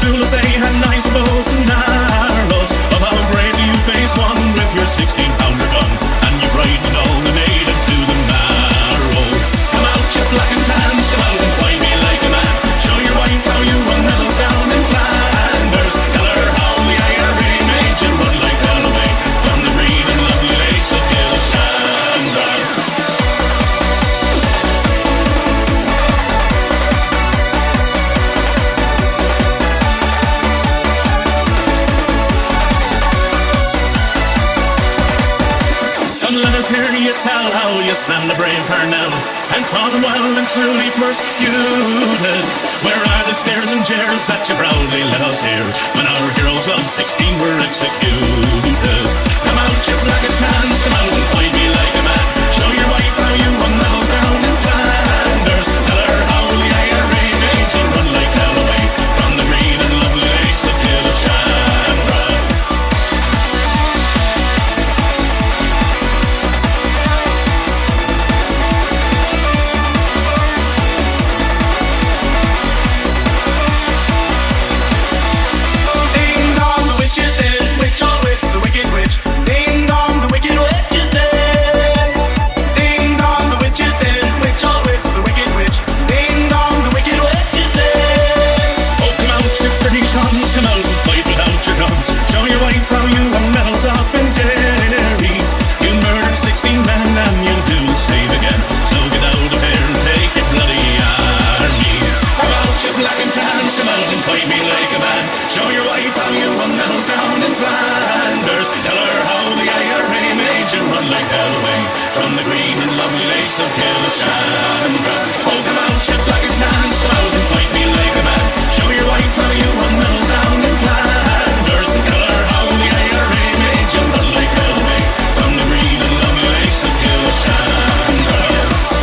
tools they had knives, bows and arrows. Of how brave you face one with your 16-pounder gun, and you've frightened all the natives to the marrow. Come out, you black and tans, come out and fight me like a man. Show your wife how you won medals down in Flanders. Tell her how the IRA made you run like hell away from the green and lovely lakes of Chamberlain. Let us hear you tell how you slammed the brave Parnell and taught him well and truly persecuted. Where are the stares and jeers that you proudly let us hear when our heroes of 16 were executed? Come out, you black and tans, come out and fight me like a man. Show your wife how you won medals down in Flanders. Tell her how the IRA made you run like hell away from the green and lovely lakes of Chamberlain.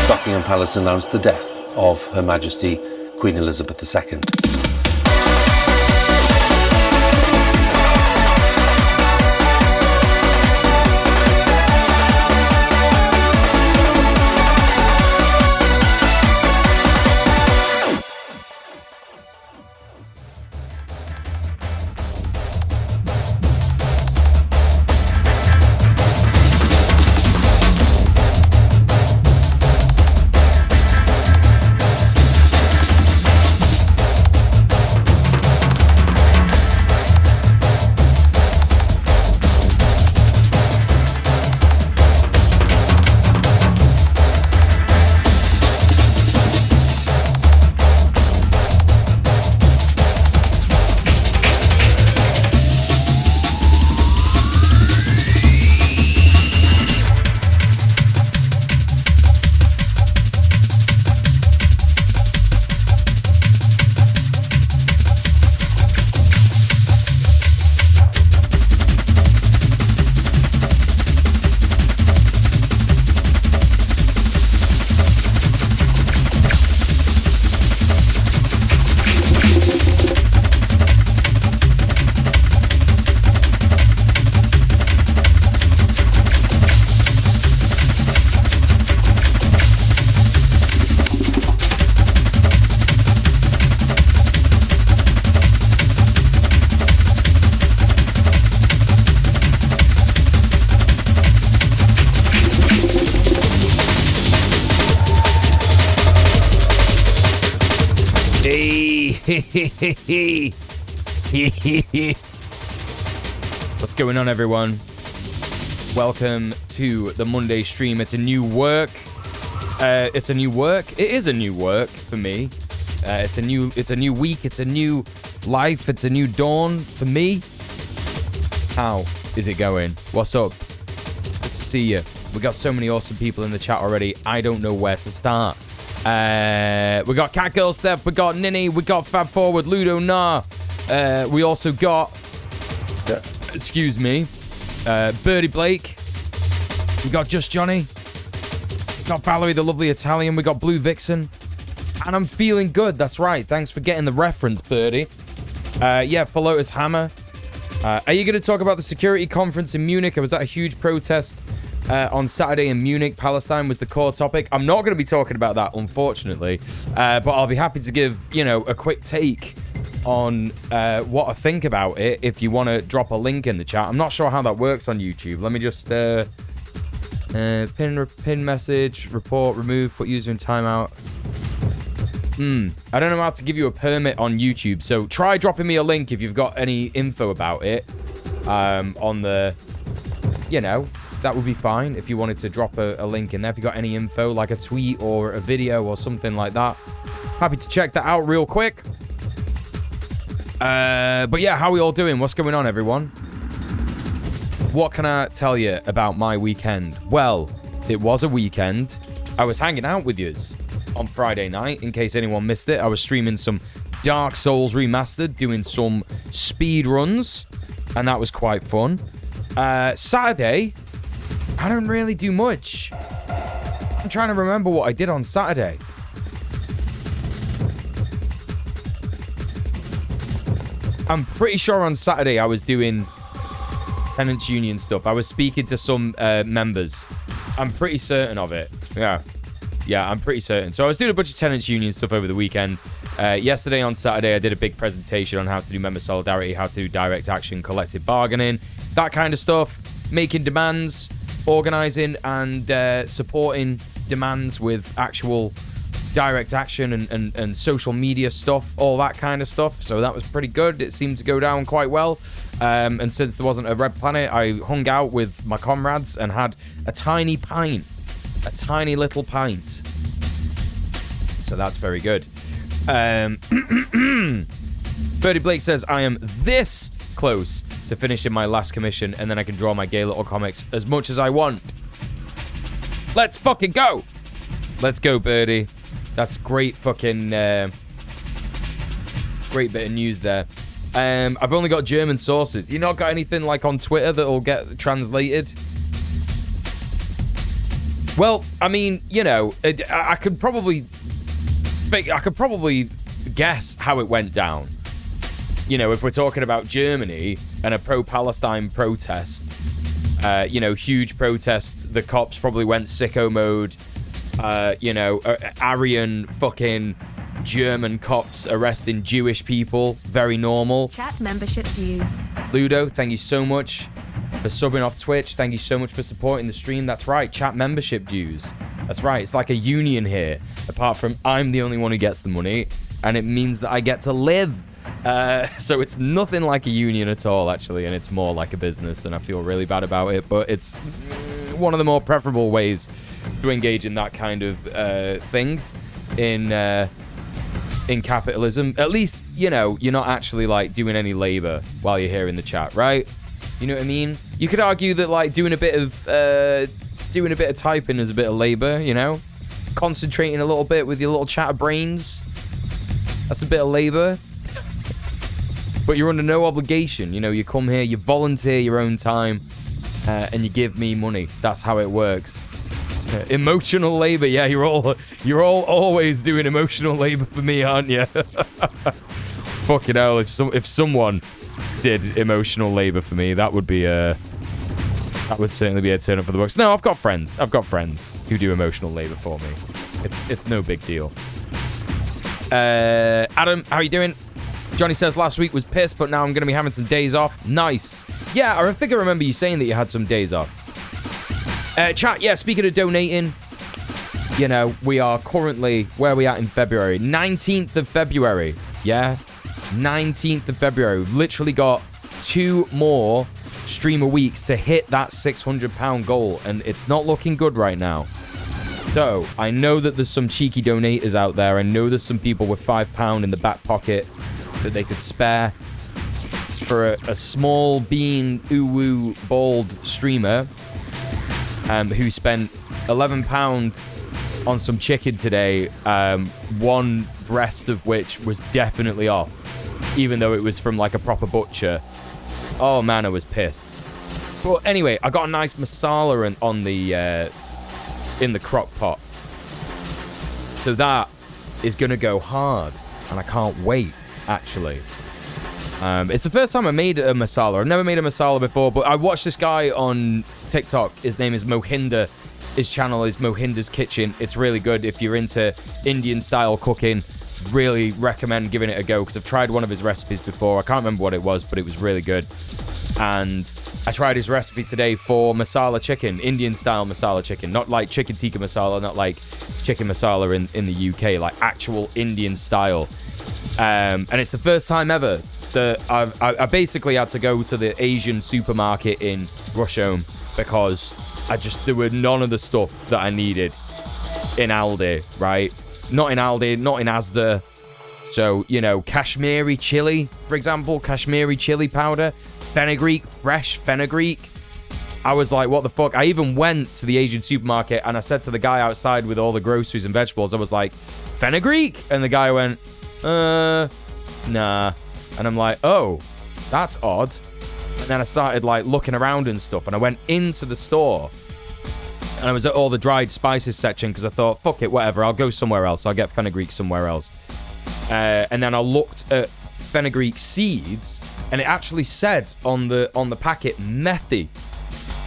Buckingham Palace announced the death of Her Majesty Queen Elizabeth II. What's going on, everyone? Welcome to the Monday stream. It's a new work. It is a new work for me. It's a new week. It's a new life. It's a new dawn for me. How is it going? What's up? Good to see you. We got so many awesome people in the chat already. I don't know where to start. We got Catgirl Steph, we got Ninny, we got Fab Forward, Ludo Nah. We also got, excuse me, Birdie Blake. We got Just Johnny. We got Valerie, the lovely Italian. We got Blue Vixen. And I'm feeling good. That's right. Thanks for getting the reference, Birdie. Yeah, for Lotus Hammer. Are you going to talk about the security conference in Munich? I was at a huge protest on Saturday in Munich. Palestine was the core topic. I'm not going to be talking about that, unfortunately. But I'll be happy to give, a quick take on what I think about it if you want to drop a link in the chat. I'm not sure how that works on YouTube. Let me just pin message, report, remove, put user in timeout. I don't know how to give you a permit on YouTube, so try dropping me a link if you've got any info about it on the, you know, that would be fine if you wanted to drop a link in there. If you got any info, like a tweet or a video or something like that, happy to check that out real quick. But yeah, how are we all doing? What's going on, everyone? What can I tell you about my weekend? Well, it was a weekend. I was hanging out with yous on Friday night, in case anyone missed it. I was streaming some Dark Souls Remastered, doing some speed runs, and that was quite fun. Saturday, I don't really do much. I'm trying to remember what I did on Saturday. I'm pretty sure on Saturday I was doing tenants union stuff. I was speaking to some members. I'm pretty certain of it. Yeah, I'm pretty certain. So I was doing a bunch of tenants union stuff over the weekend. Yesterday on Saturday, I did a big presentation on how to do member solidarity, how to do direct action, collective bargaining, that kind of stuff. Making demands, organizing and supporting demands with actual direct action and social media stuff, all that kind of stuff. So that was pretty good. It seemed to go down quite well. And since there wasn't a Red Planet, I hung out with my comrades and had a tiny pint. A tiny little pint. So that's very good. Birdie Blake says, I am this close to finishing my last commission, and then I can draw my gay little comics as much as I want. Let's fucking go. Let's go, Birdie. That's great fucking... great bit of news there. I've only got German sources. You not got anything like on Twitter that'll get translated? Well, I mean, you know, I could probably guess how it went down. You know, if we're talking about Germany and a pro-Palestine protest, you know, huge protest, the cops probably went sicko mode. You know, Aryan fucking German cops arresting Jewish people. Very normal. Chat membership dues. Ludo, thank you so much for subbing off Twitch. Thank you so much for supporting the stream. That's right, chat membership dues. That's right, it's like a union here. Apart from I'm the only one who gets the money, and it means that I get to live. So it's nothing like a union at all, actually, and it's more like a business, and I feel really bad about it, but it's one of the more preferable ways to engage in that kind of thing in capitalism. At least, you know, you're not actually like doing any labor while you're here in the chat, right? You know what I mean? You could argue that like doing a bit of typing is a bit of labor, you know? Concentrating a little bit with your little chat brains, that's a bit of labor. But you're under no obligation, you know? You come here, you volunteer your own time, and you give me money. That's how it works. Emotional labor, yeah, you're all always doing emotional labor for me, aren't you? Fucking hell, if someone did emotional labor for me, that would certainly be a turn up for the books. No, I've got friends who do emotional labor for me. It's no big deal. Adam, how are you doing? Johnny says last week was piss, but now I'm going to be having some days off. Nice. Yeah, I think I remember you saying that you had some days off. Chat, yeah, speaking of donating, you know, we are currently, where are we at in February? 19th of February, yeah? 19th of February. We've literally got 2 more streamer weeks to hit that £600 goal, and it's not looking good right now. So, I know that there's some cheeky donators out there. I know there's some people with £5 in the back pocket that they could spare for a small bean uwu bald streamer who spent £11 on some chicken today, one breast of which was definitely off, even though it was from like a proper butcher. Oh man, I was pissed. But anyway, I got a nice masala on the in the crock pot, so that is gonna go hard, and I can't wait. Actually, it's the first time I made a masala. I've never made a masala before, but I watched this guy on TikTok. His name is Mohinder. His channel is Mohinder's Kitchen. It's really good if you're into Indian style cooking. really recommend giving it a go because I've tried one of his recipes before. I can't remember what it was, but it was really good. And I tried his recipe today for masala chicken, Indian style masala chicken, not like chicken tikka masala, not like chicken masala in the UK, like actual Indian style. And it's the first time ever that I basically had to go to the Asian supermarket in Rusholme because there were none of the stuff that I needed in Aldi, right? Not in Aldi, not in Asda. So, you know, Kashmiri chili, for example, Kashmiri chili powder, fenugreek, fresh fenugreek. I was like, what the fuck? I even went to the Asian supermarket and I said to the guy outside with all the groceries and vegetables, I was like, fenugreek? And the guy went, nah. And I'm like, oh, that's odd. And then I started like looking around and stuff, and I went into the store and I was at all the dried spices section because I thought, fuck it, whatever, I'll go somewhere else. I'll get fenugreek somewhere else. And then I looked at fenugreek seeds, and it actually said on the packet methi,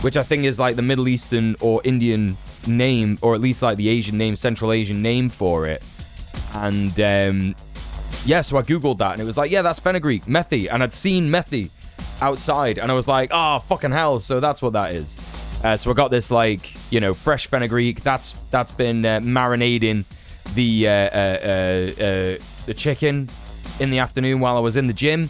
which I think is like the Middle Eastern or Indian name, or at least like the Asian name, Central Asian name for it. And yeah, so I googled that and it was like, yeah, that's fenugreek, methi. And I'd seen methi outside and I was like, oh, fucking hell, so that's what that is. So I got this, like, you know, fresh fenugreek that's been marinating the chicken in the afternoon while I was in the gym.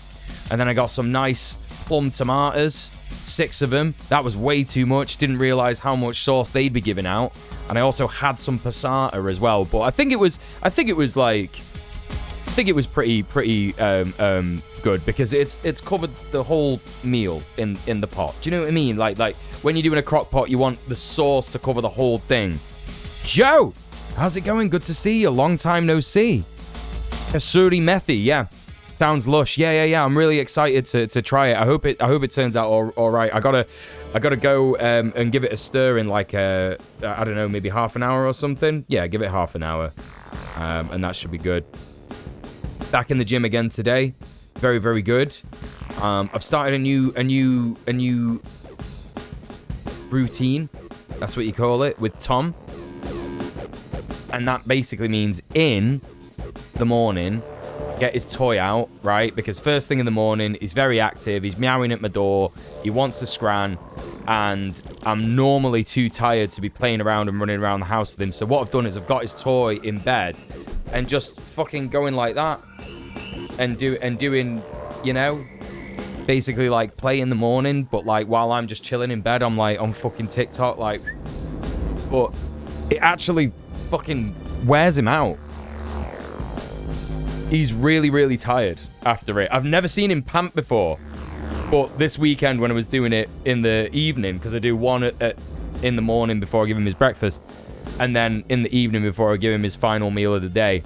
And then I got some nice plum tomatoes, 6 of them. That was way too much. Didn't realize how much sauce they'd be giving out. And I also had some passata as well. But I think it was pretty good because it's covered the whole meal in the pot. Do you know what I mean? Like when you're doing a crock pot, you want the sauce to cover the whole thing. Joe, how's it going? Good to see you. Long time no see. Kasuri methi, yeah. Sounds lush. Yeah. I'm really excited to try it. I hope it turns out all right. I gotta go and give it a stir in like I don't know, maybe half an hour or something. Yeah, give it half an hour, and that should be good. Back in the gym again today. Very, very good. I've started a new routine. That's what you call it, with Tom. And that basically means in the morning, get his toy out, right? Because first thing in the morning, he's very active. He's meowing at my door. He wants to scran. And I'm normally too tired to be playing around and running around the house with him. So what I've done is I've got his toy in bed and just fucking going like that. And doing, you know, basically like play in the morning, but like while I'm just chilling in bed, I'm like on fucking TikTok, like, but it actually fucking wears him out. He's really, really tired after it. I've never seen him pant before, but this weekend when I was doing it in the evening, because I do one in the morning before I give him his breakfast, and then in the evening before I give him his final meal of the day,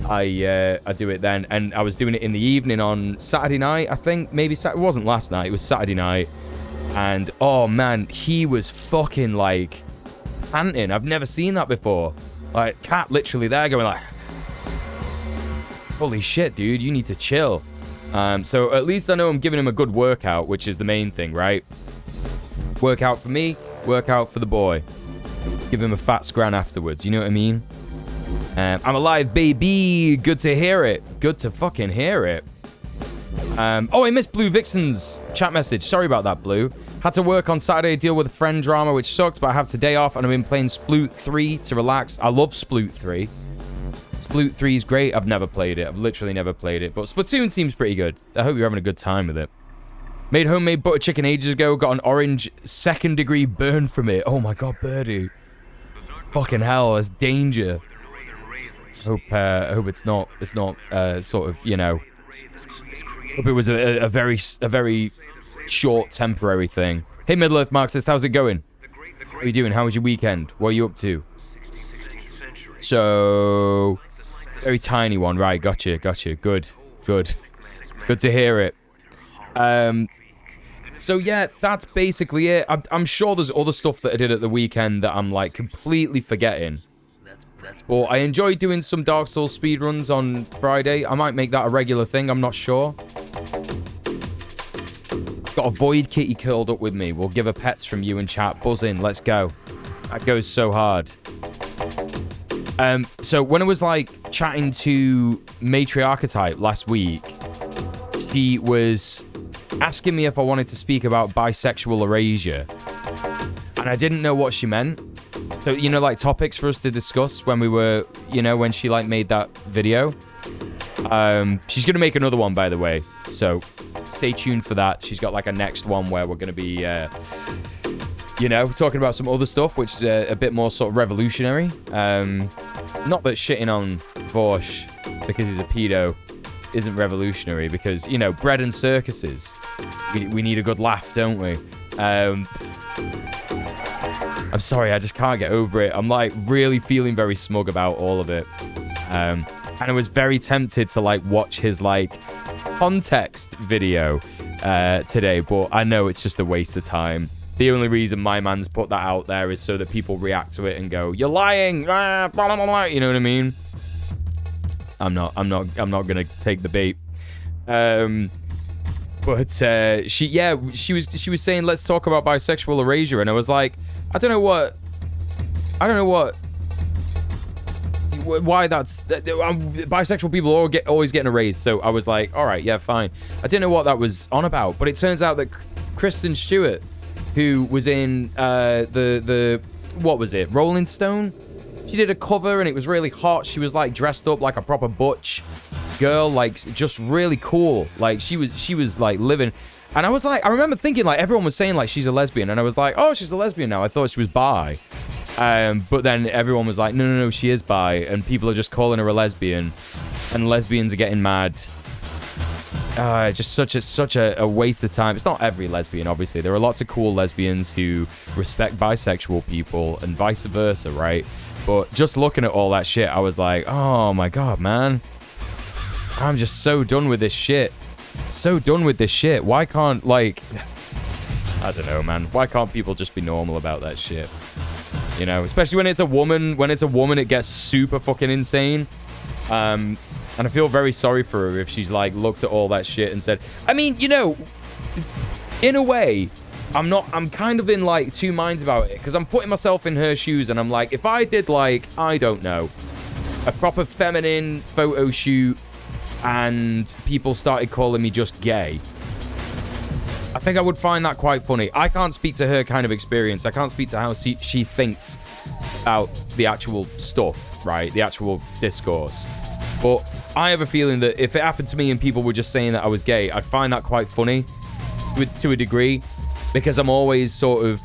I do it then. And I was doing it in the evening on Saturday night, I think. Maybe it wasn't last night, it was Saturday night. And oh man, he was fucking like panting. I've never seen that before. Like, cat literally there going like, holy shit, dude, you need to chill. So at least I know I'm giving him a good workout, which is the main thing, right? Workout for me, workout for the boy. Give him a fat scran afterwards, you know what I mean? I'm alive, baby. Good to hear it. Good to fucking hear it. Oh, I missed Blue Vixen's chat message. Sorry about that, Blue. Had to work on Saturday, deal with a friend drama, which sucked, but I have today off, and I've been playing Sploot 3 to relax. I love Sploot 3. Sploot 3 is great. I've never played it. I've literally never played it, but Splatoon seems pretty good. I hope you're having a good time with it. Made homemade butter chicken ages ago. Got an orange 2nd degree burn from it. Oh my god, Birdie. Fucking hell, that's danger. I hope it's not sort of, you know, hope it was a very short temporary thing. Hey, Middle Earth Marxist, how's it going? How are you doing? How was your weekend? What are you up to? So, very tiny one, right? Gotcha. Good to hear it. So yeah, that's basically it. I'm sure there's other stuff that I did at the weekend that I'm like completely forgetting. But I enjoyed doing some Dark Souls speedruns on Friday. I might make that a regular thing, I'm not sure. Got a Void Kitty curled up with me. We'll give her pets from you in chat. Buzz in, let's go. That goes so hard. So when I was like chatting to Matriarchetype last week, she was asking me if I wanted to speak about bisexual erasure. And I didn't know what she meant. So, you know, like topics for us to discuss when we were, you know, when she like made that video. She's going to make another one, by the way. So stay tuned for that. She's got like a next one where we're going to be, you know, talking about some other stuff, which is a bit more sort of revolutionary. Not that shitting on Vorsh because he's a pedo isn't revolutionary, because, you know, bread and circuses. We need a good laugh, don't we? I'm sorry, I just can't get over it. I'm like really feeling very smug about all of it. And I was very tempted to like watch his like context video today, but I know it's just a waste of time. The only reason my man's put that out there is so that people react to it and go, "You're lying!" Blah, blah, blah, blah. You know what I mean? I'm not gonna take the bait. But she was saying, let's talk about bisexual erasure, and I was like, I don't know why that's bisexual people always getting erased. So I was like, all right, yeah, fine. I didn't know what that was on about, but it turns out that Kristen Stewart, who was in the what was it, Rolling Stone? She did a cover and it was really hot. She was like dressed up like a proper butch girl, like just really cool. Like she was like living. And I was like, I remember thinking like everyone was saying like she's a lesbian, and I was like, oh, she's a lesbian now. I thought she was bi. But then everyone was like, no, she is bi, and people are just calling her a lesbian, and lesbians are getting mad. Just such a waste of time. It's not every lesbian, obviously. There are lots of cool lesbians who respect bisexual people and vice versa, right? But just looking at all that shit, I was like, oh my god, man. I'm just so done with this shit. So done with this shit. Why can't, like... I don't know, man. Why can't people just be normal about that shit? You know, especially when it's a woman. When it's a woman, it gets super fucking insane. And I feel very sorry for her if she's, like, looked at all that shit and said... I mean, you know, in a way... I'm kind of in, like, two minds about it, because I'm putting myself in her shoes, and I'm like, if I did, like, I don't know, a proper feminine photo shoot, and people started calling me just gay, I think I would find that quite funny. I can't speak to her kind of experience. I can't speak to how she thinks about the actual stuff, right? The actual discourse. But I have a feeling that if it happened to me and people were just saying that I was gay, I'd find that quite funny to a degree. Because I'm always sort of,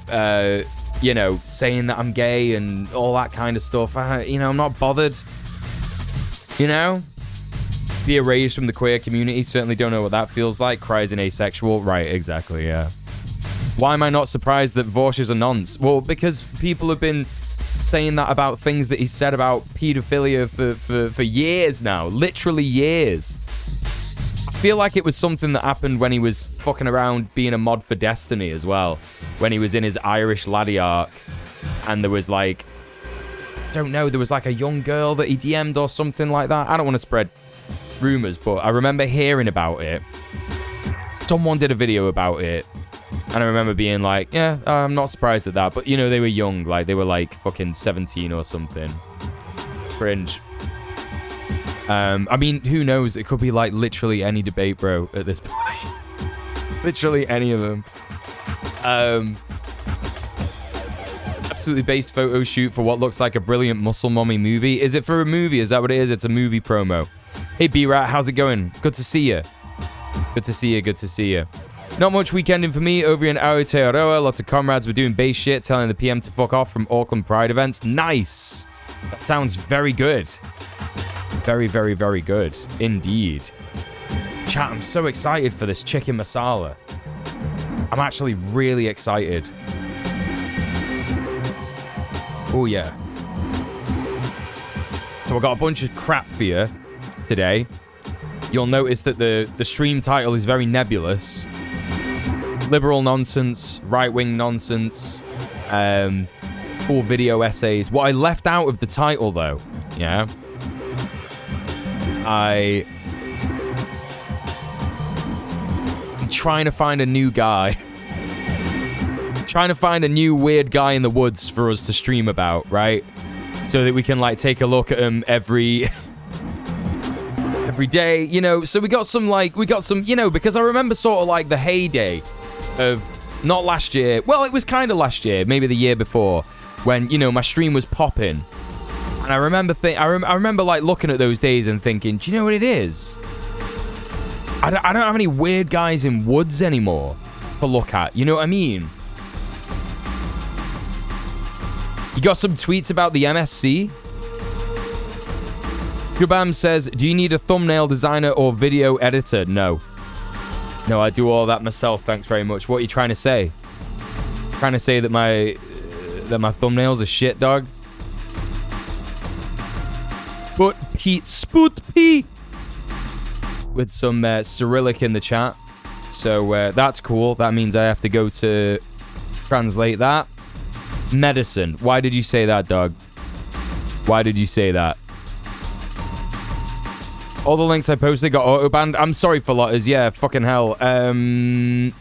you know, saying that I'm gay and all that kind of stuff. You know, I'm not bothered. You know? Be erased from the queer community. Certainly don't know what that feels like. Cries an asexual. Right, exactly, yeah. Why am I not surprised that Vorsh is a nonce? Well, because people have been saying that about things that he said about pedophilia for years now. Literally years. I feel like it was something that happened when he was fucking around being a mod for Destiny as well. When he was in his Irish laddie arc. And there was like... I don't know, there was like a young girl that he DM'd or something like that. I don't want to spread rumors, but I remember hearing about it. Someone did a video about it. And I remember being like, yeah, I'm not surprised at that. But, you know, they were young. Like, they were like fucking 17 or something. Cringe. I mean, who knows? It could be like literally any debate, bro, at this point. Literally any of them. Absolutely based photo shoot for what looks like a brilliant muscle mommy movie. Is it for a movie? Is that what it is? It's a movie promo. Hey, B-Rat, how's it going? Good to see you. Good to see you. Good to see you. Not much weekending for me over in Aotearoa. Lots of comrades were doing base shit, telling the PM to fuck off from Auckland Pride events. Nice. That sounds very good. Very, very, very good. Indeed. Chat, I'm so excited for this chicken masala. I'm actually really excited. Oh, yeah. So I got a bunch of crap for you today. You'll notice that the stream title is very nebulous. Liberal nonsense, right-wing nonsense, cool video essays. What I left out of the title, though, yeah... I'm trying to find a new guy. Trying to find a new weird guy in the woods for us to stream about, right? so that we can like take a look at them every day, you know. So we got some, you know, because I remember sort of like the heyday of, not last year, well, it was kind of last year, maybe the year before, when, you know, my stream was popping. And I remember I remember like looking at those days and thinking, do you know what it is? I don't have any weird guys in woods anymore to look at, you know what I mean? You got some tweets about the MSC? Gubam says, do you need a thumbnail designer or video editor? No. No, I do all that myself, thanks very much. What are you trying to say? Trying to say that my thumbnails are shit, dog? But Pete Spoot P with some Cyrillic in the chat. So that's cool. That means I have to go to translate that. Medicine. Why did you say that, dog? Why did you say that? All the links I posted got auto-banned. I'm sorry for lotters. Yeah, fucking hell. I don't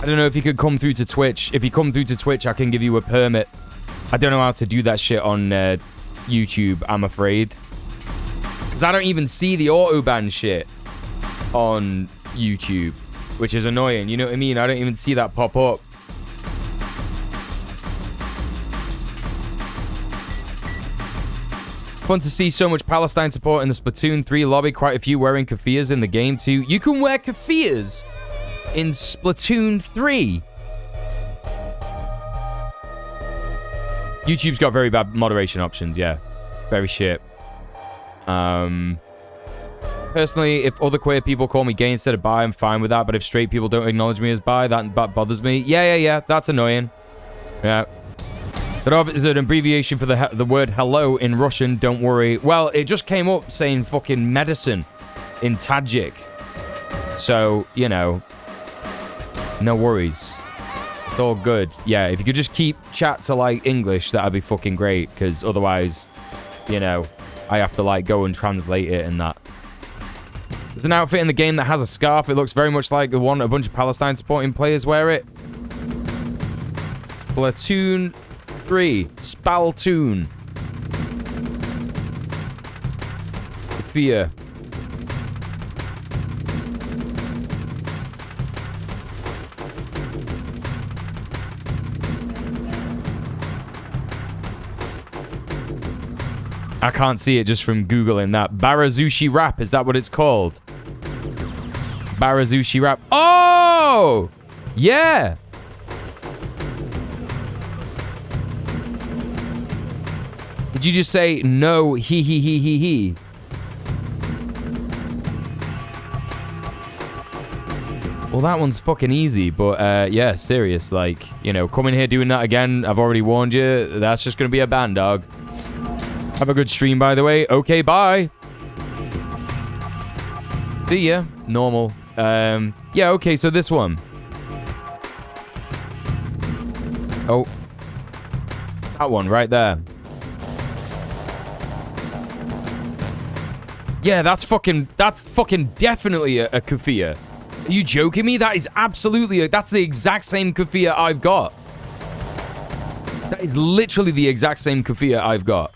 know if you could come through to Twitch. If you come through to Twitch, I can give you a permit. I don't know how to do that shit on YouTube, I'm afraid. Because I don't even see the auto-ban shit on YouTube, which is annoying. You know what I mean? I don't even see that pop up. Fun to see so much Palestine support in the Splatoon 3 lobby. Quite a few wearing keffiyehs in the game too. You can wear keffiyehs in Splatoon 3. YouTube's got very bad moderation options, yeah. Very shit. Personally, if other queer people call me gay instead of bi, I'm fine with that. But if straight people don't acknowledge me as bi, that bothers me. Yeah. That's annoying. Yeah. That is an abbreviation for the word hello in Russian, don't worry. Well, it just came up saying fucking medicine in Tajik. So, you know, no worries. It's all good. Yeah, if you could just keep chat to, like, English, that'd be fucking great. Because otherwise, you know, I have to, like, go and translate it and that. There's an outfit in the game that has a scarf. It looks very much like the one a bunch of Palestine supporting players wear it. Splatoon 3. Spaltoon. Fear. I can't see it just from Googling that. Barazushi Rap, is that what it's called? Barazushi Rap. Oh! Yeah! Did you just say no, he? Well, that one's fucking easy, but yeah, serious. Like, you know, coming here doing that again, I've already warned you, that's just gonna be a ban, dog. Have a good stream, by the way. Okay, bye. See ya. Normal. Yeah, okay, so this one. Oh. That one right there. Yeah, that's fucking definitely a keffiyeh. Are you joking me? That is absolutely that's the exact same keffiyeh I've got. That is literally the exact same keffiyeh I've got.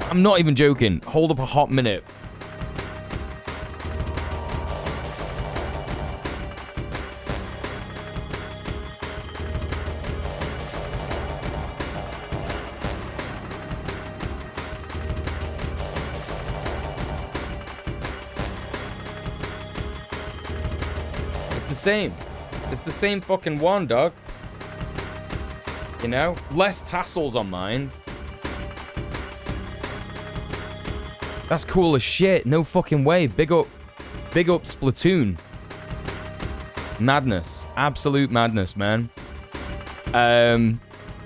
I'm not even joking. Hold up a hot minute. Same. It's the same fucking one, dog. You know? Less tassels on mine. That's cool as shit. No fucking way. Big up Splatoon. Madness. Absolute madness, man.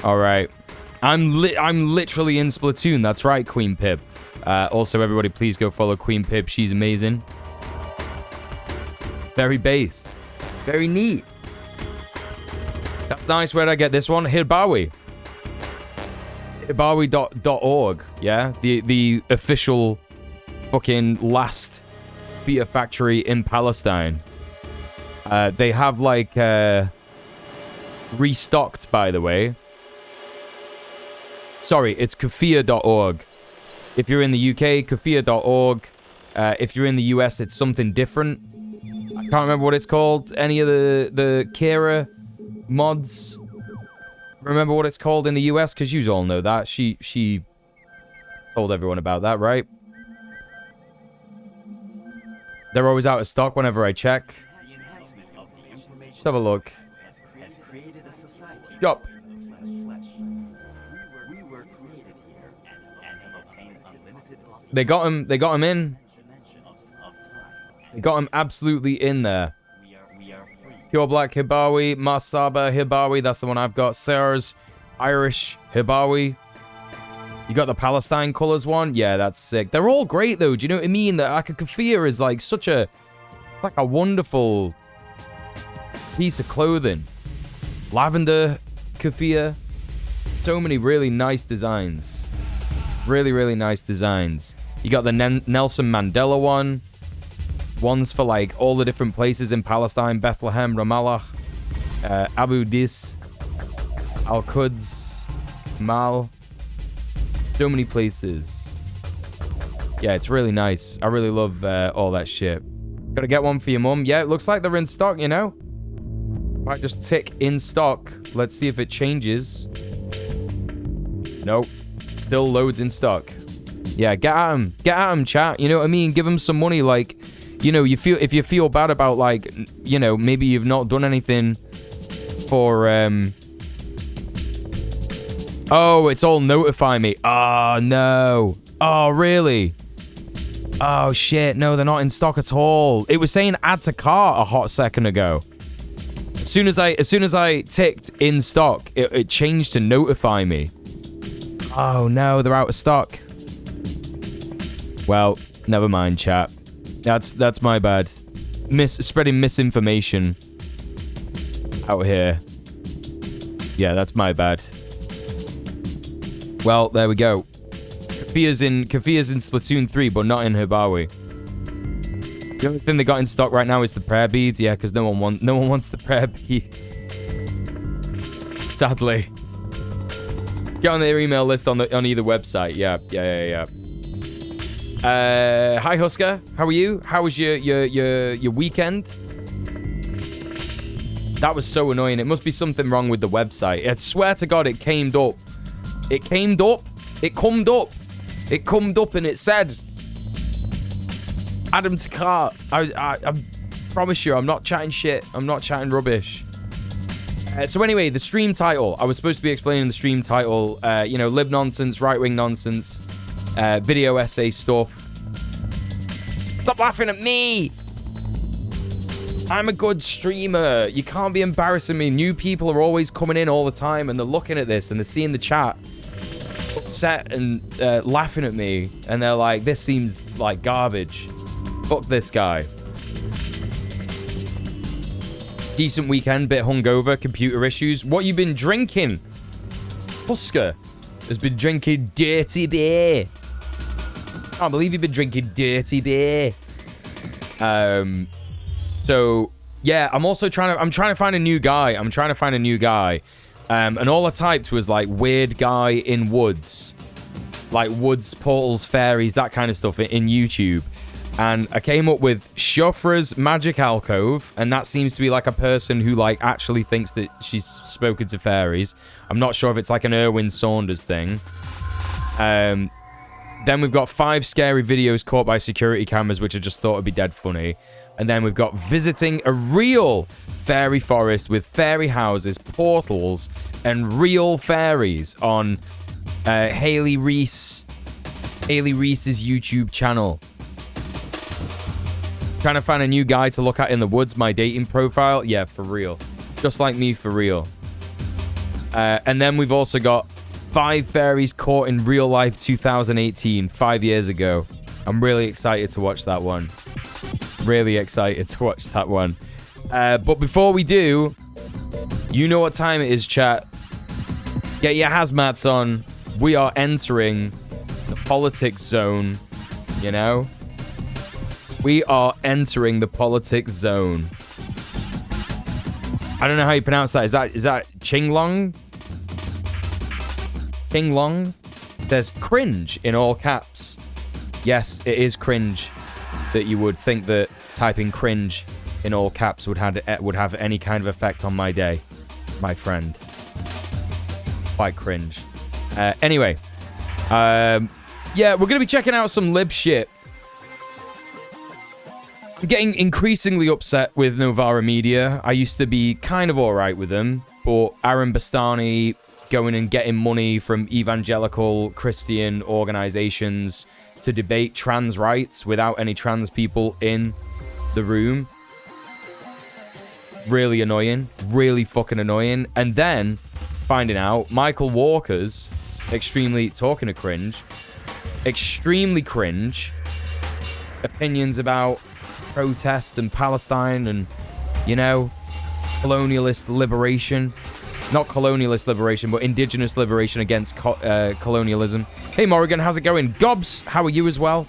Alright. I'm literally in Splatoon. That's right, Queen Pip. Also, everybody, please go follow Queen Pip. She's amazing. Very based. Very neat. That's nice. Where'd I get this one? Hirbawi. Hirbawi.org. Yeah? The official fucking last beer factory in Palestine. They have, like, restocked, by the way. Sorry, it's kafia.org. If you're in the UK, kafia.org. If you're in the US, it's something different. I can't remember what it's called. Any of the Kira mods? Remember what it's called in the US? Because you all know that. She told everyone about that, right? They're always out of stock whenever I check. Let's have a look. Shop. They got him in. They got him absolutely in there. Pure Black Hibawi, Masaba Hibawi, that's the one I've got. Sarah's Irish Hibawi. You got the Palestine colors one? Yeah, that's sick. They're all great though, do you know what I mean? The kafia is like such a, like a wonderful piece of clothing. Lavender kafia. So many really nice designs. Really, really nice designs. You got the Nelson Mandela one. Ones for like all the different places in Palestine. Bethlehem, Ramallah, Abu Dis, Al-Quds, Mal. So many places. Yeah, it's really nice. I really love all that shit. Gotta get one for your mum. Yeah, it looks like they're in stock, you know? Might just tick in stock. Let's see if it changes. Nope. Still loads in stock. Yeah, get at them. Get at them, chat. You know what I mean? Give them some money. Like, you know, if you feel bad about, like, you know, maybe you've not done anything for, Oh, it's all notify me. Oh, no. Oh, really? Oh, shit. No, they're not in stock at all. It was saying add to cart a hot second ago. As soon as I ticked in stock, it changed to notify me. Oh, no, they're out of stock. Well, never mind, chat. That's my bad. Spreading misinformation out here. Yeah, that's my bad. Well, there we go. Kafia's in Splatoon 3, but not in Hibawi. The only thing they got in stock right now is the prayer beads. Yeah, because no one wants the prayer beads. Sadly. Get on their email list on either website. Yeah. Hi Husker, how are you? How was your weekend? That was so annoying. It must be something wrong with the website. I swear to God, it came up. It came up. It comed up. It comed up and it said, Adam to cart. I promise you, I'm not chatting shit. I'm not chatting rubbish. So anyway, the stream title. I was supposed to be explaining the stream title. You know, lib nonsense, right-wing nonsense, video essay stuff. Stop laughing at me. I'm a good streamer. You can't be embarrassing me. New people are always coming in all the time and they're looking at this and they're seeing the chat upset and laughing at me. And they're like, this seems like garbage. Fuck this guy. Decent weekend, bit hungover, computer issues. What you been drinking? Husker has been drinking dirty beer. Can't believe you've been drinking dirty beer. So yeah, I'm trying to find a new guy. And all I typed was like weird guy in woods, like woods, portals, fairies, that kind of stuff in YouTube. And I came up with Shofra's Magic Alcove, and that seems to be like a person who like actually thinks that she's spoken to fairies. I'm not sure if it's like an Erwin Saunders thing. Then we've got 5 scary videos caught by security cameras, which I just thought would be dead funny. And then we've got visiting a real fairy forest with fairy houses, portals, and real fairies on Haley Reese's YouTube channel. Trying to find a new guy to look at in the woods, my dating profile. Yeah, for real. Just like me, for real. And then we've also got 5 fairies caught in real life 2018, 5 years ago. I'm really excited to watch that one. But before we do, you know what time it is, chat. Get your hazmats on. We are entering the politics zone, you know? We are entering the politics zone. I don't know how you pronounce that. Is that Chinglong? King Long says cringe in all caps. Yes, it is cringe that you would think that typing cringe in all caps would have any kind of effect on my day, my friend. Quite cringe. Anyway, yeah, we're going to be checking out some lib shit. I'm getting increasingly upset with Novara Media. I used to be kind of alright with them, but Aaron Bastani going and getting money from evangelical Christian organizations to debate trans rights without any trans people in the room. Really annoying. Really fucking annoying. And then finding out Michael Walker's talking to cringe, extremely cringe opinions about protest and Palestine and, you know, colonialist liberation. Not colonialist liberation, but indigenous liberation against colonialism. Hey, Morrigan, how's it going? Gobs, how are you as well?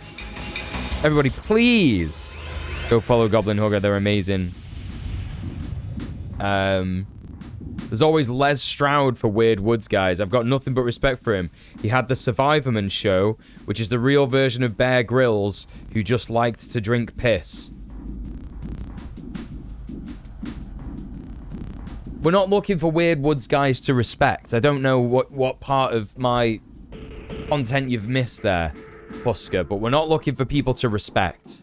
Everybody, please go follow Goblin Hugger. They're amazing. There's always Les Stroud for Weird Woods, guys. I've got nothing but respect for him. He had the Survivorman show, which is the real version of Bear Grylls, who just liked to drink piss. We're not looking for Weird Woods guys to respect. I don't know what part of my content you've missed there, Husker, but we're not looking for people to respect.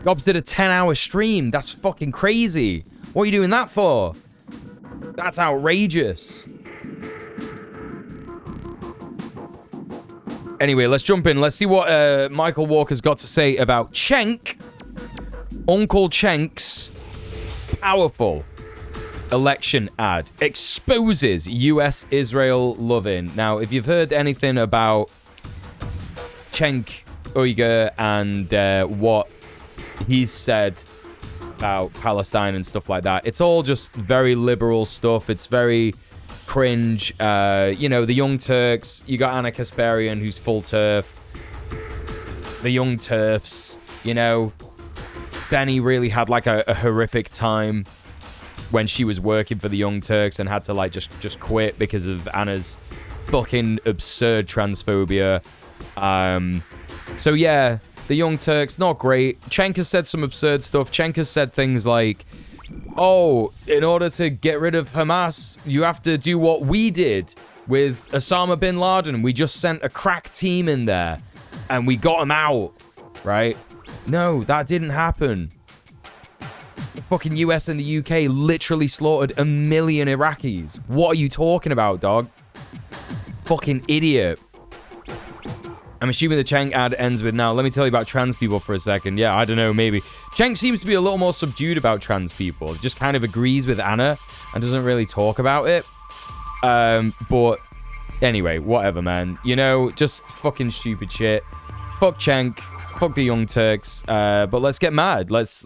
Gobs did a 10-hour stream. That's fucking crazy. What are you doing that for? That's outrageous. Anyway, let's jump in. Let's see what Michael Walker's got to say about Cenk. Uncle Cenk's powerful election ad exposes US-Israel loving. Now, if you've heard anything about Cenk Uyghur and what he's said about Palestine and stuff like that, it's all just very liberal stuff. It's very cringe. You know, the Young Turks, you got Anna Kasparian, who's full turf. The Young Turfs, you know. Benny really had like a horrific time when she was working for the Young Turks and had to like just quit because of Anna's fucking absurd transphobia. So yeah, the Young Turks, not great. Cenk has said some absurd stuff. Cenk has said things like, oh, in order to get rid of Hamas, you have to do what we did with Osama bin Laden. We just sent a crack team in there and we got him out, right? No, that didn't happen. The fucking US and the UK literally slaughtered 1 million Iraqis. What are you talking about, dog? Fucking idiot. I'm assuming the Cenk ad ends with, now, let me tell you about trans people for a second. Yeah, I don't know, maybe. Cenk seems to be a little more subdued about trans people. Just kind of agrees with Anna and doesn't really talk about it. But anyway, whatever, man. You know, just fucking stupid shit. Fuck Cenk. Fuck the Young Turks. But let's get mad. Let's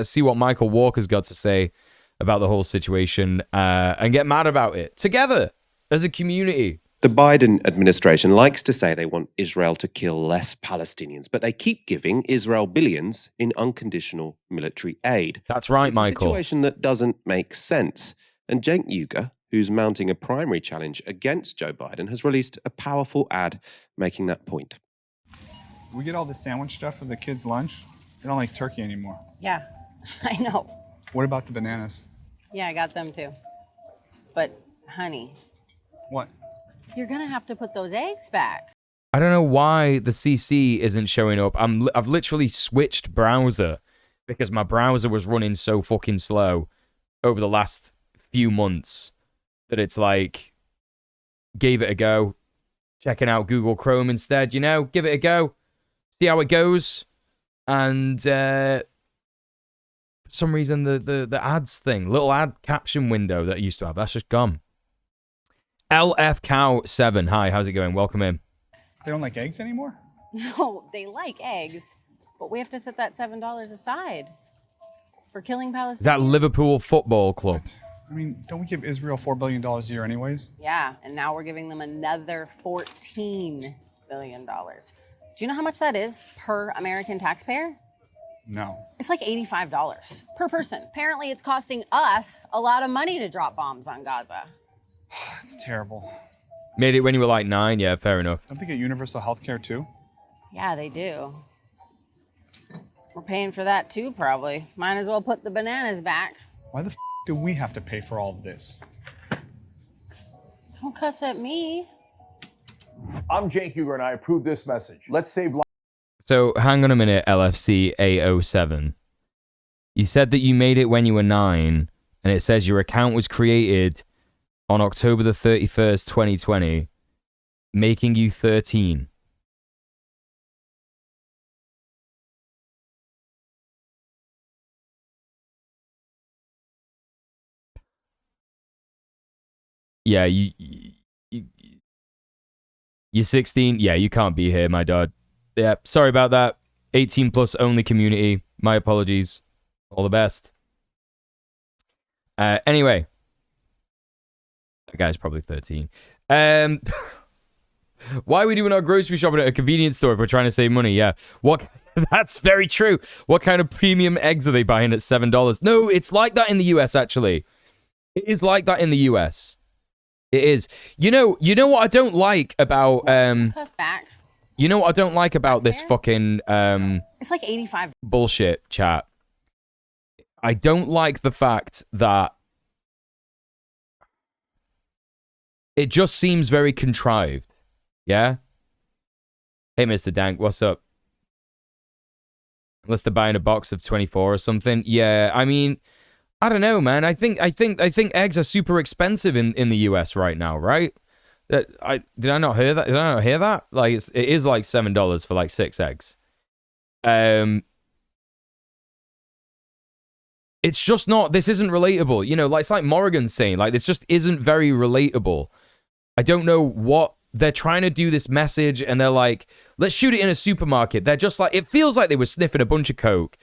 see what Michael Walker's got to say about the whole situation and get mad about it together as a community. The Biden administration likes to say they want Israel to kill less Palestinians, but they keep giving Israel billions in unconditional military aid. That's right, it's Michael. A situation that doesn't make sense. And Cenk Uyghur, who's mounting a primary challenge against Joe Biden, has released a powerful ad making that point. We get all the sandwich stuff for the kids' lunch. They don't like turkey anymore. Yeah, I know. What about the bananas? Yeah, I got them too. But, honey, What? you're gonna have to put those eggs back. I don't know why the CC isn't showing up. I've literally switched browser because my browser was running so fucking slow over the last few months that it's like, gave it a go. Checking out Google Chrome instead, you know, give it a go. See how it goes. And for some reason, the ads thing, little ad caption window that I used to have, that's just gone. LF Cow 7, hi, how's it going? Welcome in. They don't like eggs anymore? No, they like eggs, but we have to set that $7 aside for killing Palestinians. Is that Liverpool Football Club? What? I mean, don't we give Israel $4 billion a year anyways? Yeah, and now we're giving them another $14 billion. Do you know how much that is per American taxpayer? No. It's like $85 per person. Apparently, it's costing us a lot of money to drop bombs on Gaza. It's terrible. Made it when you were like 9? Yeah, fair enough. Don't they get universal health care too? Yeah, they do. We're paying for that too, probably. Might as well put the bananas back. Why the do we have to pay for all of this? Don't cuss at me. I'm Jake Huger, and I approve this message. Let's save lives. So, hang on a minute, LFC 807. You said that you made it when you were 9, and it says your account was created on October the 31st, 2020, making you 13. Yeah, you're 16. Yeah, you can't be here, my dad. Yeah, sorry about that. 18 plus only community. My apologies. All the best. Anyway. That guy's probably 13. Why are we doing our grocery shopping at a convenience store if we're trying to save money? Yeah. What? That's very true. What kind of premium eggs are they buying at $7? No, it's like that in the US, actually. It is like that in the US. It is. You know what I don't like about Cuss back. you know what I don't like about this fucking It's like 85. bullshit chat. I don't like the fact that it just seems very contrived. Yeah? Hey, Mr. Dank, what's up? Unless they're buying a box of 24 or something. Yeah, I mean, I don't know, man. I think eggs are super expensive in the US right now, right? Did I not hear that? Did I not hear that? Like it is like $7 for like 6 eggs. It's just not. This isn't relatable. You know, like it's like Morrigan's saying. Like this just isn't very relatable. I don't know what they're trying to do this message, and they're like, let's shoot it in a supermarket. They're just like, it feels like they were sniffing a bunch of coke.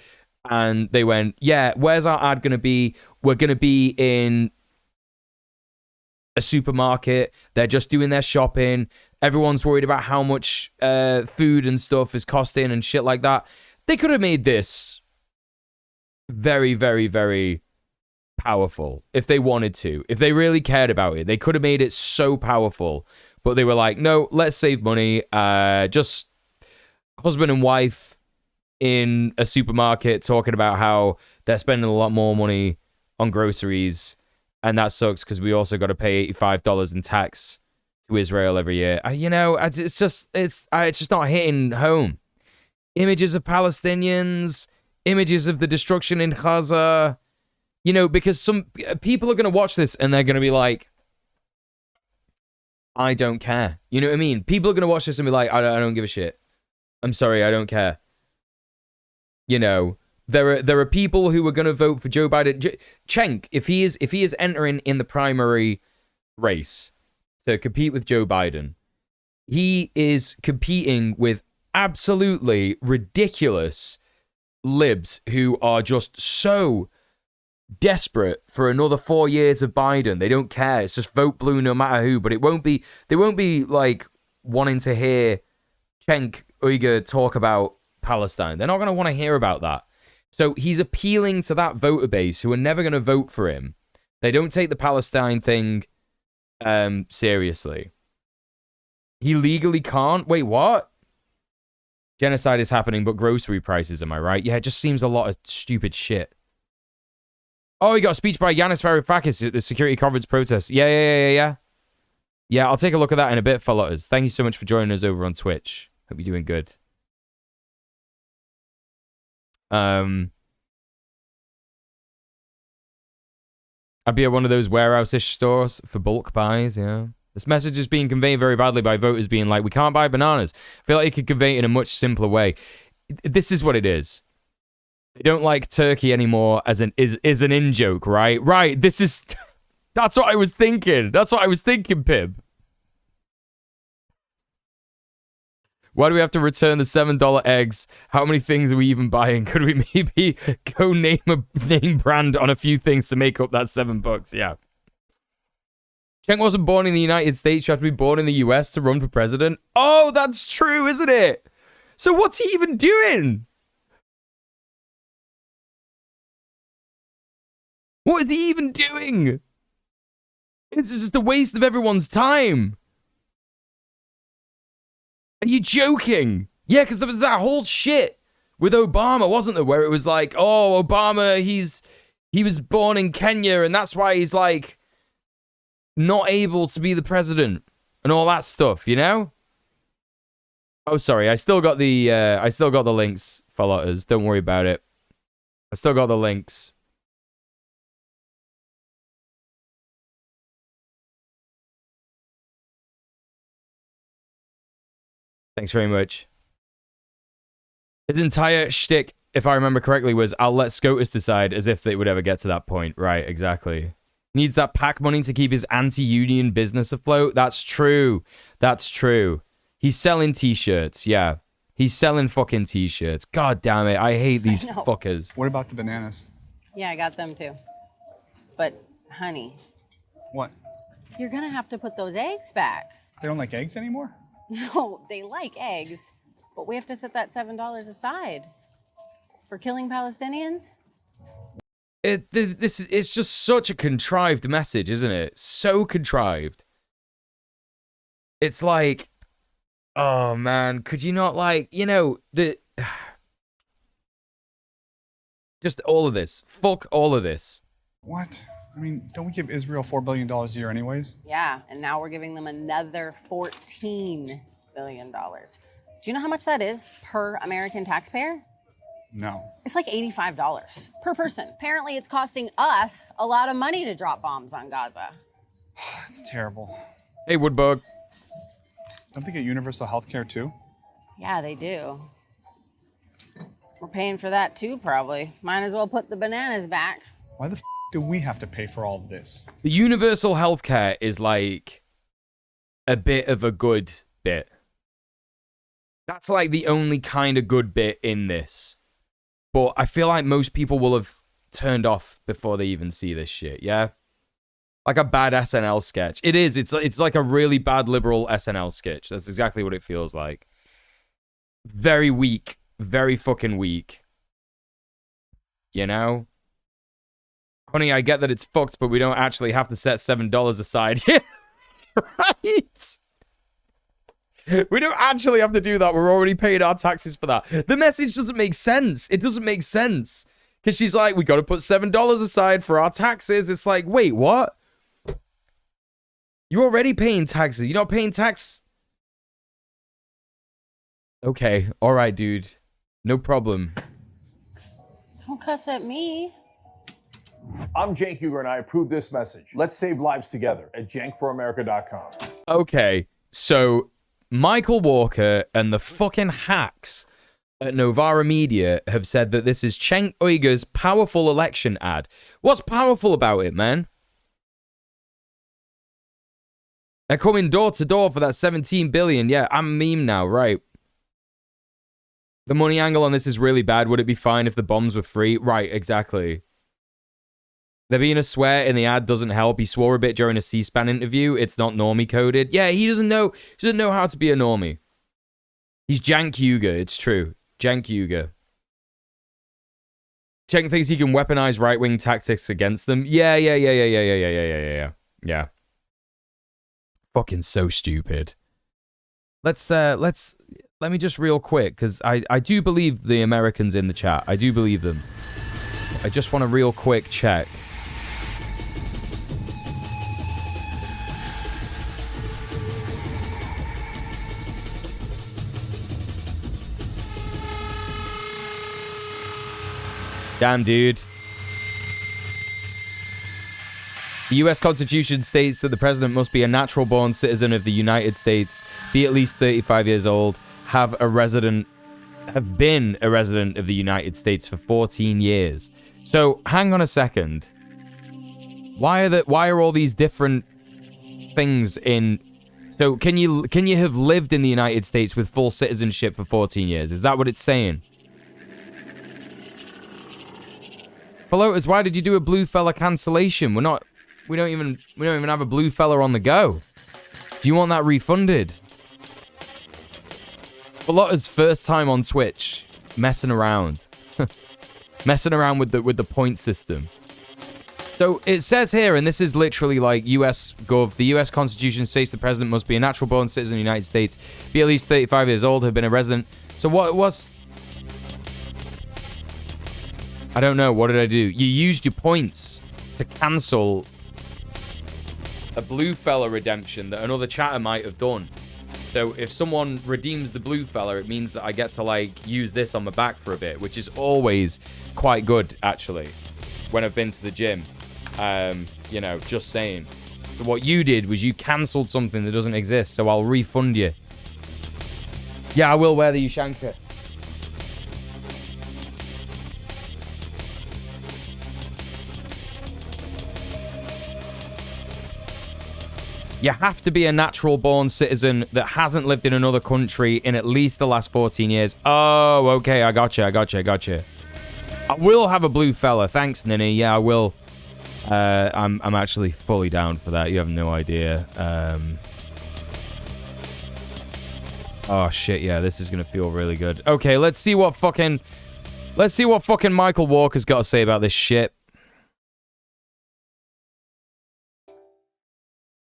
And they went, yeah, where's our ad going to be? We're going to be in a supermarket. They're just doing their shopping. Everyone's worried about how much food and stuff is costing and shit like that. They could have made this very, very, very powerful if they wanted to. If they really cared about it, they could have made it so powerful. But they were like, no, let's save money. Just husband and wife in a supermarket talking about how they're spending a lot more money on groceries, and that sucks because we also got to pay $85 in tax to Israel every year. It's just not hitting home. Images of Palestinians, images of the destruction in Gaza, because some people are going to watch this and they're going to be like, I don't care. You know what I mean? People are going to watch this and be like, I don't give a shit. I'm sorry, I don't care. There are people who are going to vote for Joe Biden. Cenk, if he is entering in the primary race to compete with Joe Biden, he is competing with absolutely ridiculous libs who are just so desperate for another 4 years of Biden. They don't care. It's just vote blue no matter who. But they won't be like wanting to hear Cenk Uyghur talk about Palestine. They're not going to want to hear about that. So he's appealing to that voter base who are never going to vote for him. They don't take the Palestine thing seriously. He legally can't. Wait, what? Genocide is happening, but grocery prices, am I right? Yeah, it just seems a lot of stupid shit. Oh, he got a speech by Yanis Varoufakis at the security conference protest. Yeah. Yeah, I'll take a look at that in a bit, fellas. Thank you so much for joining us over on Twitch. Hope you're doing good. I'd be at one of those warehouse-ish stores for bulk buys, yeah. This message is being conveyed very badly by voters being like, we can't buy bananas. I feel like you could convey it in a much simpler way. This is what it is. They don't like turkey anymore as an in-joke, right? Right, this is... That's what I was thinking. That's what I was thinking, Pib. Why do we have to return the $7 eggs? How many things are we even buying? Could we maybe go name a name brand on a few things to make up that $7? Yeah. Cenk wasn't born in the United States. You have to be born in the US to run for president. Oh, that's true, isn't it? So what's he even doing? What is he even doing? It's just a waste of everyone's time. Are you joking? Yeah, because there was that whole shit with Obama, wasn't there? Where it was like, oh, Obama, he was born in Kenya, and that's why he's like not able to be the president and all that stuff, you know? Oh, sorry, I still got the links for letters. Don't worry about it. I still got the links. Thanks very much. His entire shtick, if I remember correctly, was I'll let SCOTUS decide, as if they would ever get to that point. Right, exactly. Needs that PAC money to keep his anti-union business afloat. That's true. That's true. He's selling t-shirts, yeah. He's selling fucking t-shirts. God damn it, I hate these fuckers. What about the bananas? Yeah, I got them too. But, honey, What? you're gonna have to put those eggs back. They don't like eggs anymore? No, they like eggs, but we have to set that $7 aside for killing Palestinians. It's just such a contrived message, isn't it? So contrived. It's like, oh man, could you not like, you know, just all of this. Fuck all of this. What? I mean, don't we give Israel $4 billion a year anyways? Yeah, and now we're giving them another $14 billion. Do you know how much that is per American taxpayer? No. It's like $85 per person. Apparently, it's costing us a lot of money to drop bombs on Gaza. It's terrible. Hey, Woodbug. Don't they get universal health care too? Yeah, they do. We're paying for that too, probably. Might as well put the bananas back. Why the do we have to pay for all of this? The universal healthcare is like a bit of a good bit. That's like the only kind of good bit in this. But I feel like most people will have turned off before they even see this shit, yeah? Like a bad SNL sketch. It is. It's like a really bad liberal SNL sketch. That's exactly what it feels like. Very weak. Very fucking weak. You know? Honey, I get that it's fucked, but we don't actually have to set $7 aside. Yeah, right? We don't actually have to do that. We're already paying our taxes for that. The message doesn't make sense. It doesn't make sense. Because she's like, we got to put $7 aside for our taxes. It's like, wait, what? You're already paying taxes. You're not paying tax. Okay. All right, dude. No problem. Don't cuss at me. I'm Cenk Uygur and I approve this message. Let's save lives together at cenkforamerica.com. Okay, so Michael Walker and the fucking hacks at Novara Media have said that this is Cenk Uygur's powerful election ad. What's powerful about it, man? They're coming door to door for that 17 billion. Yeah, I'm a meme now, right? The money angle on this is really bad. Would it be fine if the bombs were free? Right, exactly. There being a swear in the ad doesn't help. He swore a bit during a C-SPAN interview. It's not normie coded. Yeah, he doesn't know how to be a normie. He's Cenk Uygur. It's true. Cenk Uygur. Cenk thinks he can weaponize right-wing tactics against them. Yeah. Fucking so stupid. Let me just real quick, because I do believe the Americans in the chat. I do believe them. I just want a real quick check. Damn, dude. The U.S. Constitution states that the president must be a natural-born citizen of the United States, be at least 35 years old, have been a resident of the United States for 14 years. So, hang on a second. Why are all these different things in... So, can you have lived in the United States with full citizenship for 14 years? Is that what it's saying? Pelotas, why did you do a blue fella cancellation? We don't even have a blue fella on the go. Do you want that refunded? Pelotas' first time on Twitch, messing around. Messing around with the point system. So it says here, and this is literally like US Gov, the US Constitution states the president must be a natural born citizen of the United States, be at least 35 years old, have been a resident. So what was... I don't know. What did I do? You used your points to cancel a blue fella redemption that another chatter might have done. So if someone redeems the blue fella, it means that I get to, like, use this on my back for a bit, which is always quite good, actually, when I've been to the gym. You know, just saying. So what you did was you cancelled something that doesn't exist, so I'll refund you. Yeah, I will wear the Ushanka. You have to be a natural-born citizen that hasn't lived in another country in at least the last 14 years. Oh, okay, I gotcha. I will have a blue fella. Thanks, Ninny. Yeah, I will. I'm actually fully down for that. You have no idea. Oh, shit, yeah, this is going to feel really good. Okay, let's see what fucking Michael Walker's got to say about this shit.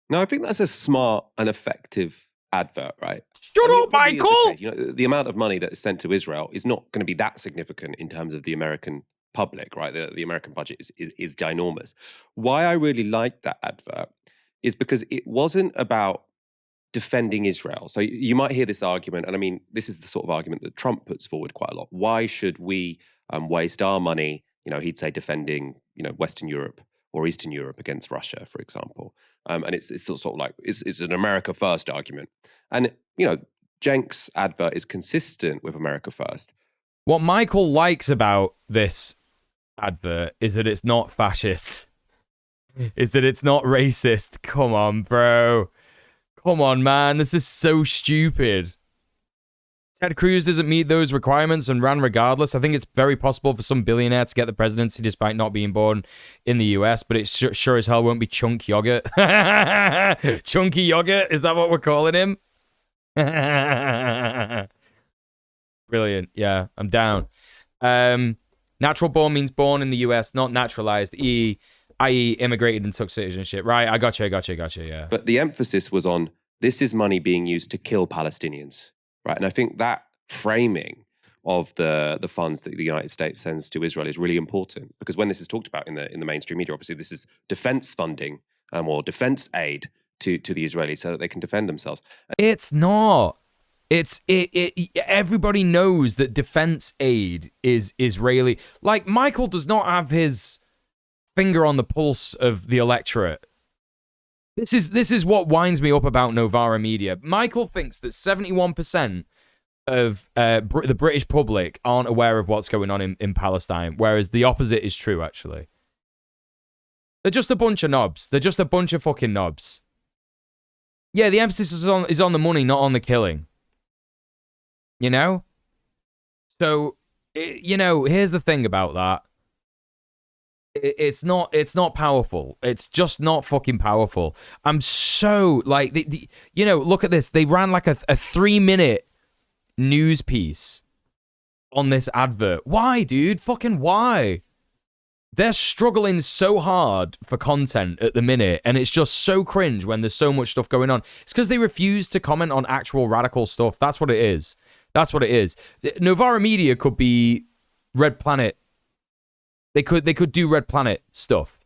No, I think that's a smart and effective advert, right? Shut up, Michael! You know, the amount of money that is sent to Israel is not going to be that significant in terms of the American public, right? The American budget is ginormous. Why I really liked that advert is because it wasn't about defending Israel. So you might hear this argument, and I mean, this is the sort of argument that Trump puts forward quite a lot. Why should we waste our money? You know, he'd say defending, you know, Western Europe or Eastern Europe against Russia, for example. And it's sort of like, it's an America First argument. And, you know, Cenk's advert is consistent with America First. What Michael likes about this advert is that it's not fascist. Is that it's not racist. Come on, bro. Come on, man. This is so stupid. Ted Cruz doesn't meet those requirements and ran regardless. I think it's very possible for some billionaire to get the presidency despite not being born in the US, but it sure as hell won't be Chunk Yogurt. Chunky Yogurt? Is that what we're calling him? Brilliant. Yeah, I'm down. Natural born means born in the US, not naturalized, i.e. immigrated and took citizenship. Right, I gotcha, yeah. But the emphasis was on, this is money being used to kill Palestinians. Right, and I think that framing of the funds that the United States sends to Israel is really important, because when this is talked about in the mainstream media, obviously this is defense funding or defense aid to the Israelis so that they can defend themselves. It's not. Everybody knows that defense aid is Israeli. Like, Michael does not have his finger on the pulse of the electorate. This is what winds me up about Novara Media. Michael thinks that 71% of the British public aren't aware of what's going on in Palestine, whereas the opposite is true, actually. They're just a bunch of knobs. They're just a bunch of fucking knobs. Yeah, the emphasis is on the money, not on the killing. You know? So, you know, here's the thing about that. It's not powerful. It's just not fucking powerful. I'm so, like, you know, look at this. They ran like a 3-minute news piece on this advert. Why, dude? Fucking why? They're struggling so hard for content at the minute, and it's just so cringe when there's so much stuff going on. It's because they refuse to comment on actual radical stuff. That's what it is. That's what it is. Novara Media could be Red Planet. They could do Red Planet stuff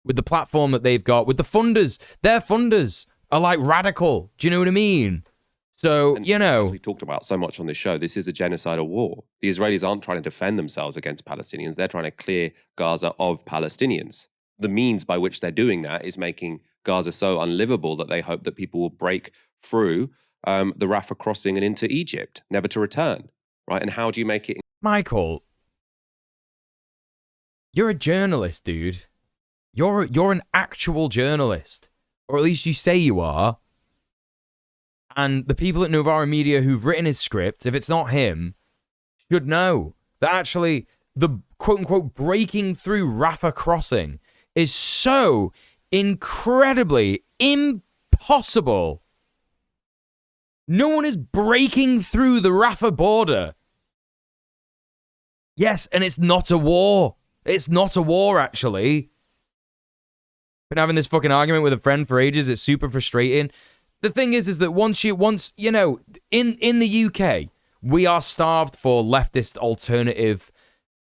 with the platform that they've got, with the funders. Their funders are like radical. Do you know what I mean? So, you know. As we talked about so much on this show, this is a genocidal war. The Israelis aren't trying to defend themselves against Palestinians. They're trying to clear Gaza of Palestinians. The means by which they're doing that is making Gaza so unlivable that they hope that people will break through the Rafah crossing and into Egypt, never to return. Right? And how do you make it? Michael. You're a journalist, dude. You're an actual journalist. Or at least you say you are. And the people at Novara Media who've written his script, if it's not him, should know that actually the quote-unquote breaking through Rafah crossing is so incredibly impossible. No one is breaking through the Rafah border. Yes, and it's not a war. It's not a war, actually. Been having this fucking argument with a friend for ages. It's super frustrating. The thing is that once you know, in the UK, we are starved for leftist alternative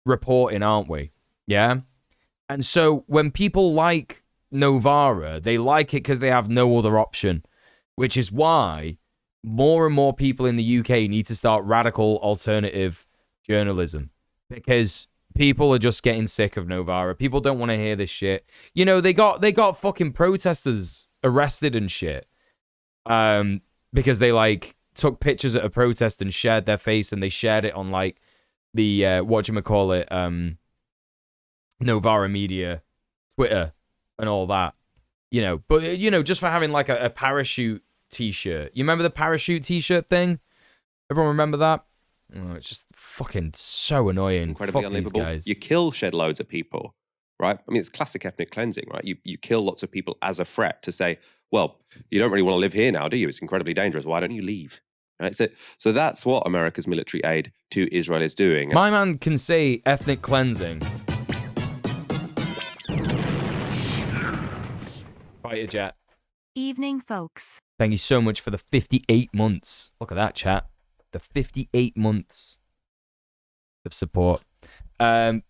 reporting, aren't we? Yeah? And so when people like Novara, they like it because they have no other option, which is why more and more people in the UK need to start radical alternative journalism, because people are just getting sick of Novara. People don't want to hear this shit. You know, they got fucking protesters arrested and shit because they like took pictures at a protest and shared their face, and they shared it on like the whatchamacallit, Novara Media Twitter and all that, you know. But you know, just for having like a parachute t-shirt. You remember the parachute t-shirt thing? Everyone remember that? Oh, it's just fucking so annoying. Incredibly Fuck unlivable. these guys. You kill shed loads of people, right? I mean, it's classic ethnic cleansing, right? You kill lots of people as a threat to say, well, you don't really want to live here now, do you? It's incredibly dangerous. Why don't you leave? Right? So that's what America's military aid to Israel is doing. My man can say ethnic cleansing. Fighter jet. Evening, folks. Thank you so much for the 58 months. Look at that, chat. The 58 months of support. How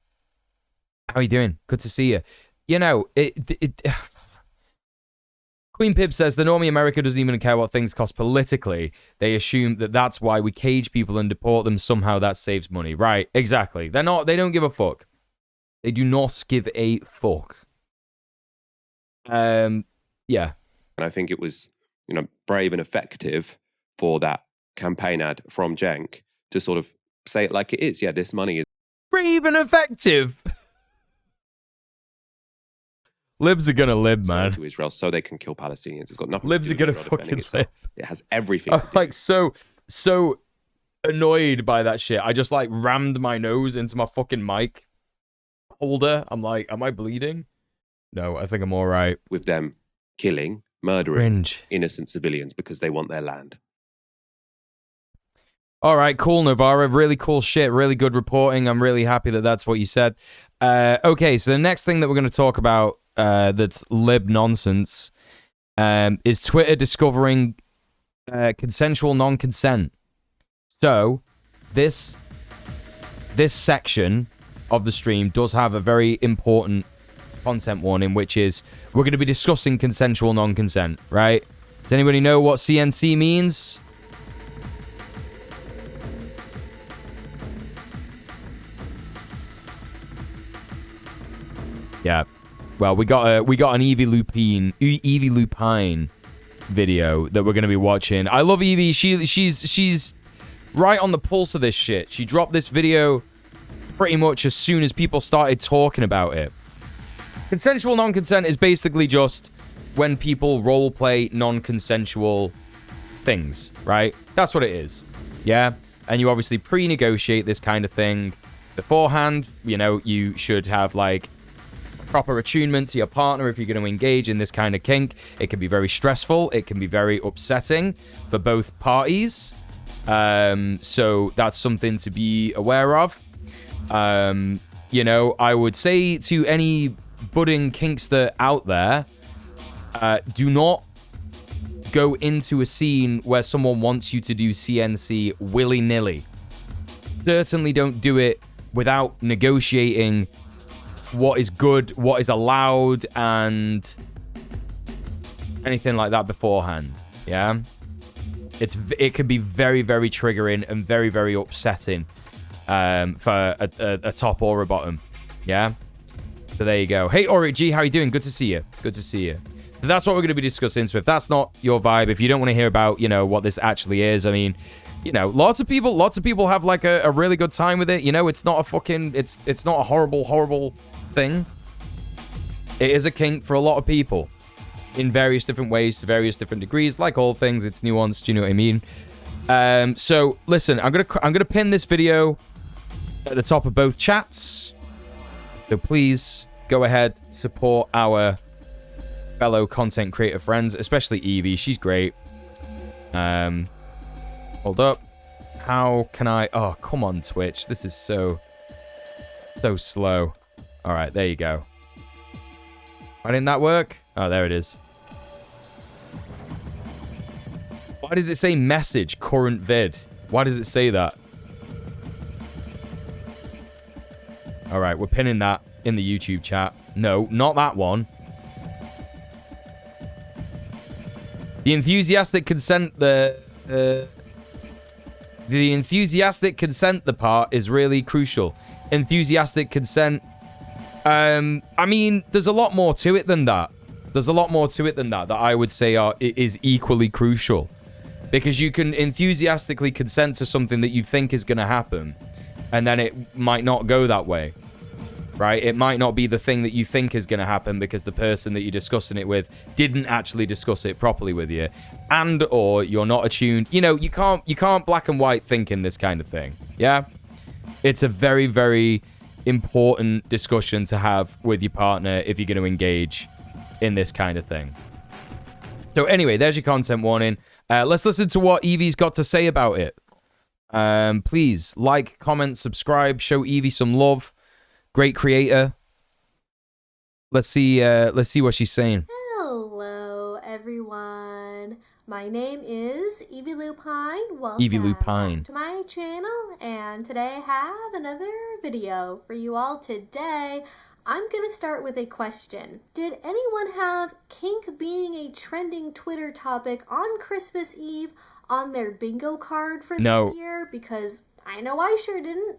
are you doing? Good to see you. You know, Queen Pip says the normie America doesn't even care what things cost politically. They assume that that's why we cage people and deport them. Somehow that saves money. Right, exactly. They don't give a fuck. They do not give a fuck. Yeah. And I think it was, you know, brave and effective for that campaign ad from Cenk to sort of say it like it is. Yeah, this money is brave and effective. Libs are gonna lib, man. To Israel so they can kill Palestinians. It's got nothing. Libs to are do gonna with fucking itself. lib. It has everything. I'm to do. like so annoyed by that shit. I just like rammed my nose into my fucking mic holder. I'm like, am I bleeding? No, I think I'm all right. With them killing, murdering Cringe. innocent civilians because they want their land. All right, cool, Novara. Really cool shit. Really good reporting. I'm really happy that that's what you said. Okay, so the next thing that we're going to talk about that's lib nonsense is Twitter discovering consensual non-consent. So this section of the stream does have a very important content warning, which is we're going to be discussing consensual non-consent, right? Does anybody know what CNC means? Yeah. Well, we got an Evie Lupine video that we're going to be watching. I love Evie. She's right on the pulse of this shit. She dropped this video pretty much as soon as people started talking about it. Consensual non-consent is basically just when people role-play non-consensual things, right? That's what it is, yeah? And you obviously pre-negotiate this kind of thing beforehand. You know, you should have, like, proper attunement to your partner if you're going to engage in this kind of kink. It can be very stressful. It can be very upsetting for both parties. So that's something to be aware of. You know, I would say to any budding kinkster out there, do not go into a scene where someone wants you to do CNC willy-nilly. Certainly don't do it without negotiating what is good, what is allowed, and anything like that beforehand. Yeah, it can be very, very triggering and very, very upsetting for a top or a bottom. Yeah. So there you go. Hey, Ori G, how you doing? Good to see you. Good to see you. So that's what we're going to be discussing. So if that's not your vibe, if you don't want to hear about, you know, what this actually is, I mean, you know, lots of people have like a really good time with it. You know, it's not a fucking, it's not a horrible thing. It is a kink for a lot of people in various different ways to various different degrees. Like all things, it's nuanced. You know what I mean? So listen, I'm gonna pin this video at the top of both chats. So please go ahead, support our fellow content creator friends, especially Evie. She's great. Hold up. How can I... Oh, come on, Twitch. This is so slow. All right, there you go. Why didn't that work? Oh, there it is. Why does it say message current vid? Why does it say that? All right, we're pinning that in the YouTube chat. No, not that one. The enthusiastic consent, the enthusiastic consent, the part is really crucial. Enthusiastic consent. I mean, there's a lot more to it than that. There's a lot more to it than that I would say is equally crucial. Because you can enthusiastically consent to something that you think is going to happen, and then it might not go that way, right? It might not be the thing that you think is going to happen because the person that you're discussing it with didn't actually discuss it properly with you, and or you're not attuned. You know, you can't black and white think in this kind of thing. Yeah, it's a very, very important discussion to have with your partner if you're going to engage in this kind of thing. So anyway, there's your content warning. Let's listen to what Evie's got to say about it. Please like, comment, subscribe, show Evie some love. Great creator. Let's see what she's saying. Hello, everyone. My name is Evie Lupine. Welcome Evie Lupine. to my channel, and today I have another video for you all. Today, I'm going to start with a question. Did anyone have kink being a trending Twitter topic on Christmas Eve on their bingo card for this year? Because I know I sure didn't.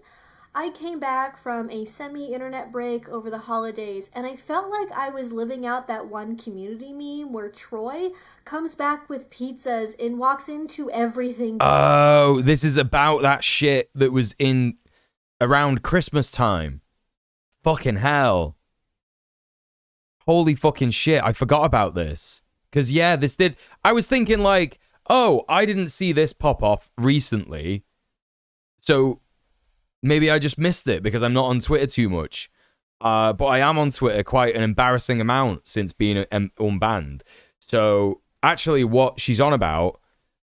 I came back from a semi-internet break over the holidays, and I felt like I was living out that one Community meme where Troy comes back with pizzas and walks into everything. Oh, this is about that shit that was in around Christmas time. Fucking hell. Holy fucking shit, I forgot about this. Because, yeah, this did... I was thinking, like, oh, I didn't see this pop off recently, so maybe I just missed it because I'm not on Twitter too much. But I am on Twitter quite an embarrassing amount since being unbanned. So, actually, what she's on about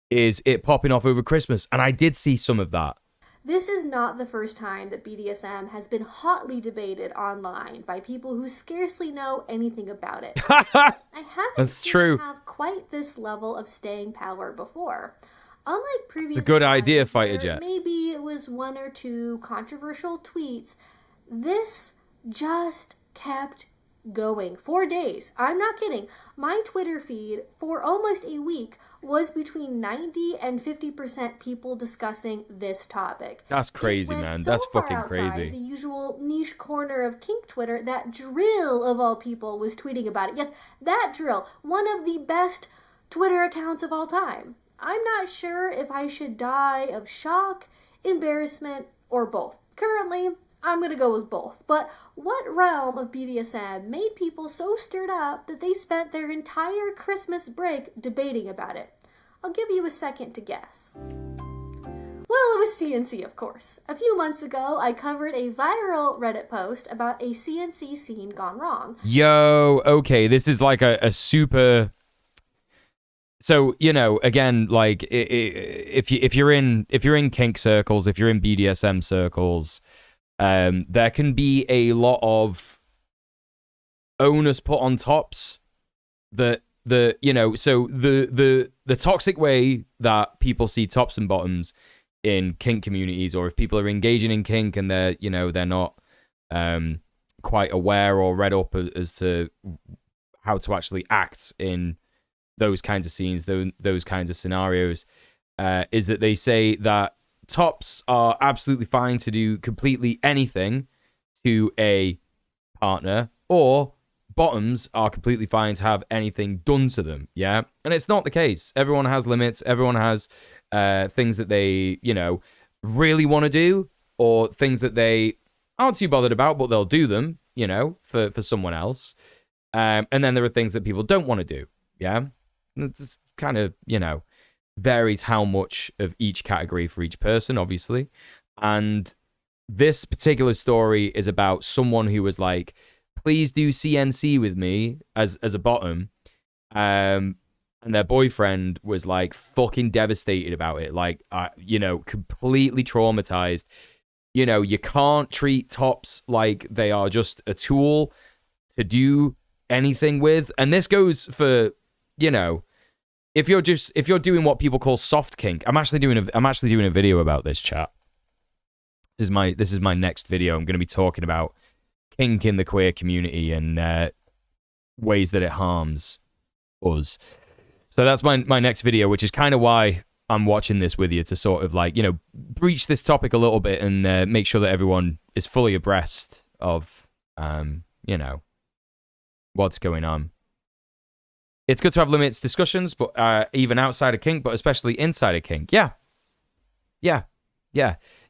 is it popping off over Christmas, and I did see some of that. This is not the first time that BDSM has been hotly debated online by people who scarcely know anything about it. I haven't seen it have quite this level of staying power before. Unlike previous a good idea, times Fighter where Jet. maybe it was one or two controversial tweets, this just kept going for days. I'm not kidding. My Twitter feed for almost a week was between 90 and 50% people discussing this topic. That's crazy, man. That's fucking crazy. The usual niche corner of kink Twitter that Drill of all people was tweeting about it. Yes, that Drill, one of the best Twitter accounts of all time. I'm not sure if I should die of shock, embarrassment, or both. Currently, I'm going to go with both. But what realm of BDSM made people so stirred up that they spent their entire Christmas break debating about it? I'll give you a second to guess. Well, it was CNC, of course. A few months ago, I covered a viral Reddit post about a CNC scene gone wrong. Yo, okay, this is like a super... So, you know, again, like, if you're in kink circles, if you're in BDSM circles... there can be a lot of onus put on tops that the toxic way that people see tops and bottoms in kink communities, or if people are engaging in kink and they're not quite aware or read up as to how to actually act in those kinds of scenes, those kinds of scenarios, is that they say that tops are absolutely fine to do completely anything to a partner, or bottoms are completely fine to have anything done to them, yeah? And it's not the case. Everyone has limits. Everyone has things that they, really want to do, or things that they aren't too bothered about, but they'll do them, for someone else. And then there are things that people don't want to do, yeah? It's kind of, varies how much of each category for each person, obviously. And this particular story is about someone who was like, please do CNC with me as a bottom. And their boyfriend was like fucking devastated about it. Like, completely traumatized. You can't treat tops like they are just a tool to do anything with. And this goes for, you know, if you're doing what people call soft kink. I'm actually doing a video about this, chat. This is my next video. I'm going to be talking about kink in the queer community and ways that it harms us. So that's my next video, which is kind of why I'm watching this with you, to sort of like, you know, breach this topic a little bit and make sure that everyone is fully abreast of, you know, what's going on. It's good to have limits discussions, but even outside of kink, but especially inside of kink. Yeah.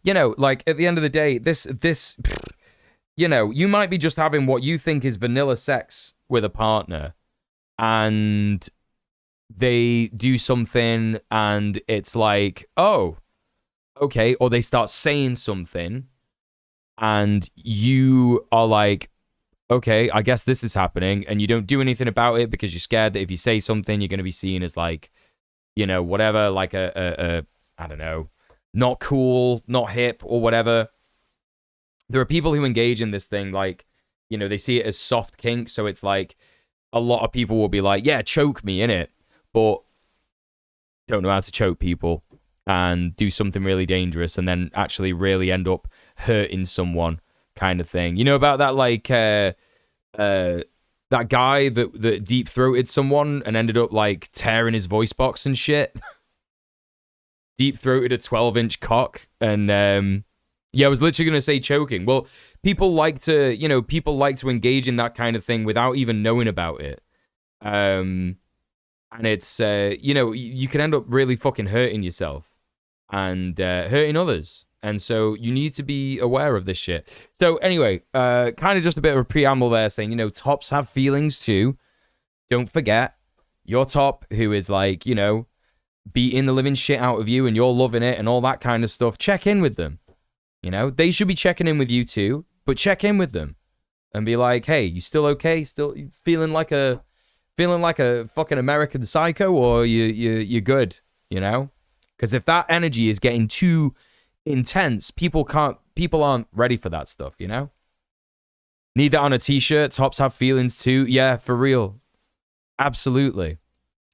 You know, like at the end of the day, this, you know, you might be just having what you think is vanilla sex with a partner, and they do something and it's like, oh, okay. Or they start saying something and you are like, okay, I guess this is happening. And you don't do anything about it because you're scared that if you say something, you're going to be seen as like, you know, whatever, like a I don't know, not cool, not hip or whatever. There are people who engage in this thing like, you know, they see it as soft kink. So it's like a lot of people will be like, yeah, choke me, innit? But don't know how to choke people and do something really dangerous and then actually really end up hurting someone kind of thing. You know about that, like, that guy that deep-throated someone and ended up, like, tearing his voice box and shit? Deep-throated a 12-inch cock and, yeah, I was literally going to say choking. Well, people like to engage in that kind of thing without even knowing about it. And it's, you know, you can end up really fucking hurting yourself and hurting others. And so you need to be aware of this shit. So anyway, kind of just a bit of a preamble there saying, you know, tops have feelings too. Don't forget, your top who is like, you know, beating the living shit out of you and you're loving it and all that kind of stuff, check in with them. You know, they should be checking in with you too, but check in with them and be like, hey, you still okay? Still feeling like a fucking American psycho, or you're good, you know? Because if that energy is getting too intense, people aren't ready for that stuff, you know? Need that on a t-shirt. Tops have feelings too. Yeah, for real. Absolutely.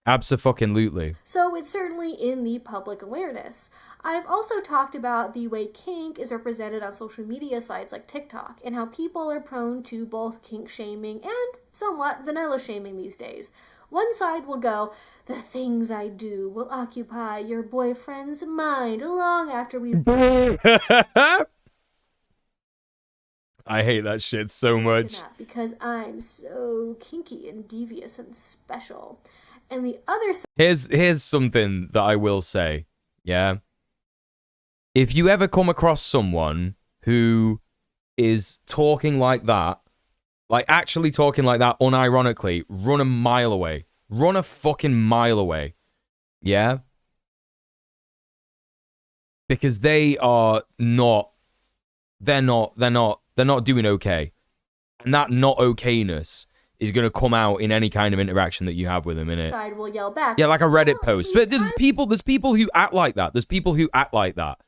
Abso-fucking-lutely. So it's certainly in the public awareness. I've also talked about the way kink is represented on social media sites like TikTok, and how people are prone to both kink shaming and somewhat vanilla shaming these days. One side will go, the things I do will occupy your boyfriend's mind long after we... I hate that shit so much. Because I'm so kinky and devious and special. And the other side... Here's something that I will say, yeah? If you ever come across someone who is talking like that, like actually talking like that unironically, run a mile away. Run a fucking mile away. Yeah? Because they are not, they're not doing okay. And that not okayness is going to come out in any kind of interaction that you have with them, innit? Side will yell back. Yeah, like a Reddit post. But there's people who act like that. There's people who act like that.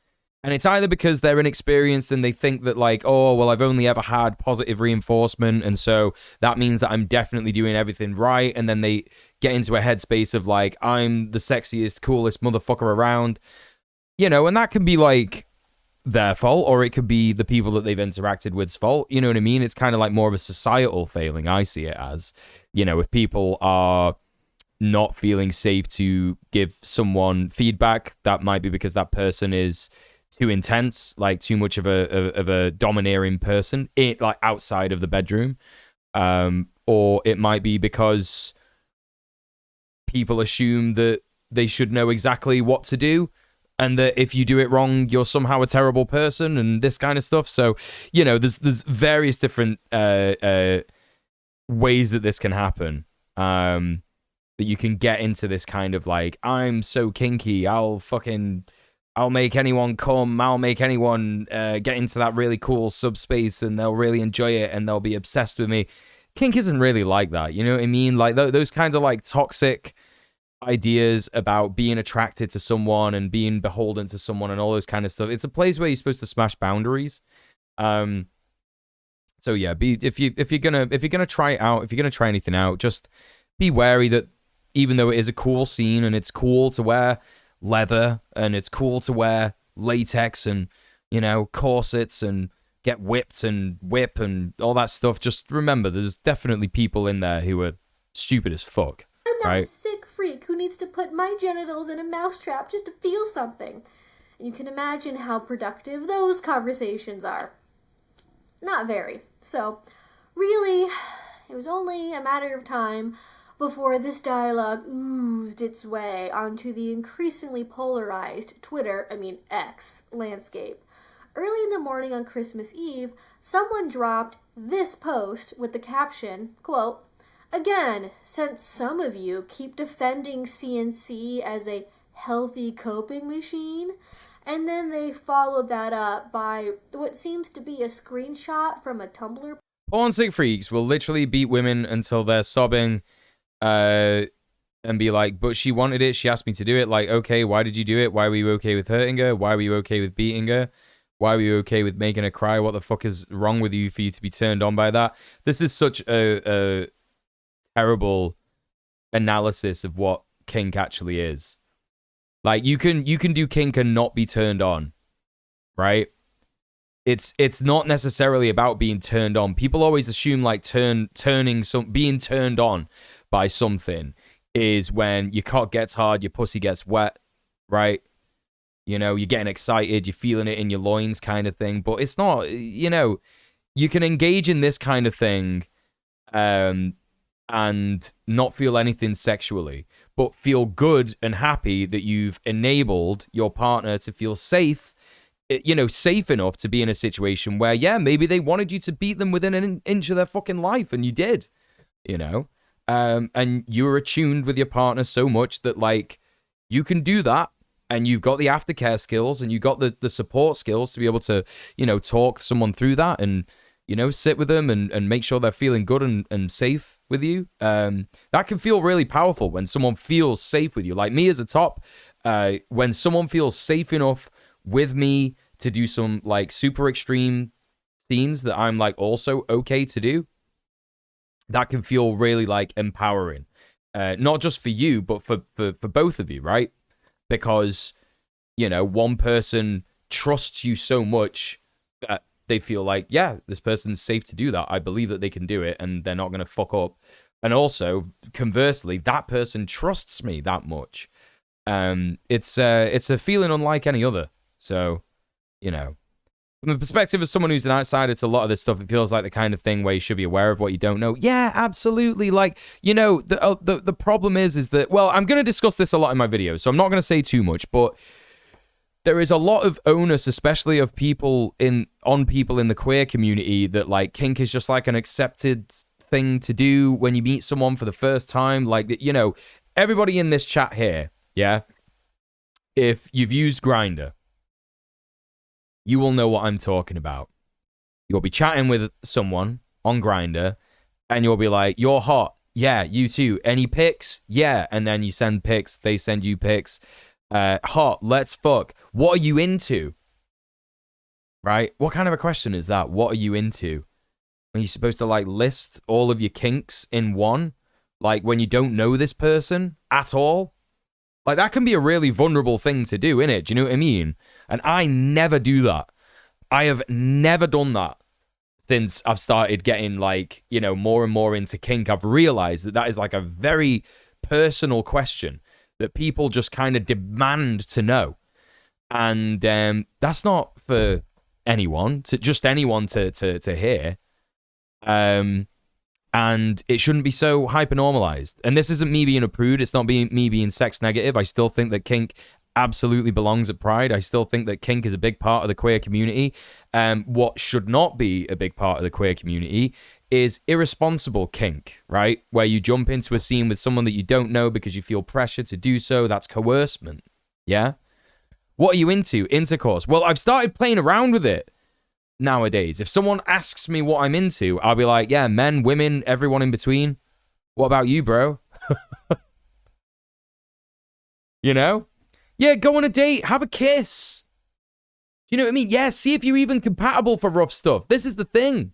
And it's either because they're inexperienced and they think that like, oh, well, I've only ever had positive reinforcement, and so that means that I'm definitely doing everything right. And then they get into a headspace of like, I'm the sexiest, coolest motherfucker around. You know, and that can be like their fault, or it could be the people that they've interacted with's fault. You know what I mean? It's kind of like more of a societal failing, I see it as. You know, if people are not feeling safe to give someone feedback, that might be because that person is too intense, like too much of a domineering person, like outside of the bedroom, or it might be because people assume that they should know exactly what to do, and that if you do it wrong, you're somehow a terrible person, and this kind of stuff. So, you know, there's various different ways that this can happen. That you can get into this kind of like, I'm so kinky, I'll make anyone come, I'll make anyone get into that really cool subspace and they'll really enjoy it and they'll be obsessed with me. Kink isn't really like that, you know what I mean? Like those kinds of like toxic ideas about being attracted to someone and being beholden to someone and all those kind of stuff. It's a place where you're supposed to smash boundaries. So yeah, if you're gonna try it out, if you're gonna try anything out, just be wary that even though it is a cool scene and it's cool to wear leather and it's cool to wear latex and, you know, corsets and get whipped and whip and all that stuff, just remember there's definitely people in there who are stupid as fuck. I'm not right? a sick freak who needs to put my genitals in a mousetrap just to feel something. You can imagine how productive those conversations are. Not very. So, really, it was only a matter of time before this dialogue oozed its way onto the increasingly polarized X landscape. Early in the morning on Christmas Eve, someone dropped this post with the caption, quote, "Again, since some of you keep defending CNC as a healthy coping machine," and then they followed that up by what seems to be a screenshot from a Tumblr. Porn sick freaks will literally beat women until they're sobbing, and be like, but she wanted it, she asked me to do it. Like, okay, why did you do it? Why were you okay with hurting her? Why were you okay with beating her? Why were you okay with making her cry? What the fuck is wrong with you for you to be turned on by that? This is such a terrible analysis of what kink actually is. Like, you can do kink and not be turned on, right? It's not necessarily about being turned on. People always assume like being turned on by something is when your cock gets hard, your pussy gets wet, right? You know, you're getting excited, you're feeling it in your loins kind of thing. But it's not, you know, you can engage in this kind of thing and not feel anything sexually, but feel good and happy that you've enabled your partner to feel safe, you know, safe enough to be in a situation where, yeah, maybe they wanted you to beat them within an inch of their fucking life, and you did, you know? And you were attuned with your partner so much that, like, you can do that, and you've got the aftercare skills, and you've got the support skills to be able to, you know, talk someone through that and, you know, sit with them and make sure they're feeling good and safe with you. That can feel really powerful when someone feels safe with you. Like me as a top, when someone feels safe enough with me to do some, like, super extreme scenes that I'm, like, also okay to do, that can feel really, like, empowering. Not just for you, but for both of you, right? Because, you know, one person trusts you so much that they feel like, yeah, this person's safe to do that. I believe that they can do it and they're not going to fuck up. And also, conversely, that person trusts me that much. It's a feeling unlike any other. So, you know, from the perspective of someone who's an outsider to a lot of this stuff, it feels like the kind of thing where you should be aware of what you don't know. Yeah, absolutely. Like, you know, the problem is that, well, I'm going to discuss this a lot in my videos, so I'm not going to say too much, but there is a lot of onus, especially of people on people in the queer community, that, like, kink is just like an accepted thing to do when you meet someone for the first time. Like, you know, everybody in this chat here, yeah, if you've used Grindr, you will know what I'm talking about. You'll be chatting with someone on Grindr, and you'll be like, "You're hot. Yeah, you too. Any pics? Yeah." And then you send pics, they send you pics. Hot, let's fuck. What are you into? Right? What kind of a question is that? What are you into? When you're supposed to, like, list all of your kinks in one? Like, when you don't know this person at all? Like, that can be a really vulnerable thing to do, innit? Do you know what I mean? And I never do that. I have never done that since I've started getting, like, you know, more and more into kink. I've realized that is, like, a very personal question that people just kind of demand to know. And that's not for anyone, to hear. And it shouldn't be so hyper-normalized. And this isn't me being a prude. It's not me being sex negative. I still think that kink absolutely belongs at Pride. I still think that kink is a big part of the queer community. What should not be a big part of the queer community is irresponsible kink, right? Where you jump into a scene with someone that you don't know because you feel pressure to do so. That's coercement, yeah? What are you into? Intercourse. Well, I've started playing around with it nowadays. If someone asks me what I'm into, I'll be like, yeah, men, women, everyone in between. What about you, bro? You know? Yeah, go on a date, have a kiss. Do you know what I mean? Yeah, see if you're even compatible for rough stuff. This is the thing.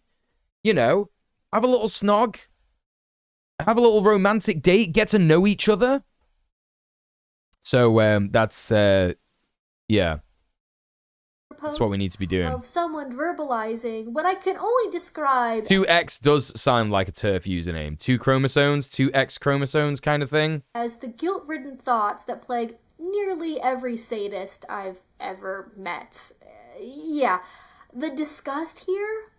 you know, have a little snog, have a little romantic date, get to know each other. So that's yeah. That's what we need to be doing. Of someone verbalizing what I can only describe 2X does sound like a TERF username. 2 chromosomes, 2X chromosomes kind of thing. as the guilt-ridden thoughts that plague nearly every sadist I've ever met. Yeah, the disgust here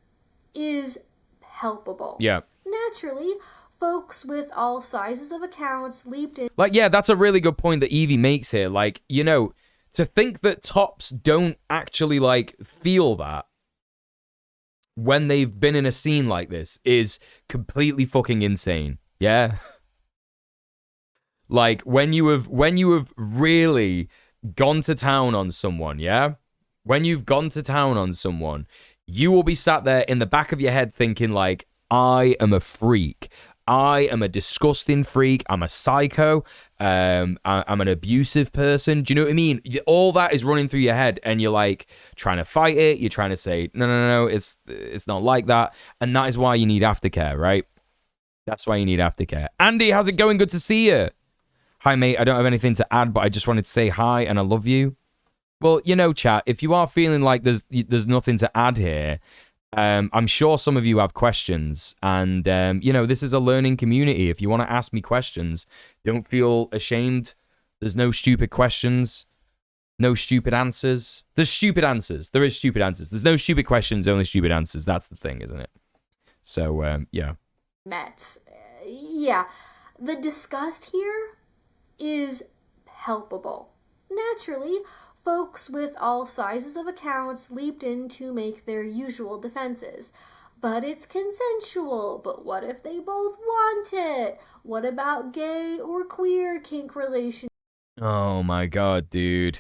is palpable. Yeah. Naturally, folks with all sizes of accounts leaped in. Like, yeah, that's a really good point that Evie makes here. Like, you know, to think that tops don't actually, like, feel that when they've been in a scene like this is completely fucking insane. Yeah? Like, when you have really gone to town on someone, yeah? When you've gone to town on someone, you will be sat there in the back of your head thinking, like, I am a freak. I am a disgusting freak. I'm a psycho. I'm an abusive person. Do you know what I mean? All that is running through your head, and you're like trying to fight it. You're trying to say, no, it's not like that. And that is why you need aftercare, right? That's why you need aftercare. Andy, how's it going? Good to see you. Hi, mate. I don't have anything to add, but I just wanted to say hi and I love you. Well, you know, chat, if you are feeling like there's nothing to add here, I'm sure some of you have questions, and you know, this is a learning community. If you want to ask me questions, don't feel ashamed. There's no stupid questions, no stupid answers. There's stupid answers. There is stupid answers. There's no stupid questions, only stupid answers. That's the thing, isn't it? So yeah. Met. Yeah, the disgust here is palpable. Naturally, folks with all sizes of accounts leaped in to make their usual defenses. But it's consensual. But what if they both want it? What about gay or queer kink relationships? Oh my god, dude.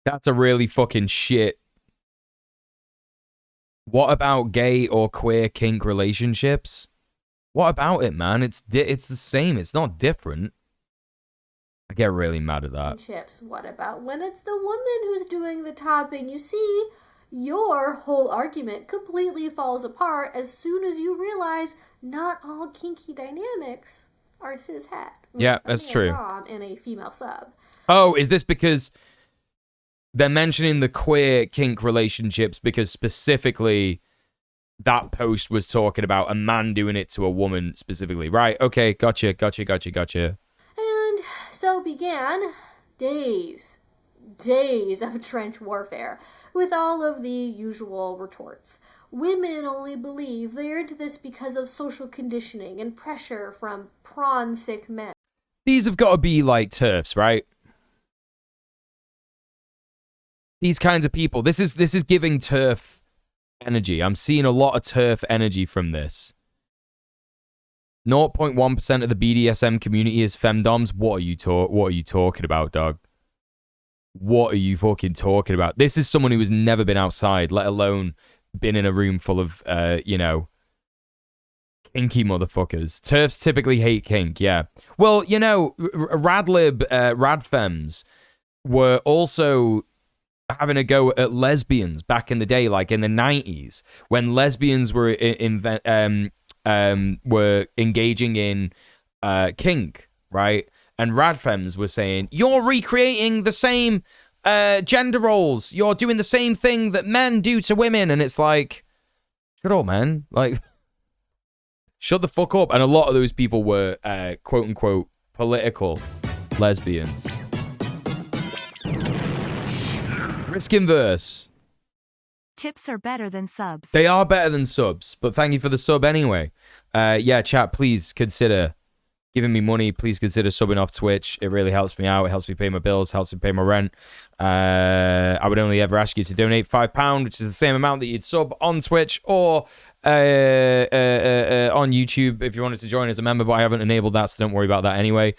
That's a really fucking shit. What about gay or queer kink relationships? What about it, man? It's the same. It's not different. I get really mad at that. What about when it's the woman who's doing the topping? You see, your whole argument completely falls apart as soon as you realize not all kinky dynamics are cishet. Yeah, that's true. Dom and a female sub. Oh, is this because they're mentioning the queer kink relationships because specifically that post was talking about a man doing it to a woman specifically? Right, okay, gotcha. And so began days of trench warfare, with all of the usual retorts. Women only believe they're into this because of social conditioning and pressure from prawn-sick men. These have got to be like TERFs, right? These kinds of people. This is giving TERF energy. I'm seeing a lot of TERF energy from this. 0.1% of the BDSM community is femdoms. What are you talking about, dog? What are you fucking talking about? This is someone who has never been outside, let alone been in a room full of, you know, kinky motherfuckers. TERFs typically hate kink, yeah. Well, you know, radfems were also having a go at lesbians back in the day, like in the 90s, when lesbians were were engaging in kink, right? And radfems were saying, you're recreating the same gender roles. You're doing the same thing that men do to women. And it's like, shut up, man. Like, shut the fuck up. And a lot of those people were, quote unquote, political lesbians. Risk inverse. Tips are better than subs. They are better than subs, but thank you for the sub anyway. Yeah, chat, please consider giving me money. Please consider subbing off Twitch. It really helps me out. It helps me pay my bills, helps me pay my rent. I would only ever ask you to donate £5, which is the same amount that you'd sub on Twitch or on YouTube if you wanted to join as a member, but I haven't enabled that, so don't worry about that anyway.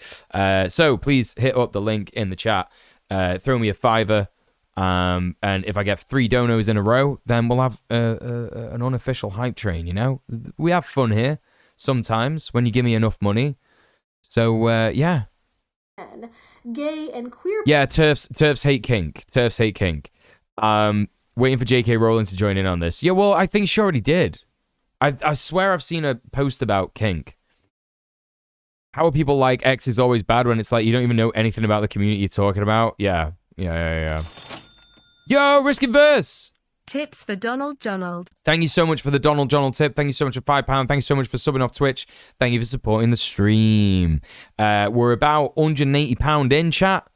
So please hit up the link in the chat. Throw me a $5. And if I get 3 donos in a row, then we'll have an unofficial hype train, you know? We have fun here sometimes when you give me enough money. So, yeah. Gay and queer. Yeah, TERFs hate kink. TERFs hate kink. Waiting for J.K. Rowling to join in on this. Yeah, well, I think she already did. I swear I've seen a post about kink. How are people like X is always bad when it's like you don't even know anything about the community you're talking about? Yeah. Yo, Risk Adverse! Tips for Donald Jonald. Thank you so much for the Donald Jonald tip. Thank you so much for £5. Thank you so much for subbing off Twitch. Thank you for supporting the stream. We're about £180 in, chat.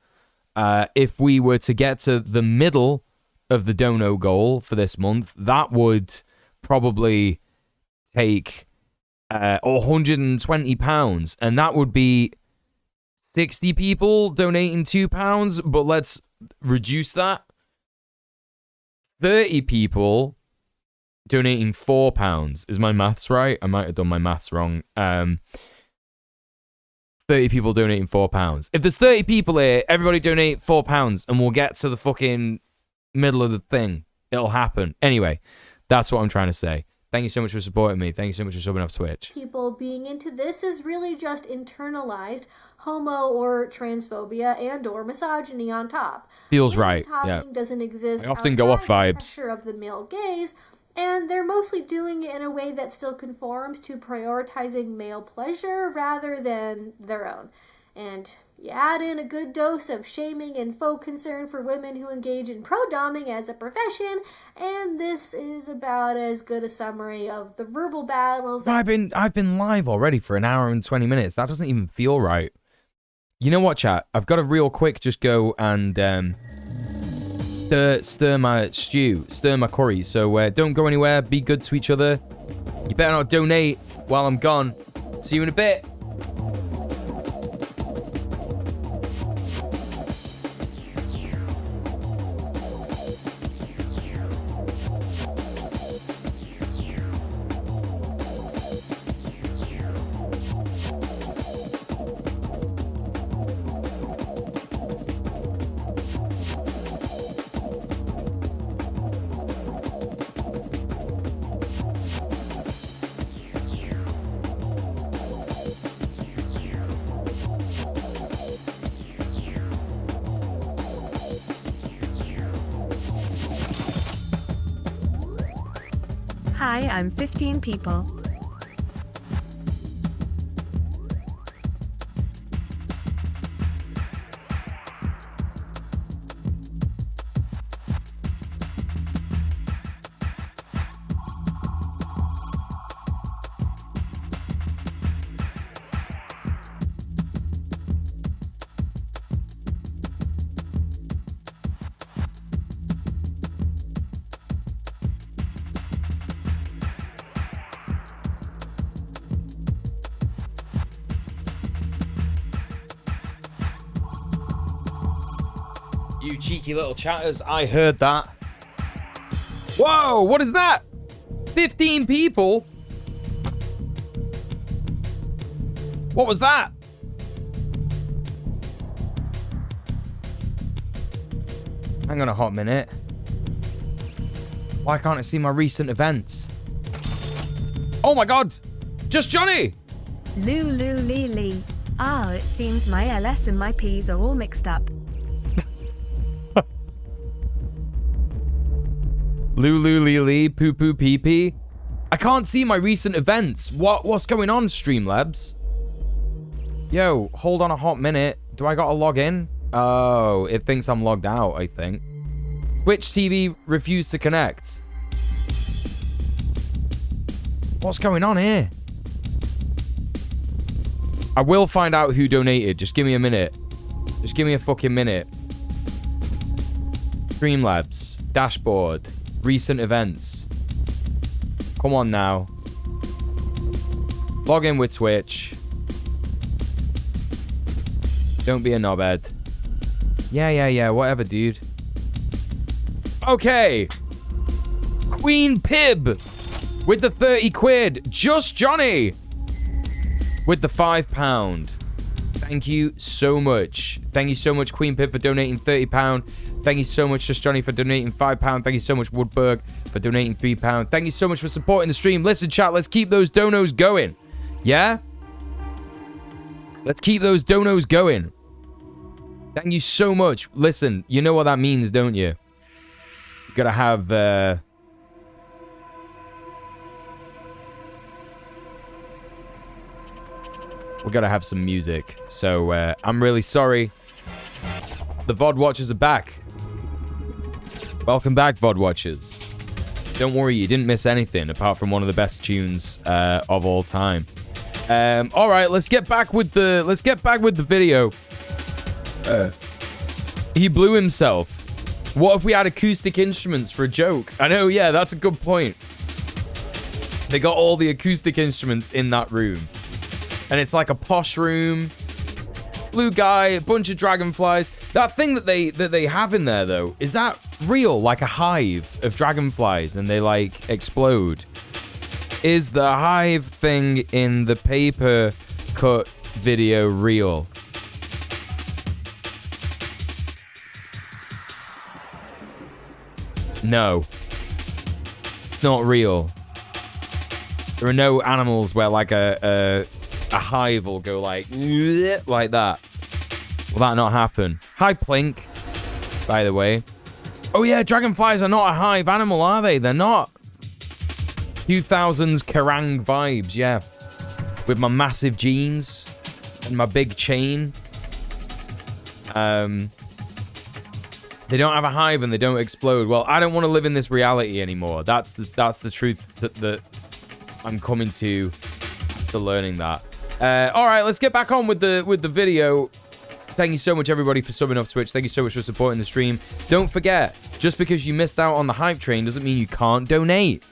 If we were to get to the middle of the dono goal for this month, that would probably take £120, and that would be 60 people donating £2, but let's reduce that. 30 people donating £4. Is my maths right? I might have done my maths wrong. 30 people donating £4. If there's 30 people here, everybody donate £4 and we'll get to the fucking middle of the thing. It'll happen. Anyway, that's what I'm trying to say. Thank you so much for supporting me. Thank you so much for subbing off Twitch. People being into this is really just internalized homo or transphobia and or misogyny on top. Feels right. Yeah. Doesn't exist. I often go off vibes. The pressure of the male gaze, and they're mostly doing it in a way that still conforms to prioritizing male pleasure rather than their own. And you add in a good dose of shaming and faux concern for women who engage in pro-doming as a profession, and this is about as good a summary of the verbal battles. I've been live already for an hour and 20 minutes. That doesn't even feel right. You know what, chat? I've got to real quick just go and stir my stew, stir my curry. So don't go anywhere. Be good to each other. You better not donate while I'm gone. See you in a bit. Hi, I'm 15 people. You cheeky little chatters, I heard that. Whoa, what is that? 15 people? What was that? Hang on a hot minute. Why can't I see my recent events? Oh my god! Just Johnny! Lulu Lee Lee. Ah, it seems my LS and my P's are all mixed up. Lulu Lee Lee, Poo Poo Pee Pee. I can't see my recent events. What's going on, Streamlabs? Yo, hold on a hot minute. Do I gotta log in? Oh, it thinks I'm logged out, I think. Twitch TV refused to connect. What's going on here? I will find out who donated. Just give me a minute. Just give me a fucking minute. Streamlabs. Dashboard. Recent events. Come on now. Log in with Twitch. Don't be a knobhead. Yeah. Whatever, dude. Okay. Queen Pib with the 30 quid. Just Johnny with the £5. Thank you so much. Thank you so much, Queen Pib, for donating £30. Thank you so much, Just Johnny, for donating £5. Thank you so much, Woodberg, for donating £3. Thank you so much for supporting the stream. Listen, chat, let's keep those donos going. Yeah? Let's keep those donos going. Thank you so much. Listen, you know what that means, don't you? Gotta have we gotta have some music. So I'm really sorry. The VOD watchers are back. Welcome back, VOD watchers. Don't worry, you didn't miss anything apart from one of the best tunes of all time. All right, let's get back with the video. He blew himself. What if we had acoustic instruments for a joke? I know, yeah, that's a good point. They got all the acoustic instruments in that room. And it's like a posh room. Blue guy, a bunch of dragonflies. That thing that they have in there, though, is that real? Like a hive of dragonflies and they, like, explode? Is the hive thing in the paper cut video real? No. Not real. There are no animals where, like, a hive will go like that. Will that not happen? Hi, Plink, by the way. Oh, yeah, dragonflies are not a hive animal, are they? They're not. 2000s Kerrang vibes, yeah. With my massive jeans and my big chain. They don't have a hive and they don't explode. Well, I don't want to live in this reality anymore. That's the truth that I'm coming to learning that. All right, let's get back on with the video. Thank you so much, everybody, for subbing off Twitch. Thank you so much for supporting the stream. Don't forget, just because you missed out on the hype train doesn't mean you can't donate.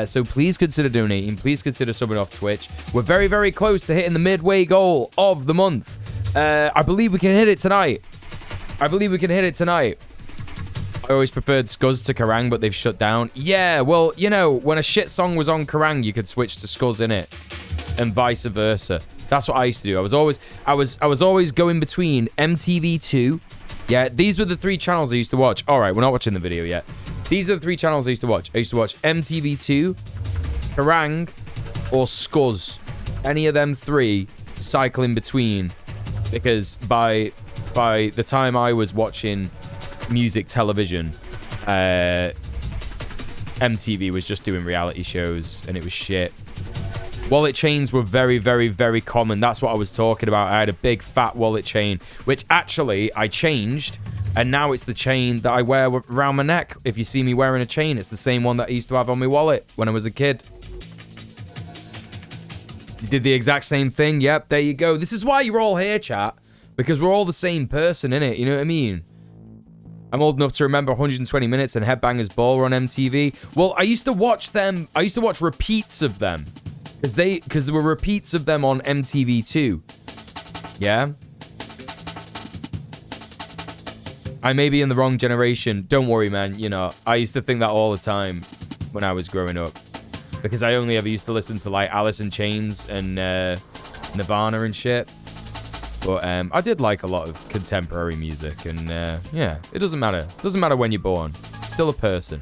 So please consider donating. Please consider subbing off Twitch. We're very, very close to hitting the midway goal of the month. I believe we can hit it tonight. I always preferred Scuzz to Kerrang, but they've shut down. Yeah, well, you know, when a shit song was on Kerrang, you could switch to Scuzz, innit? And vice versa. That's what I used to do. I was always going between MTV2. Yeah, these were the 3 channels I used to watch. All right, we're not watching the video yet. These are the 3 channels I used to watch. I used to watch MTV2, Kerrang, or Scuzz. Any of them 3 cycling between, because by the time I was watching music television, MTV was just doing reality shows and it was shit. Wallet chains were very, very, very common. That's what I was talking about. I had a big fat wallet chain, which actually I changed, and now it's the chain that I wear around my neck. If you see me wearing a chain, it's the same one that I used to have on my wallet when I was a kid. You did the exact same thing. Yep, there you go. This is why you're all here, chat, because we're all the same person, innit? You know what I mean? I'm old enough to remember 120 Minutes and Headbangers Ball were on MTV. Well, I used to watch them. I used to watch repeats of them. Because there were repeats of them on MTV too. Yeah? I may be in the wrong generation. Don't worry, man. You know, I used to think that all the time when I was growing up. Because I only ever used to listen to, like, Alice in Chains and Nirvana and shit. But I did like a lot of contemporary music. And, yeah, it doesn't matter. It doesn't matter when you're born. Still a person.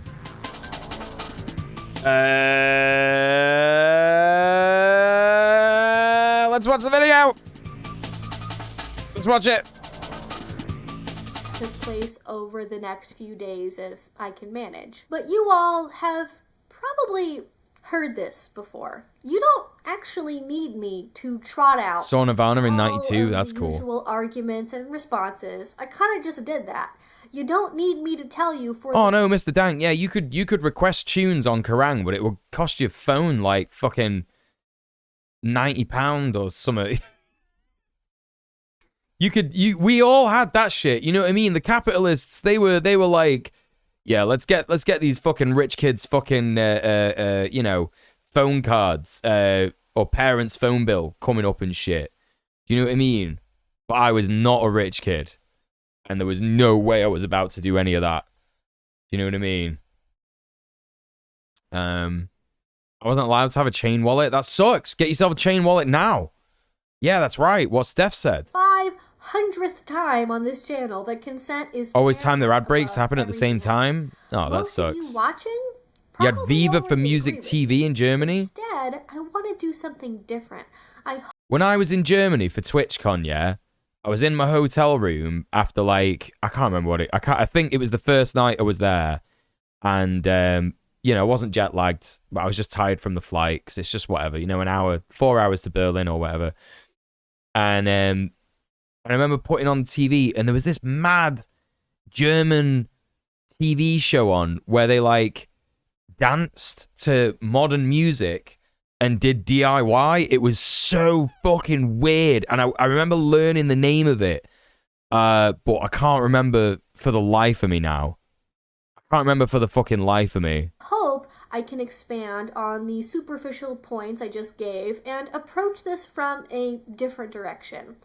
Let's watch the video. Let's watch it. Took place over the next few days as I can manage. But you all have probably heard this before. You don't actually need me to trot out Saw Nirvana in 92. That's cool. Usual arguments and responses. I kind of just did that. You don't need me to tell you for. Oh no, Mr. Dank. Yeah, you could request tunes on Kerrang, but it would cost your phone like fucking £90 or something. We all had that shit. You know what I mean? The capitalists, they were like, yeah, let's get these fucking rich kids fucking you know, phone cards or parents' phone bill coming up and shit. Do you know what I mean? But I was not a rich kid. And there was no way I was about to do any of that. Do you know what I mean? I wasn't allowed to have a chain wallet. That sucks. Get yourself a chain wallet now. Yeah, that's right. What Steph said. 500th time on this channel that consent is always time their ad breaks happen at the same time. Oh, that sucks. Of you watching? You had Viva for Music TV in Germany. Instead, I want to do something different. When I was in Germany for TwitchCon, yeah, I was in my hotel room after, like, I can't remember what it. I think it was the first night I was there, And, you know, I wasn't jet lagged, but I was just tired from the flight because it's just whatever, you know, 4 hours to Berlin or whatever. And I remember putting on TV and there was this mad German TV show on where they like danced to modern music and did DIY. It was so fucking weird. And I remember learning the name of it, but I can't remember for the life of me now. I can't remember for the fucking life of me. Hope I can expand on the superficial points I just gave and approach this from a different direction.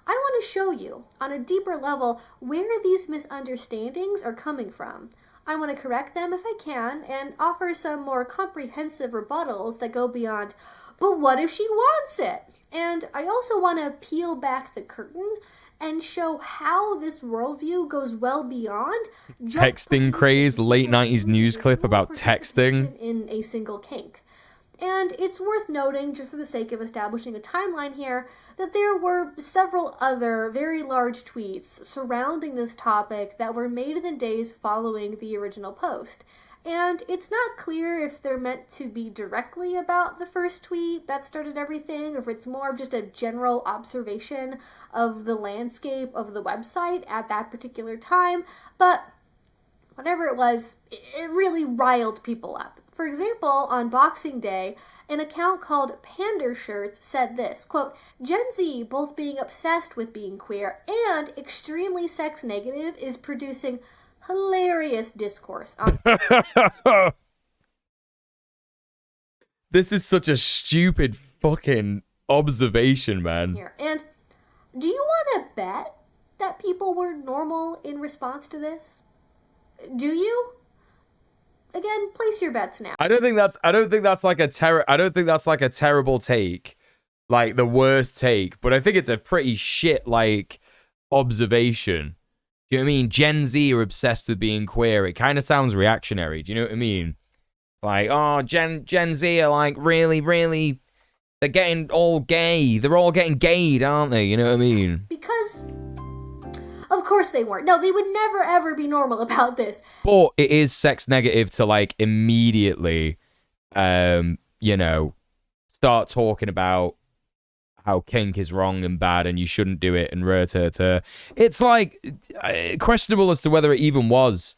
I want to show you, on a deeper level, where these misunderstandings are coming from. I want to correct them if I can and offer some more comprehensive rebuttals that go beyond, but what if she wants it? And I also want to peel back the curtain and show how this worldview goes well beyond just texting craze, late 90s news clip about texting in a single kink. And it's worth noting, just for the sake of establishing a timeline here, that there were several other very large tweets surrounding this topic that were made in the days following the original post. And it's not clear if they're meant to be directly about the first tweet that started everything, or if it's more of just a general observation of the landscape of the website at that particular time. But whatever it was, it really riled people up. For example, on Boxing Day, an account called Pander Shirts said this, quote, Gen Z, both being obsessed with being queer and extremely sex negative, is producing hilarious discourse on... This is such a stupid fucking observation, man. Here. And do you want to bet that people were normal in response to this? Do you? Again, place your bets now. I don't think that's like a terrible take, like the worst take, but I think it's a pretty shit like observation. Do you know what I mean? Gen Z are obsessed with being queer. It kind of sounds reactionary. Do you know what I mean? It's like, oh, Gen Z are like really, they're getting all gay. They're all getting gayed, aren't they? You know what I mean? Because of course they weren't. No, they would never ever be normal about this. But it is sex negative to like immediately, you know, start talking about how kink is wrong and bad and you shouldn't do it and it's like questionable as to whether it even was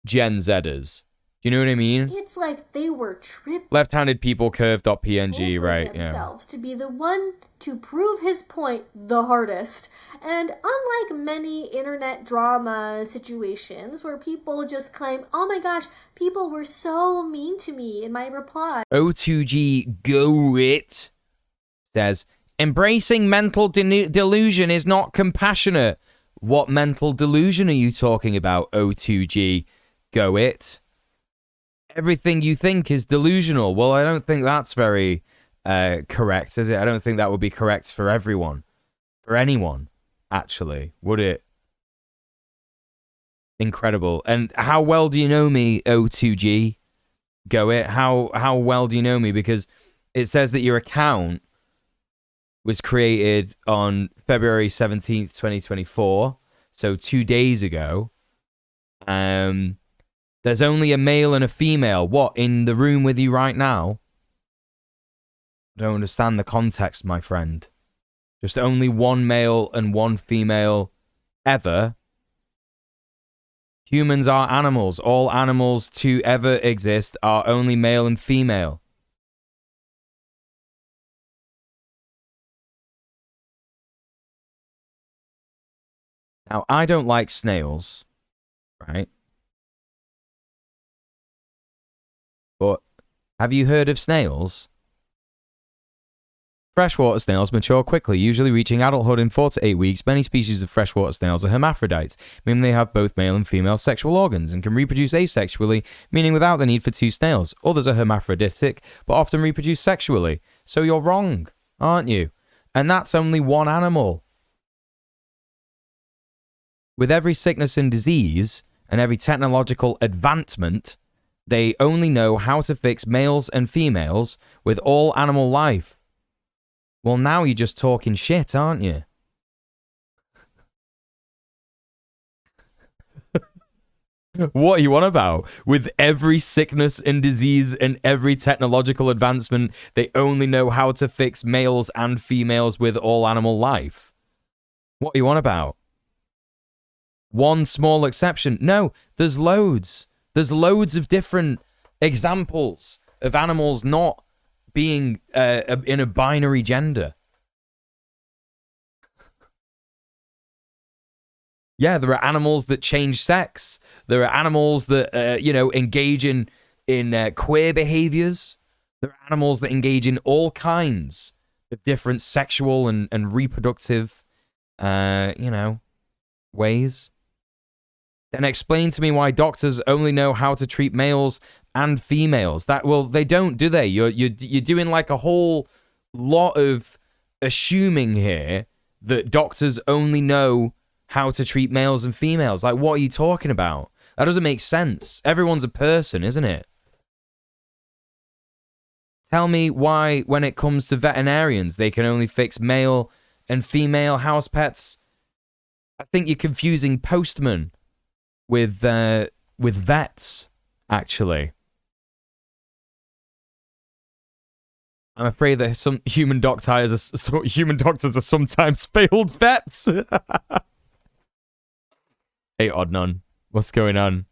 Gen Zers. Do you know what I mean? It's like they were tripped. Left-handed people curve.png, right? Themselves to be the one to prove his point the hardest. And unlike many internet drama situations where people just claim, oh my gosh, people were so mean to me in my reply. O2G Go It says, embracing mental delusion is not compassionate. What mental delusion are you talking about, O2G Go It? Everything you think is delusional. Well, I don't think that's very correct, is it? I don't think that would be correct for everyone. For anyone, actually. Would it? Incredible. And how well do you know me, O2G? Go It. How well do you know me? Because it says that your account was created on February 17th, 2024. So 2 days ago. There's only a male and a female. What, in the room with you right now? I don't understand the context, my friend. Just only one male and one female ever. Humans are animals. All animals to ever exist are only male and female. Now, I don't like snails, right? But have you heard of snails? Freshwater snails mature quickly, usually reaching adulthood in 4 to 8 weeks. Many species of freshwater snails are hermaphrodites, meaning they have both male and female sexual organs and can reproduce asexually, meaning without the need for 2 snails. Others are hermaphroditic, but often reproduce sexually. So you're wrong, aren't you? And that's only one animal. With every sickness and disease, and every technological advancement, they only know how to fix males and females with all animal life. Well, now you're just talking shit, aren't you? What are you on about? With every sickness and disease and every technological advancement, they only know how to fix males and females with all animal life. What are you on about? One small exception. No, there's loads. There's loads of different examples of animals not being in a binary gender. Yeah, there are animals that change sex. There are animals that, engage in queer behaviors. There are animals that engage in all kinds of different sexual and reproductive, ways. Then explain to me why doctors only know how to treat males and females. They don't, do they? You're doing like a whole lot of assuming here that doctors only know how to treat males and females. Like, what are you talking about? That doesn't make sense. Everyone's a person, isn't it? Tell me why, when it comes to veterinarians, they can only fix male and female house pets. I think you're confusing postmen with vets, actually. I'm afraid that some human doctors are sometimes failed vets. Hey, Odnon, what's going on?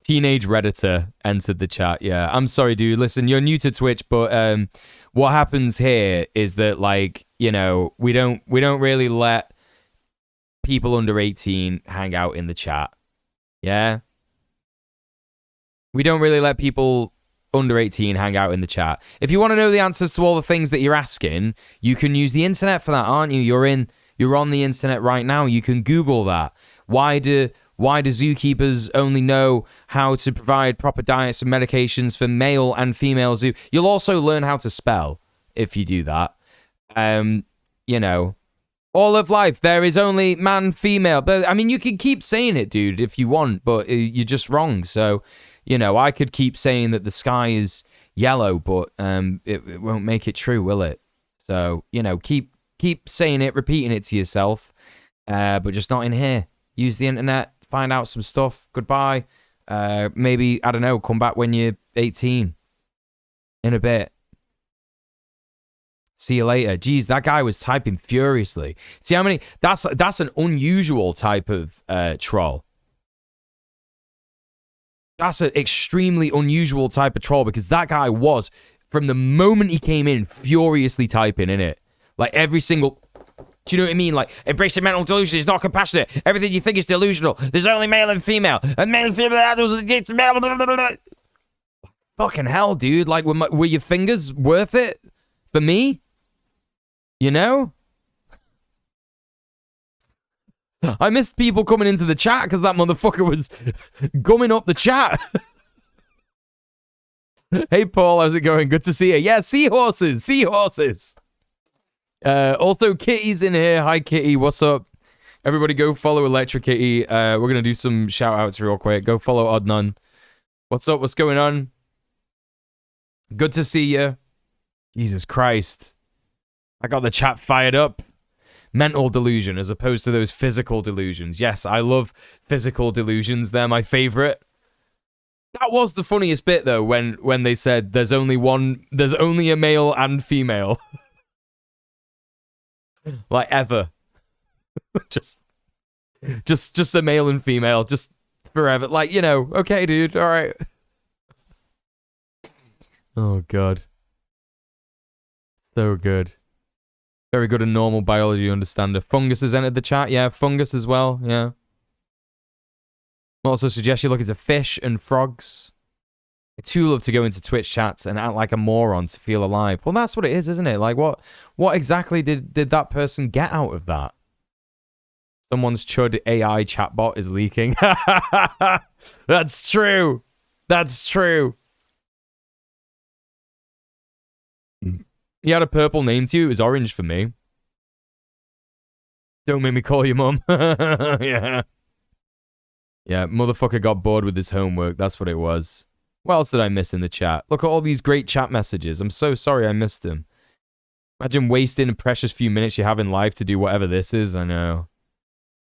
Teenage Redditor entered the chat. Yeah, I'm sorry, dude. Listen, you're new to Twitch, but what happens here is that, like, we don't really let people under 18 hang out in the chat. Yeah? We don't really let people under 18 hang out in the chat. If you want to know the answers to all the things that you're asking, you can use the internet for that, aren't you? You're on the internet right now. You can Google that. Why do zookeepers only know how to provide proper diets and medications for male and female zoo? You'll also learn how to spell if you do that. All of life, there is only man, female. But, I mean, you can keep saying it, dude, if you want, but you're just wrong. So, I could keep saying that the sky is yellow, but it won't make it true, will it? So, keep saying it, repeating it to yourself, but just not in here. Use the internet, find out some stuff. Goodbye. Maybe, I don't know, come back when you're 18. In a bit. See you later. Jeez, that guy was typing furiously. See how many... That's an unusual type of troll. That's an extremely unusual type of troll, because that guy was, from the moment he came in, furiously typing, innit? Like, every single... Do you know what I mean? Like, embracing mental delusion is not compassionate. Everything you think is delusional. There's only male and female. And male and female adults against male... Blah, blah, blah. Fucking hell, dude. Like, were your fingers worth it? For me? I missed people coming into the chat because that motherfucker was gumming up the chat. Hey, Paul, how's it going? Good to see you. Yeah, seahorses. Also, Kitty's in here. Hi, Kitty. What's up? Everybody go follow Electric Kitty. We're going to do some shout-outs real quick. Go follow Odnon. What's up? What's going on? Good to see you. Jesus Christ. I got the chat fired up. Mental delusion as opposed to those physical delusions. Yes, I love physical delusions. They're my favorite. That was the funniest bit, though, when they said there's only a male and female. Like, ever. just a male and female, just forever. Like, okay, dude, all right. Oh, God. So good. Very good and normal biology understander. Fungus has entered the chat. Yeah, Fungus as well. Yeah. Also suggest you look into fish and frogs. I too love to go into Twitch chats and act like a moron to feel alive. Well, that's what it is, isn't it? Like, what exactly did that person get out of that? Someone's chud AI chatbot is leaking. That's true. That's true. He had a purple name to you. It was orange for me. Don't make me call you mum. Yeah. Yeah, motherfucker got bored with his homework. That's what it was. What else did I miss in the chat? Look at all these great chat messages. I'm so sorry I missed them. Imagine wasting a precious few minutes you have in life to do whatever this is. I know.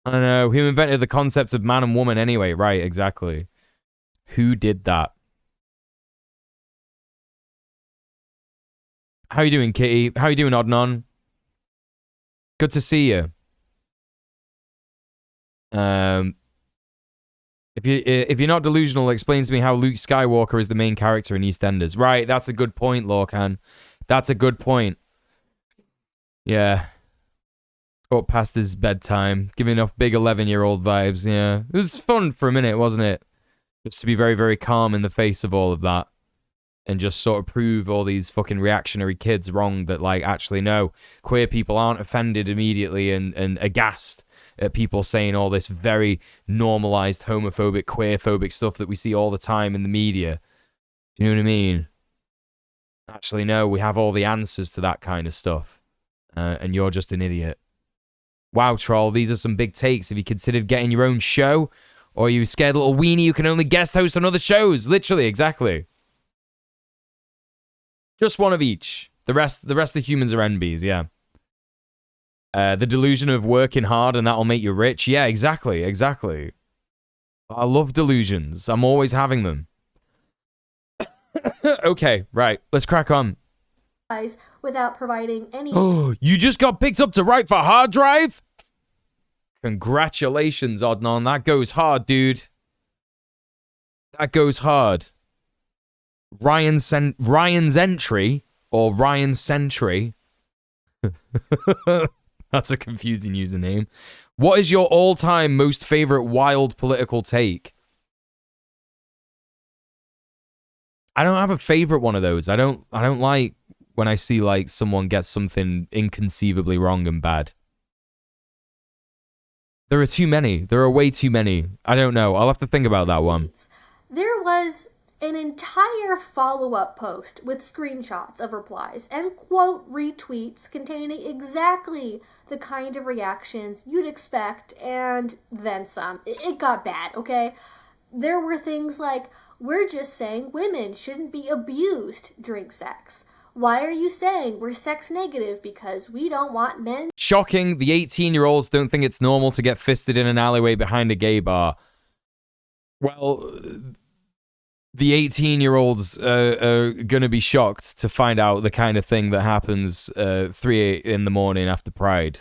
I don't know. Who invented the concepts of man and woman anyway? Right, exactly. Who did that? How you doing, Kitty? How you doing, Odnon? Good to see you. If you're not delusional, explain to me how Luke Skywalker is the main character in EastEnders. Right, that's a good point, Lorcan. That's a good point. Yeah. Up past his bedtime, giving off big 11-year-old vibes. Yeah, it was fun for a minute, wasn't it? Just to be very, very calm in the face of all of that. And just sort of prove all these fucking reactionary kids wrong that, like, actually, no, queer people aren't offended immediately and aghast at people saying all this very normalized homophobic, queerphobic stuff that we see all the time in the media. Do you know what I mean? Actually, no, we have all the answers to that kind of stuff. And you're just an idiot. Wow, troll, these are some big takes. Have you considered getting your own show? Or are you a scared little weenie who can only guest host on other shows? Literally, exactly. Just one of each. The rest of humans are NBs, yeah. The delusion of working hard and that'll make you rich. Yeah, exactly. I love delusions. I'm always having them. Okay, right. Let's crack on. Without providing any... Oh, you just got picked up to write for Hard Drive? Congratulations, Odnon. That goes hard, dude. That goes hard. Ryan's entry, or Ryan Sentry. That's a confusing username. What is your all-time most favorite wild political take? I don't have a favorite one of those. I don't like when I see like someone get something inconceivably wrong and bad. There are too many. There are way too many. I don't know. I'll have to think about that one. There was an entire follow-up post with screenshots of replies and quote retweets containing exactly the kind of reactions you'd expect and then some. It got bad, okay? There were things like, we're just saying women shouldn't be abused during sex. Why are you saying we're sex negative because we don't want men? Shocking, the 18-year-olds don't think it's normal to get fisted in an alleyway behind a gay bar. Well, the 18-year-olds are going to be shocked to find out the kind of thing that happens 3 in the morning after Pride.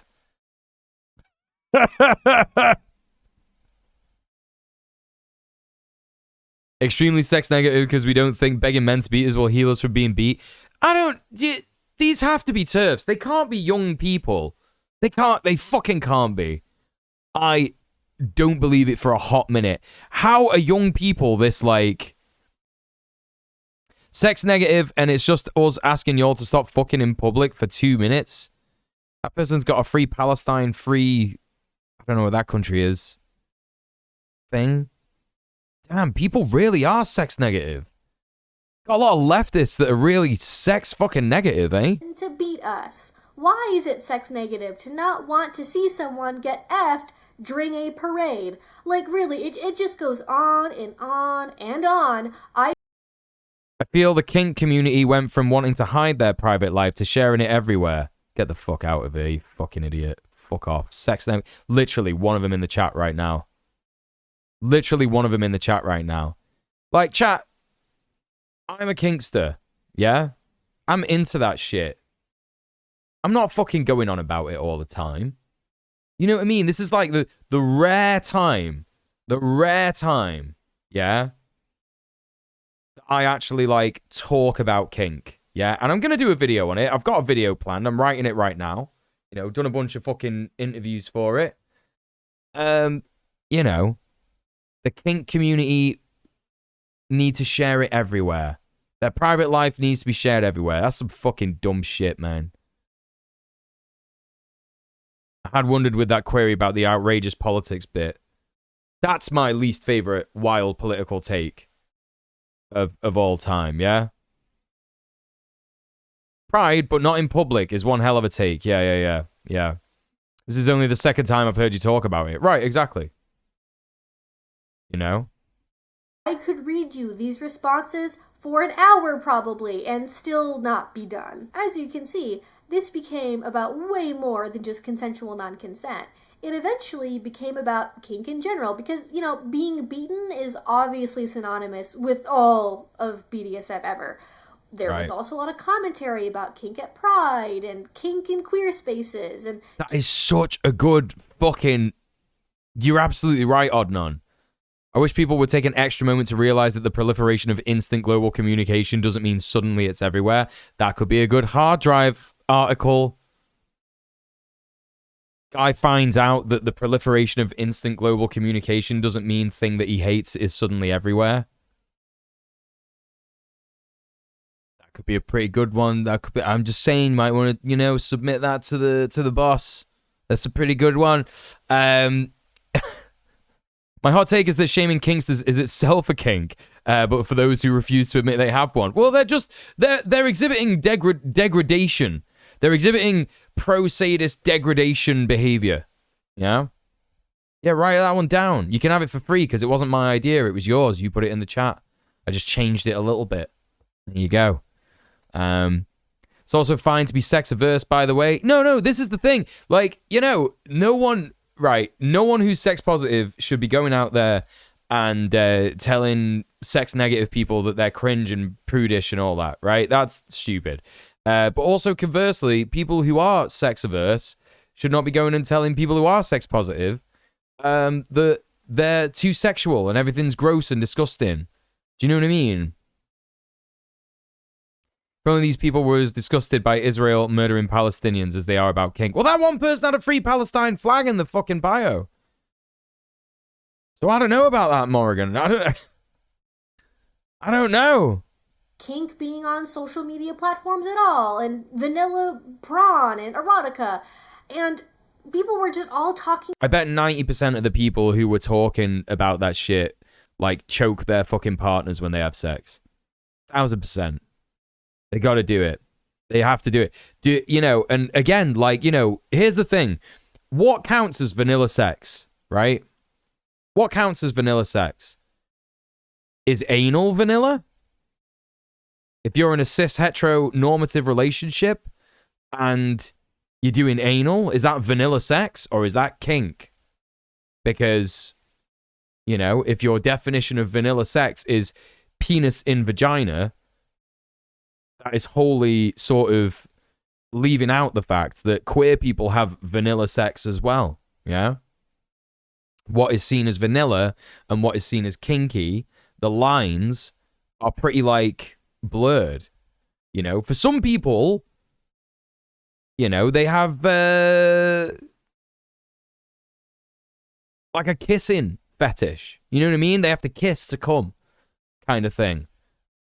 Extremely sex negative because we don't think begging men to beat us will heal us from being beat. These have to be TERFs. They can't be young people. They fucking can't be. I don't believe it for a hot minute. How are young people this, like, sex negative and it's just us asking y'all to stop fucking in public for 2 minutes? That person's got a free Palestine, free, I don't know what that country is, thing. Damn, people really are sex negative. Got a lot of leftists that are really sex fucking negative, eh? To beat us. Why is it sex negative to not want to see someone get effed during a parade? Like, really, it just goes on and on and on. I feel the kink community went from wanting to hide their private life to sharing it everywhere. Get the fuck out of here, you fucking idiot. Fuck off. Sex negative. Literally, one of them in the chat right now. Literally one of them in the chat right now. Like, chat, I'm a kinkster, yeah? I'm into that shit. I'm not fucking going on about it all the time. You know what I mean? This is like the rare time, yeah? That I actually, like, talk about kink, yeah? And I'm going to do a video on it. I've got a video planned. I'm writing it right now. You know, done a bunch of fucking interviews for it. You know, the kink community need to share it everywhere. Their private life needs to be shared everywhere. That's some fucking dumb shit, man. I had wondered with that query about the outrageous politics bit. That's my least favorite wild political take of all time, yeah? Pride, but not in public, is one hell of a take. Yeah. This is only the second time I've heard you talk about it. Right, exactly. You know? I could read you these responses for an hour probably and still not be done. As you can see, this became about way more than just consensual non-consent. It eventually became about kink in general because, being beaten is obviously synonymous with all of BDSM ever. There was also a lot of commentary about kink at Pride and kink in queer spaces. And that is such a good fucking... You're absolutely right, Adnan. I wish people would take an extra moment to realize that the proliferation of instant global communication doesn't mean suddenly it's everywhere. That could be a good hard drive article. Guy finds out that the proliferation of instant global communication doesn't mean thing that he hates is suddenly everywhere. That could be a pretty good one. That could be, I'm just saying, you might want to, submit that to the boss. That's a pretty good one. My hot take is that shaming kinks is itself a kink, but for those who refuse to admit they have one, well, they're exhibiting degradation. They're exhibiting pro-sadist degradation behavior. Yeah? Yeah, write that one down. You can have it for free because it wasn't my idea. It was yours. You put it in the chat. I just changed it a little bit. There you go. It's also fine to be sex-averse, by the way. No, this is the thing. Like, no one who's sex-positive should be going out there and telling sex-negative people that they're cringe and prudish and all that, right? That's stupid. But also, conversely, people who are sex-averse should not be going and telling people who are sex-positive that they're too sexual and everything's gross and disgusting. Do you know what I mean? If only these people were as disgusted by Israel murdering Palestinians as they are about kink. Well, that one person had a Free Palestine flag in the fucking bio. So I don't know about that, Morrigan. I don't know. Kink being on social media platforms at all, and vanilla prawn and erotica, and people were just all talking. I bet 90% of the people who were talking about that shit, choke their fucking partners when they have sex. 1,000%. They got to do it. They have to do it. And again, here's the thing. What counts as vanilla sex, right? What counts as vanilla sex? Is anal vanilla? If you're in a cis heteronormative relationship and you're doing anal, is that vanilla sex or is that kink? Because, if your definition of vanilla sex is penis in vagina, that is wholly sort of leaving out the fact that queer people have vanilla sex as well, yeah? What is seen as vanilla and what is seen as kinky, the lines are pretty, blurred. For some people, they have, a kissing fetish. You know what I mean? They have to kiss to come, kind of thing.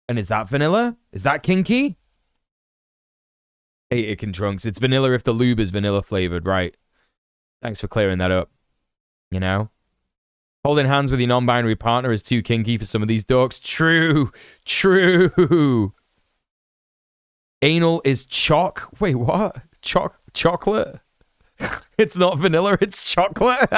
And is that vanilla? Is that kinky? Hey, Ick and Trunks. It's vanilla if the lube is vanilla flavored, right? Thanks for clearing that up. Holding hands with your non-binary partner is too kinky for some of these dorks. True. Anal is Wait, what? Chocolate? It's not vanilla, it's chocolate.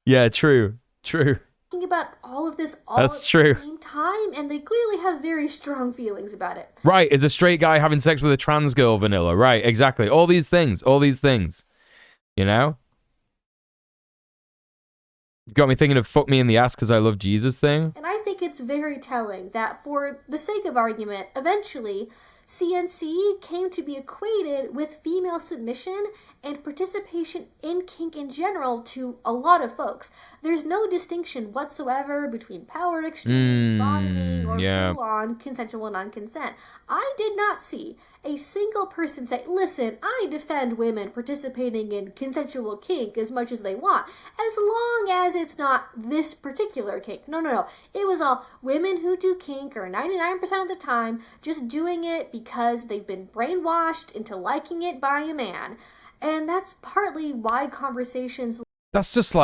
Yeah, true. Thinking about all of this all That's at true. the same time, and they clearly have very strong feelings about it. Right, is a straight guy having sex with a trans girl vanilla? Right, exactly. All these things. You got me thinking of fuck me in the ass because I love Jesus thing. And I think it's very telling that for the sake of argument, eventually, CNC came to be equated with female submission and participation in kink in general to a lot of folks. There's no distinction whatsoever between power exchange, bonding, or full-on consensual non-consent. I did not see a single person say, listen, I defend women participating in consensual kink as much as they want, as long as it's not this particular kink. No. It was all women who do kink are 99% of the time just doing it because they've been brainwashed into liking it by a man. And that's partly why conversations... That's just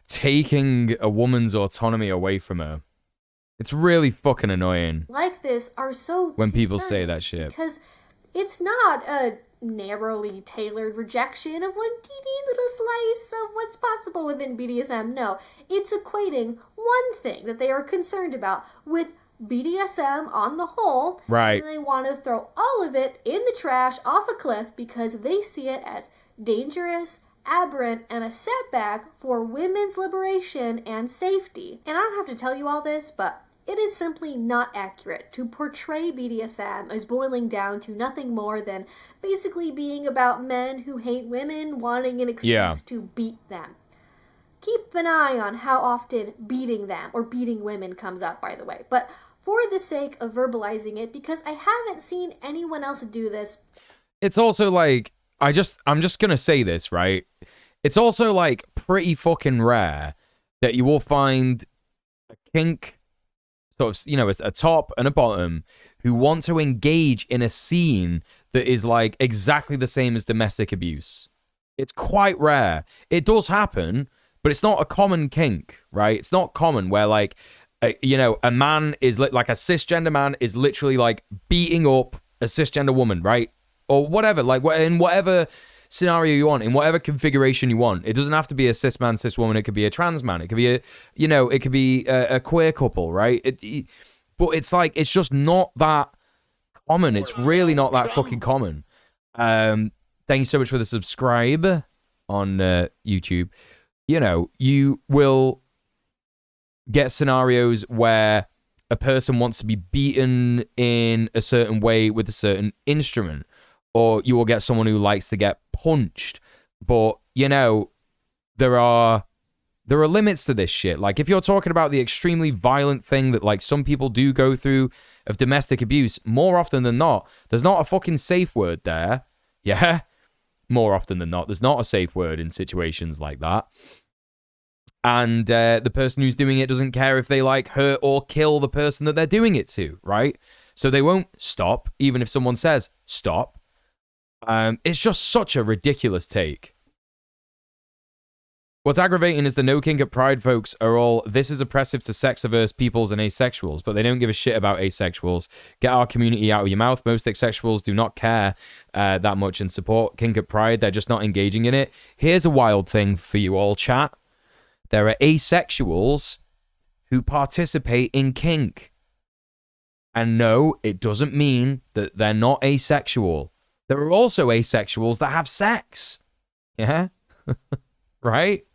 taking a woman's autonomy away from her. It's really fucking annoying. Like this are so when people say that shit. Because it's not a narrowly tailored rejection of one teeny little slice of what's possible within BDSM. No, it's equating one thing that they are concerned about with BDSM on the whole, Right. and they want to throw all of it in the trash off a cliff because they see it as dangerous, aberrant, and a setback for women's liberation and safety. And I don't have to tell you all this, but it is simply not accurate to portray BDSM as boiling down to nothing more than basically being about men who hate women wanting an excuse to beat them. Keep an eye on how often beating them or beating women comes up, by the way. But for the sake of verbalizing it, because I haven't seen anyone else do this. It's also like, I'm just gonna say this, right? It's also like pretty fucking rare that you will find a kink, sort of, you know, a top and a bottom, who want to engage in a scene that is like exactly the same as domestic abuse. It's quite rare. It does happen, but it's not a common kink, right? It's not common where like, a man is like a cisgender man is literally like beating up a cisgender woman, right? Or whatever, like in whatever scenario you want, in whatever configuration you want. It doesn't have to be a cis man, cis woman. It could be a trans man. It could be a queer couple, right? But it's like, it's just not that common. It's really not that fucking common. Thank you so much for the subscribe on YouTube. You know, you will get scenarios where a person wants to be beaten in a certain way with a certain instrument, or you will get someone who likes to get punched. But, you know, there are limits to this shit. Like, if you're talking about the extremely violent thing that, like, some people do go through of domestic abuse, more often than not, there's not a fucking safe word there. Yeah? More often than not, there's not a safe word in situations like that. And the person who's doing it doesn't care if they, like, hurt or kill the person that they're doing it to, right? So they won't stop, even if someone says, stop. It's just such a ridiculous take. What's aggravating is the no kink at Pride folks are all, this is oppressive to sex-averse peoples and asexuals, but they don't give a shit about asexuals. Get our community out of your mouth. Most asexuals do not care that much and support kink at Pride. They're just not engaging in it. Here's a wild thing for you all, chat. There are asexuals who participate in kink. And no, it doesn't mean that they're not asexual. There are also asexuals that have sex. Yeah? Right?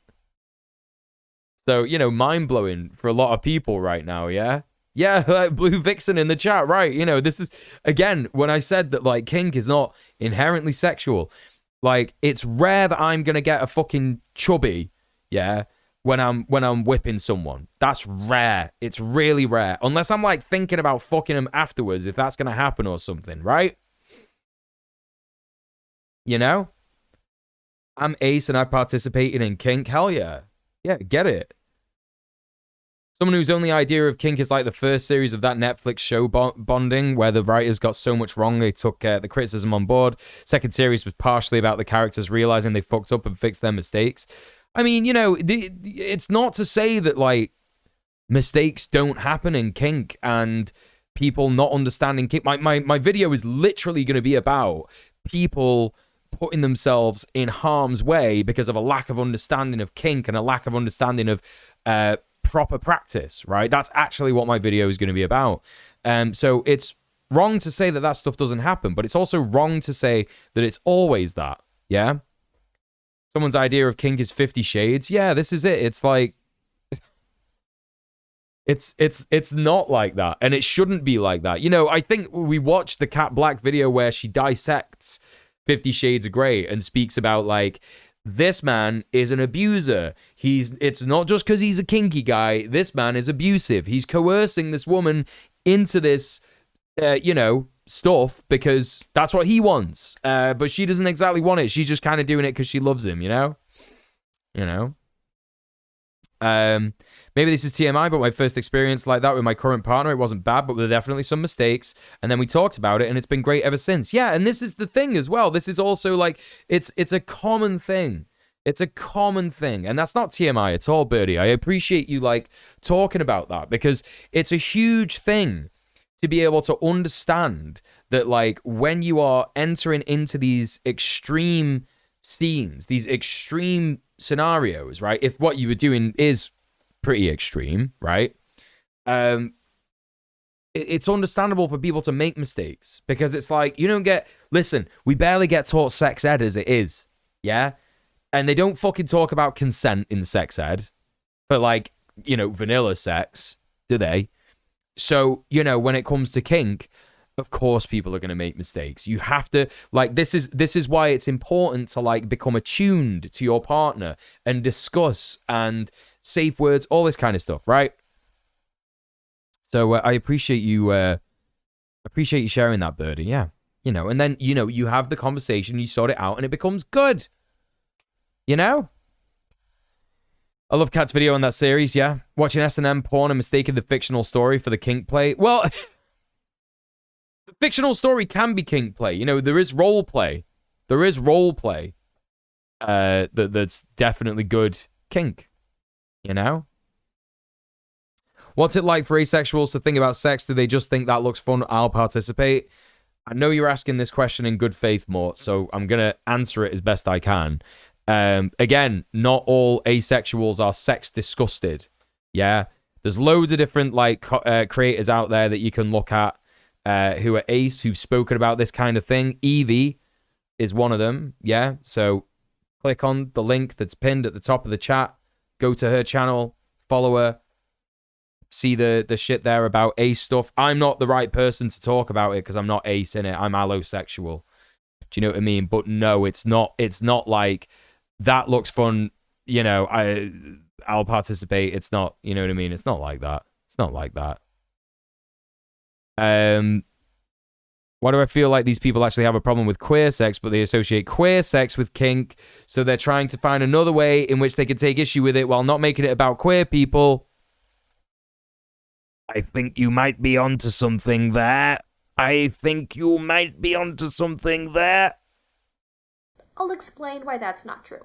So, you know, mind-blowing for a lot of people right now, yeah? Yeah, like Blue Vixen in the chat, right? You know, this is, again, when I said that, like, kink is not inherently sexual, like, it's rare that I'm going to get a fucking chubby, yeah, when I'm whipping someone. That's rare. It's really rare. Unless I'm, like, thinking about fucking them afterwards, if that's going to happen or something, right? You know? I'm ace and I participated in kink. Hell yeah. Yeah, get it. Someone whose only idea of kink is like the first series of that Netflix show Bonding, where the writers got so much wrong they took the criticism on board. Second series was partially about the characters realizing they fucked up and fixed their mistakes. I mean, you know, it's not to say that, like, mistakes don't happen in kink and people not understanding kink. My video is literally going to be about people putting themselves in harm's way because of a lack of understanding of kink and a lack of understanding of proper practice, right? That's actually what my video is going to be about. So it's wrong to say that that stuff doesn't happen, but it's also wrong to say that it's always that, yeah? Someone's idea of kink is 50 Shades. Yeah, this is it. It's like, it's not like that, and it shouldn't be like that. You know, I think we watched the Cat Black video where she dissects 50 Shades of Grey and speaks about, like, this man is an abuser. It's not just because he's a kinky guy. This man is abusive. He's coercing this woman into this, stuff because that's what he wants. But she doesn't exactly want it. She's just kind of doing it because she loves him, you know? Maybe this is TMI, but my first experience like that with my current partner, it wasn't bad, but there were definitely some mistakes. And then we talked about it, and it's been great ever since. Yeah, and this is the thing as well. This is also like, it's a common thing. It's a common thing. And that's not TMI at all, Birdie. I appreciate you, like, talking about that because it's a huge thing to be able to understand that, like, when you are entering into these extreme scenes, these extreme scenarios, right? If what you were doing is pretty extreme, right? it's understandable for people to make mistakes because it's like, you don't get, listen, we barely get taught sex ed as it is. Yeah. And they don't fucking talk about consent in sex ed for like, you know, vanilla sex, do they? So, you know, when it comes to kink, of course people are going to make mistakes. You have to, like, this is why it's important to like become attuned to your partner and discuss and safe words, all this kind of stuff, right? So I appreciate you sharing that, Birdie. Yeah. You know, and then, you know, you have the conversation, you sort it out, and it becomes good. You know? I love Kat's video on that series, yeah. Watching S&M porn and mistaking the fictional story for the kink play. Well, the fictional story can be kink play. You know, there is role play. There is role play that's definitely good kink. You know? What's it like for asexuals to think about sex? Do they just think that looks fun? I'll participate. I know you're asking this question in good faith, Mort, so I'm going to answer it as best I can. Again, not all asexuals are sex disgusted. Yeah? There's loads of different like creators out there that you can look at who are ace, who've spoken about this kind of thing. Evie is one of them. Yeah? So click on the link that's pinned at the top of the chat. Go to her channel. Follow her. See the shit there about ace stuff. I'm not the right person to talk about it because I'm not ace in it. I'm allosexual. Do you know what I mean? But no, it's not like that looks fun, you know, I'll participate. It's not, you know what I mean? It's not like that. It's not like that. Why do I feel like these people actually have a problem with queer sex, but they associate queer sex with kink, so they're trying to find another way in which they can take issue with it while not making it about queer people? I think you might be onto something there. I think you might be onto something there. I'll explain why that's not true.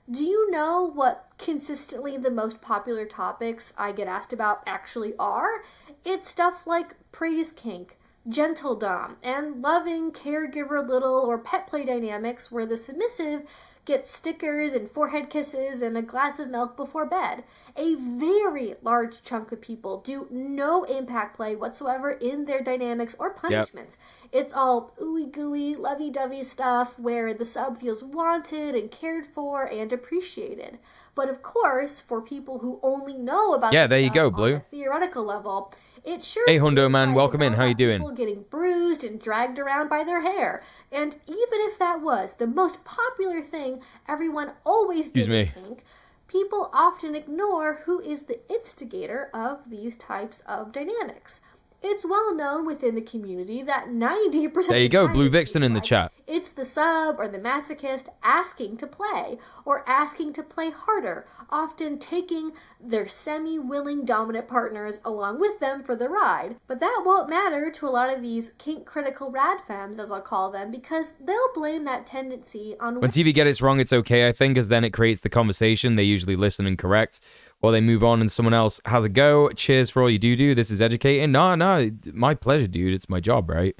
Do you know what consistently the most popular topics I get asked about actually are? It's stuff like praise kink, gentle dom, and loving caregiver little or pet play dynamics where the submissive gets stickers and forehead kisses and a glass of milk before bed. A very large chunk of people do no impact play whatsoever in their dynamics or punishments. Yep. It's all ooey gooey, lovey-dovey stuff where the sub feels wanted and cared for and appreciated. But of course, for people who only know about there you go, Blue. On a theoretical level, it sure hey, Hundo man, like welcome in. How you doing? People getting bruised and dragged around by their hair. And even if that was the most popular thing everyone always did in kink, people often ignore who is the instigator of these types of dynamics. It's well known within the community that 90% there you go, Blue Vixen in the chat. It's the sub or the masochist asking to play or asking to play harder, often taking their semi-willing dominant partners along with them for the ride. But that won't matter to a lot of these kink-critical radfems, as I'll call them, because they'll blame that tendency on... When TV get it wrong, it's okay, I think, as then it creates the conversation. They usually listen and correct. Or they move on and someone else has a go. Cheers for all you do. This is educating. No, my pleasure, dude. It's my job, right?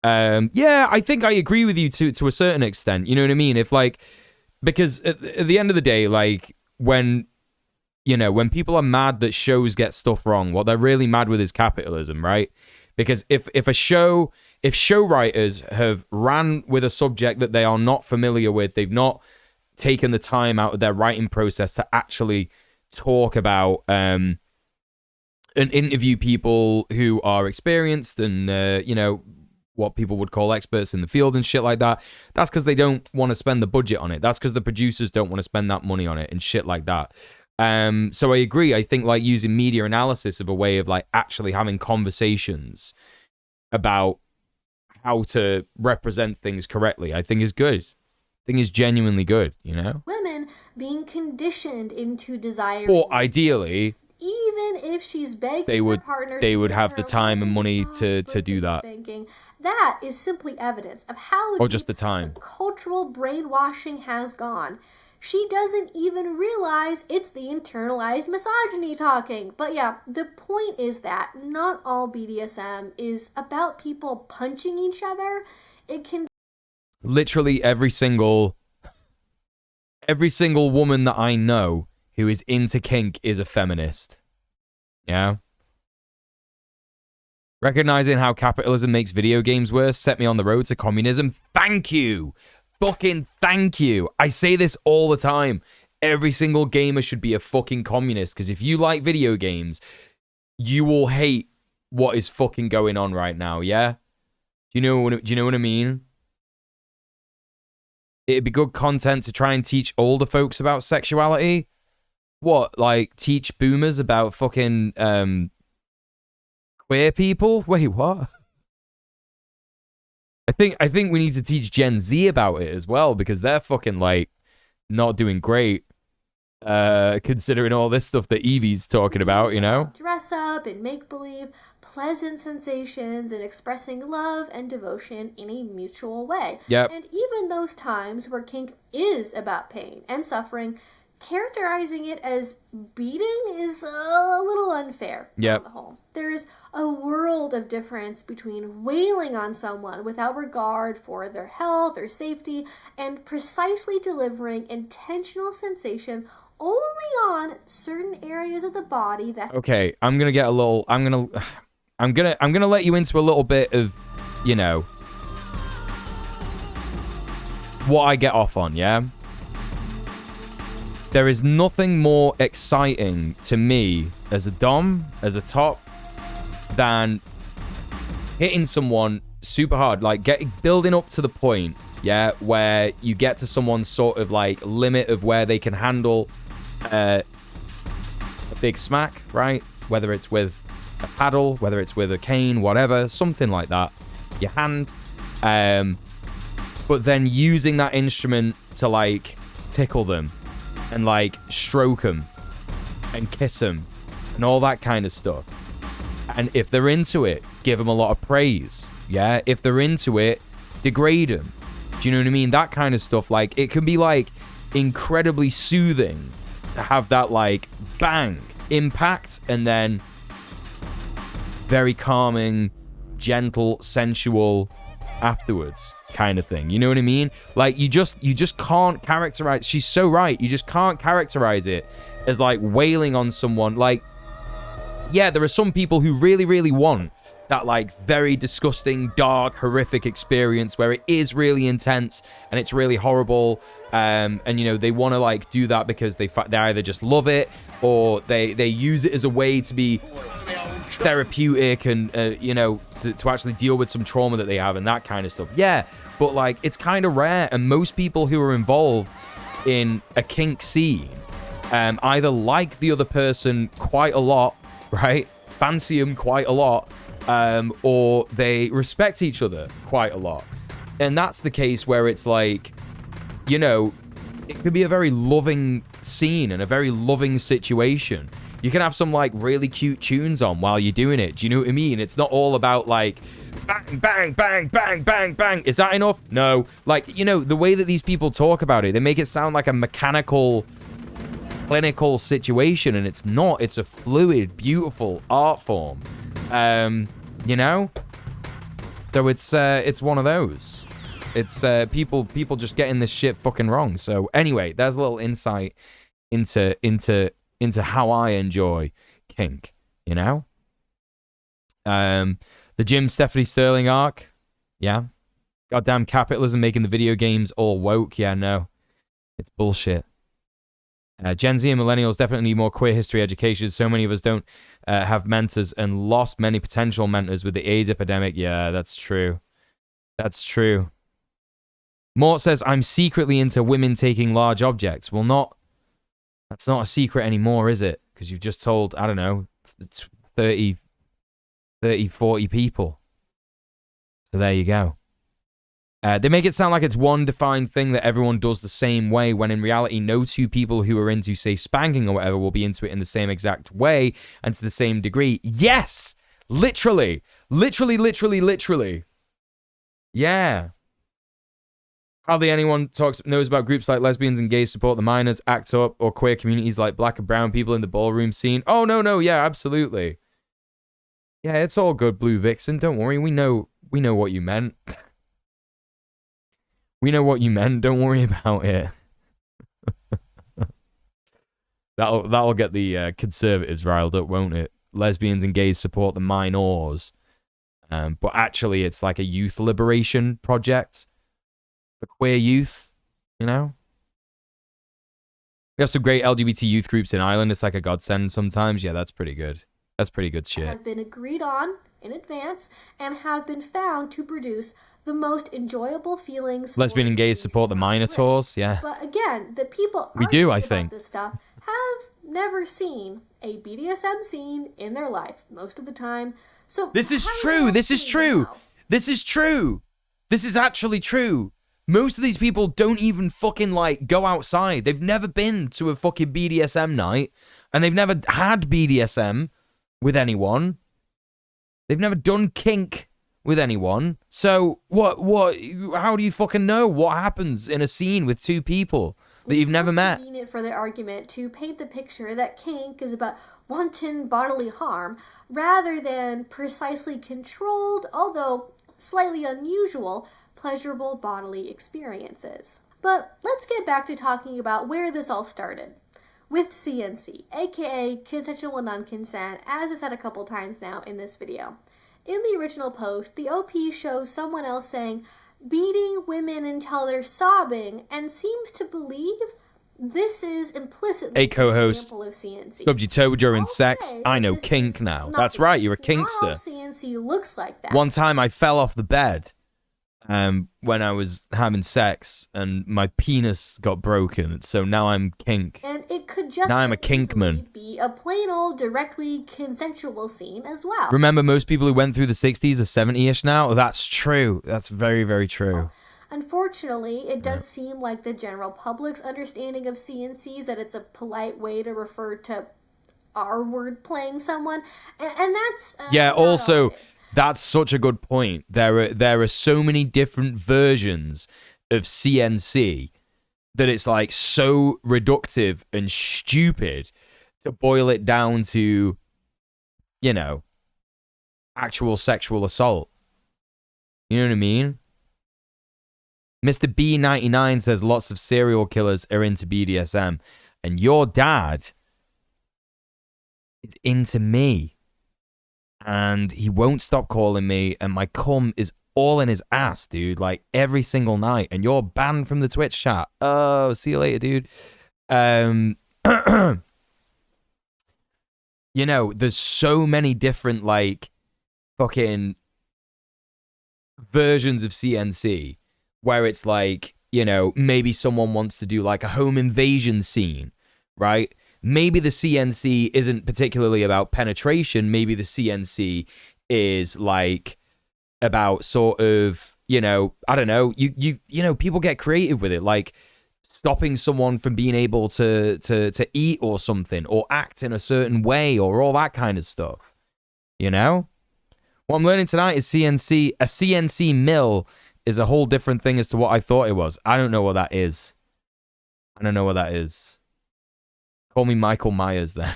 Yeah, I think I agree with you to a certain extent. You know what I mean? If like, because at the end of the day, like when people are mad that shows get stuff wrong, what they're really mad with is capitalism, right? Because if show writers have ran with a subject that they are not familiar with, they've not taken the time out of their writing process to actually talk about and interview people who are experienced and what people would call experts in the field and shit like that, that's because they don't want to spend the budget on it. That's because the producers don't want to spend that money on it and shit like that. So I agree. I think like using media analysis of a way of like actually having conversations about how to represent things correctly, I think is good. I think is genuinely good, you know? Women being conditioned into desire. Or ideally, even if she's begging they would her partner they have the time and money to do that. Spanking, that is simply evidence of how or just the time. The cultural brainwashing has gone. She doesn't even realize it's the internalized misogyny talking. But yeah, the point is that not all BDSM is about people punching each other. It can literally every single woman that I know who is into kink is a feminist. Yeah. Recognizing how capitalism makes video games worse set me on the road to communism. Thank you. Fucking thank you. I say this all the time. Every single gamer should be a fucking communist, because if you like video games, you will hate what is fucking going on right now, yeah? Do you know what I mean? It'd be good content to try and teach older folks about sexuality. What, like teach boomers about fucking queer people? Wait, what? I think we need to teach Gen Z about it as well, because they're fucking like not doing great, considering all this stuff that Evie's talking about, you know? Dress up and make believe, pleasant sensations, and expressing love and devotion in a mutual way. Yep. And even those times where kink is about pain and suffering, characterizing it as beating is a little unfair on the whole. There's a world of difference between wailing on someone without regard for their health or safety and precisely delivering intentional sensation only on certain areas of the body that... Okay, I'm gonna let you into a little bit of, you know, what I get off on, yeah? There is nothing more exciting to me as a dom, as a top, than hitting someone super hard, like building up to the point, yeah, where you get to someone's sort of like limit of where they can handle a big smack, right? Whether it's with a paddle, whether it's with a cane, whatever, something like that, your hand, but then using that instrument to like tickle them and like stroke them and kiss them and all that kind of stuff. And if they're into it, give them a lot of praise. Yeah, if they're into it, degrade them. Do you know what I mean? That kind of stuff. Like, it can be like incredibly soothing to have that like bang impact, and then very calming, gentle, sensual afterwards kind of thing. You know what I mean? Like, you just can't characterize... She's so right. You just can't characterize it as like wailing on someone. Like, yeah, there are some people who really, really want that like very disgusting, dark, horrific experience where it is really intense and it's really horrible, and you know, they want to like do that because they either just love it or they use it as a way to be therapeutic and you know, to actually deal with some trauma that they have and that kind of stuff. Yeah, but like, it's kind of rare, and most people who are involved in a kink scene either like the other person quite a lot, right, fancy them quite a lot, or they respect each other quite a lot. And that's the case where it's like, you know, it could be a very loving scene and a very loving situation. You can have some like really cute tunes on while you're doing it. Do you know what I mean? It's not all about like bang, bang, bang, bang, bang, bang. Is that enough? No. Like, you know, the way that these people talk about it, they make it sound like a mechanical, clinical situation, and it's not. It's a fluid, beautiful art form. You know? So it's one of those. It's people just getting this shit fucking wrong. So anyway, there's a little insight into how I enjoy kink, you know? The Jim Stephanie Sterling arc, yeah. Goddamn capitalism making the video games all woke. Yeah, no. It's bullshit. Gen Z and millennials definitely need more queer history education. So many of us don't have mentors and lost many potential mentors with the AIDS epidemic. Yeah, that's true. That's true. Mort says, I'm secretly into women taking large objects. Well, that's not a secret anymore, is it? Because you've just told, I don't know, 30, 40 people. So there you go. They make it sound like it's one defined thing that everyone does the same way, when in reality, no two people who are into, say, spanking or whatever will be into it in the same exact way and to the same degree. Yes! Literally. Literally. Yeah. Hardly anyone knows about groups like lesbians and gays support the minors, act up, or queer communities like black and brown people in the ballroom scene. Oh, no, yeah, absolutely. Yeah, it's all good, Blue Vixen. Don't worry, we know what you meant. We know what you meant. Don't worry about it. That'll get the conservatives riled up, won't it? Lesbians and gays support the minors. But actually, it's like a youth liberation project for queer youth, you know? We have some great LGBT youth groups in Ireland. It's like a godsend sometimes. Yeah, that's pretty good. That's pretty good shit. Have been agreed on in advance and have been found to produce the most enjoyable feelings. Lesbian and gays support the Minotaurs. Yeah. But again, the people we do, I about think. This stuff have never seen a BDSM scene in their life most of the time. So this is true. This is true. This is true. This is actually true. Most of these people don't even fucking like go outside. They've never been to a fucking BDSM night, and they've never had BDSM with anyone. They've never done kink with anyone. So what how do you fucking know what happens in a scene with two people that you've never met? It's convenient for their argument to paint the picture that kink is about wanton bodily harm rather than precisely controlled, although slightly unusual, pleasurable bodily experiences. But let's get back to talking about where this all started. With CNC, aka consensual non-consent, as I said a couple times now in this video. In the original post, the OP shows someone else saying, beating women until they're sobbing, and seems to believe this is implicitly a co-host example of CNC. Stubbed your toe during sex. I know kink now. That's right, you're a kinkster. Not all CNC looks like that. One time I fell off the bed when I was having sex, and my penis got broken, so now I'm kink. And it could just now I'm a kinkman. Be a plain old directly consensual scene as well. Remember, most people who went through the 60s are 70-ish now? That's true. That's very, very true. Unfortunately, it does seem like the general public's understanding of CNCs that it's a polite way to refer to R-word playing someone, and that's yeah. Also, that's such a good point. There are so many different versions of CNC that it's like so reductive and stupid to boil it down to, you know, actual sexual assault. You know what I mean? Mr. B99 says lots of serial killers are into BDSM, and your dad is into me, and he won't stop calling me, and my cum is all in his ass, dude, like every single night, and you're banned from the Twitch chat. Oh, see you later, dude. You know, there's so many different like fucking versions of CNC where it's like, you know, maybe someone wants to do like a home invasion scene, right? Maybe the CNC isn't particularly about penetration. Maybe the CNC is like about sort of, you know, I don't know. You know, people get creative with it, like stopping someone from being able to eat or something, or act in a certain way, or all that kind of stuff. You know, what I'm learning tonight is CNC. A CNC mill is a whole different thing as to what I thought it was. I don't know what that is. I don't know what that is. Call me Michael Myers then.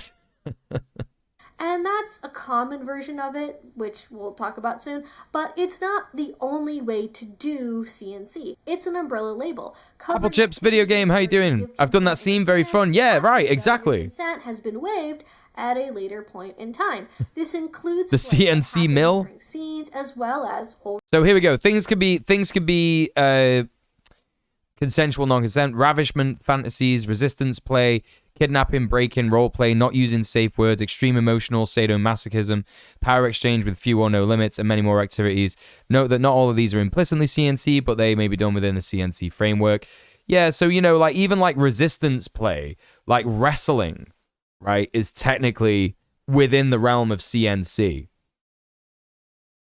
And that's a common version of it, which we'll talk about soon, but it's not the only way to do CNC. It's an umbrella label. Apple Chips video game, how you doing? I've done that scene, very fun. Yeah, right, exactly. Consent has been waived at a later point in time. This includes the CNC mill scenes as well as whole. So here we go. Things could be consensual non-consent, ravishment, fantasies, resistance play, kidnapping, break-in, role-play, not using safe words, extreme emotional, sadomasochism, power exchange with few or no limits, and many more activities. Note that not all of these are implicitly CNC, but they may be done within the CNC framework. Yeah, so, you know, like even like resistance play, like wrestling, right, is technically within the realm of CNC.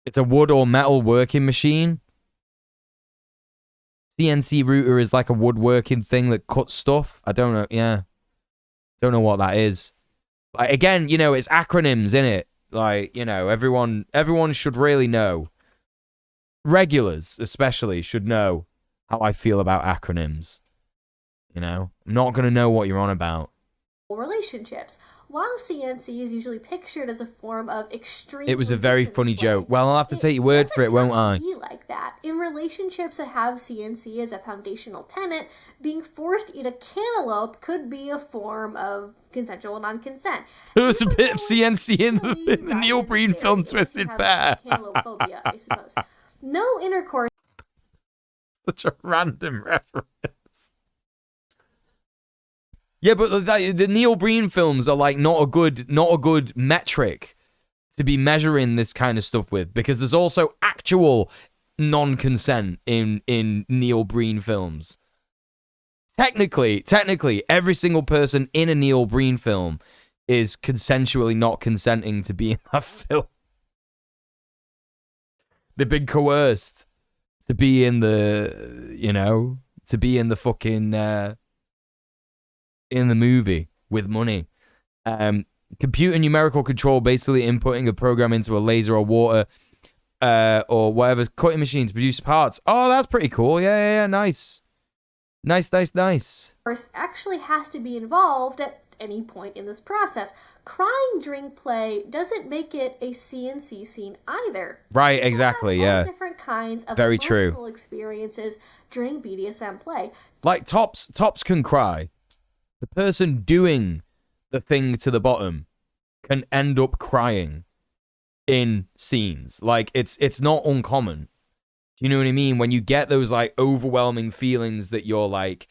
It's a wood or metal working machine. CNC router is like a woodworking thing that cuts stuff. I don't know. Yeah. Don't know what that is. Like, again, you know, it's acronyms, innit? Like, you know, everyone should really know. Regulars, especially, should know how I feel about acronyms. You know? I'm not going to know what you're on about. relationships. While CNC is usually pictured as a form of extreme, It was a very resistance funny play, joke. Well, I'll have to take your word for it, doesn't won't have I? to be like that. In relationships that have CNC as a foundational tenet, being forced to eat a cantaloupe could be a form of consensual non-consent. There was a Even bit of though it's CNC in silly, the rather Neil than Breen scary, film unless you Twisted have Pair. cantaloupe phobia, I suppose. No intercourse Such a random reference. Yeah, but the Neil Breen films are like not a good metric to be measuring this kind of stuff with, because there's also actual non-consent in Neil Breen films. Technically, every single person in a Neil Breen film is consensually not consenting to be in that film. They've been coerced to be in the, to be in the fucking, in the movie with money. Computer numerical control, basically inputting a program into a laser or water or whatever cutting machine to produce parts. Oh, that's pretty cool. Yeah, nice. Nice. actually has to be involved at any point in this process. Crying during play doesn't make it a CNC scene either. Right, exactly, People have yeah. all different kinds of Very emotional true. experiences during BDSM play. Like tops can cry. The person doing the thing to the bottom can end up crying in scenes. Like it's not uncommon. Do you know what I mean? When you get those like overwhelming feelings that you're like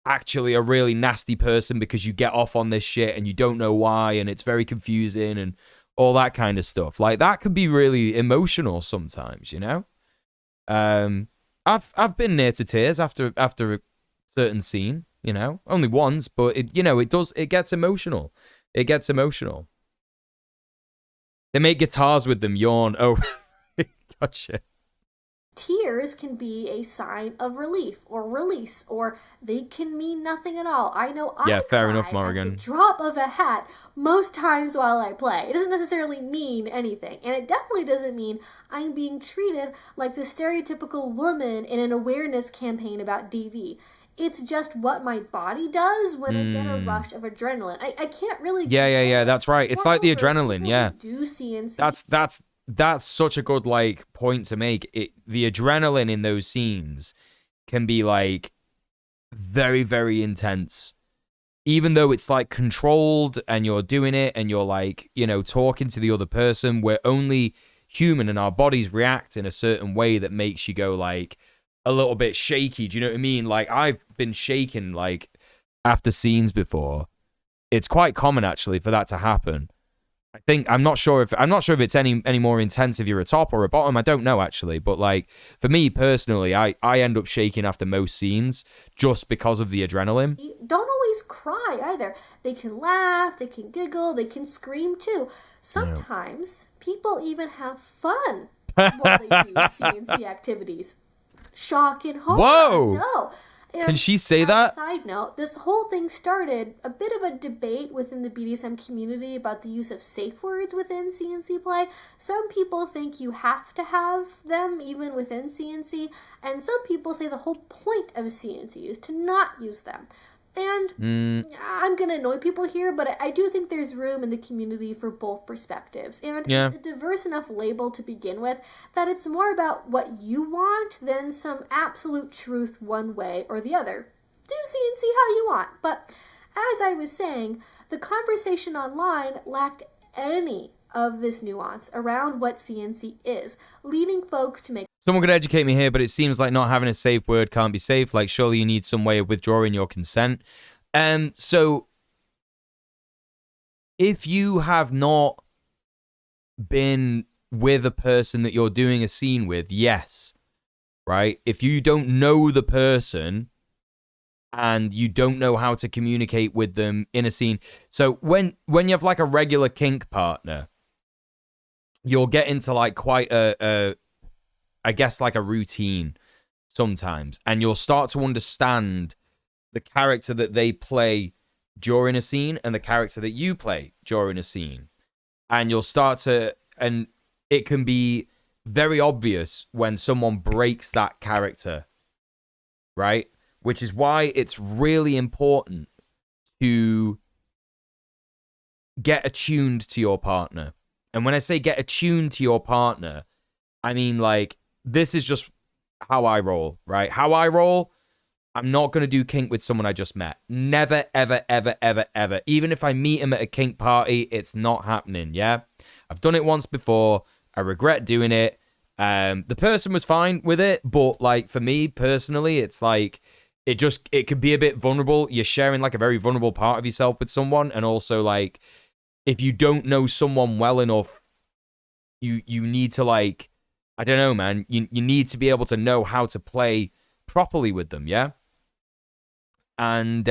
actually a really nasty person because you get off on this shit and you don't know why, and it's very confusing and all that kind of stuff. Like that could be really emotional sometimes, I've been near to tears after a certain scene, only once, but it gets emotional. It gets emotional. They make guitars with them yawn. Oh, gotcha. Tears can be a sign of relief or release, or they can mean nothing at all. I know I fair cry enough, Morrigan. at the drop of a hat most times while I play. It doesn't necessarily mean anything, and it definitely doesn't mean I'm being treated like the stereotypical woman in an awareness campaign about DV. It's just what my body does when I get a rush of adrenaline. I can't really. Yeah. That's right. It's like the adrenaline. Yeah. Do CNC. That's such a good point to make. The adrenaline in those scenes can be like very, very intense, even though it's like controlled and you're doing it and you're like talking to the other person. We're only human and our bodies react in a certain way that makes you go like a little bit shaky. Do you know what I mean? Like I've been shaken like after scenes before. It's quite common actually for that to happen. I'm not sure if it's any more intense if you're a top or a bottom. I don't know actually, but like for me personally, I end up shaking after most scenes just because of the adrenaline. Don't always cry either. They can laugh, they can giggle, they can scream too. Sometimes people even have fun while they do CNC activities. Shock and horror. Whoa! No. And can she say that? Side note, this whole thing started a bit of a debate within the BDSM community about the use of safe words within CNC play. Some people think you have to have them even within CNC, and some people say the whole point of CNC is to not use them. And I'm going to annoy people here, but I do think there's room in the community for both perspectives. And it's a diverse enough label to begin with that it's more about what you want than some absolute truth one way or the other. Do CNC how you want. But as I was saying, the conversation online lacked any of this nuance around what CNC is, leading folks to make. Someone could educate me here, but it seems like not having a safe word can't be safe. Like, surely you need some way of withdrawing your consent. So, if you have not been with a person that you're doing a scene with, yes, right? If you don't know the person and you don't know how to communicate with them in a scene. So, when you have like a regular kink partner, you'll get into like quite I guess like a routine sometimes, and you'll start to understand the character that they play during a scene and the character that you play during a scene. And you'll start to, and it can be very obvious when someone breaks that character, right? Which is why it's really important to get attuned to your partner. And when I say get attuned to your partner, I mean, like, this is just how I roll, right? How I roll, I'm not going to do kink with someone I just met. Never, ever, ever, ever, ever. Even if I meet him at a kink party, it's not happening, yeah? I've done it once before. I regret doing it. The person was fine with it, but, like, for me personally, it's like, it could be a bit vulnerable. You're sharing, like, a very vulnerable part of yourself with someone, and also, like, if you don't know someone well enough, you need to, like, I don't know, man. You need to be able to know how to play properly with them, yeah? And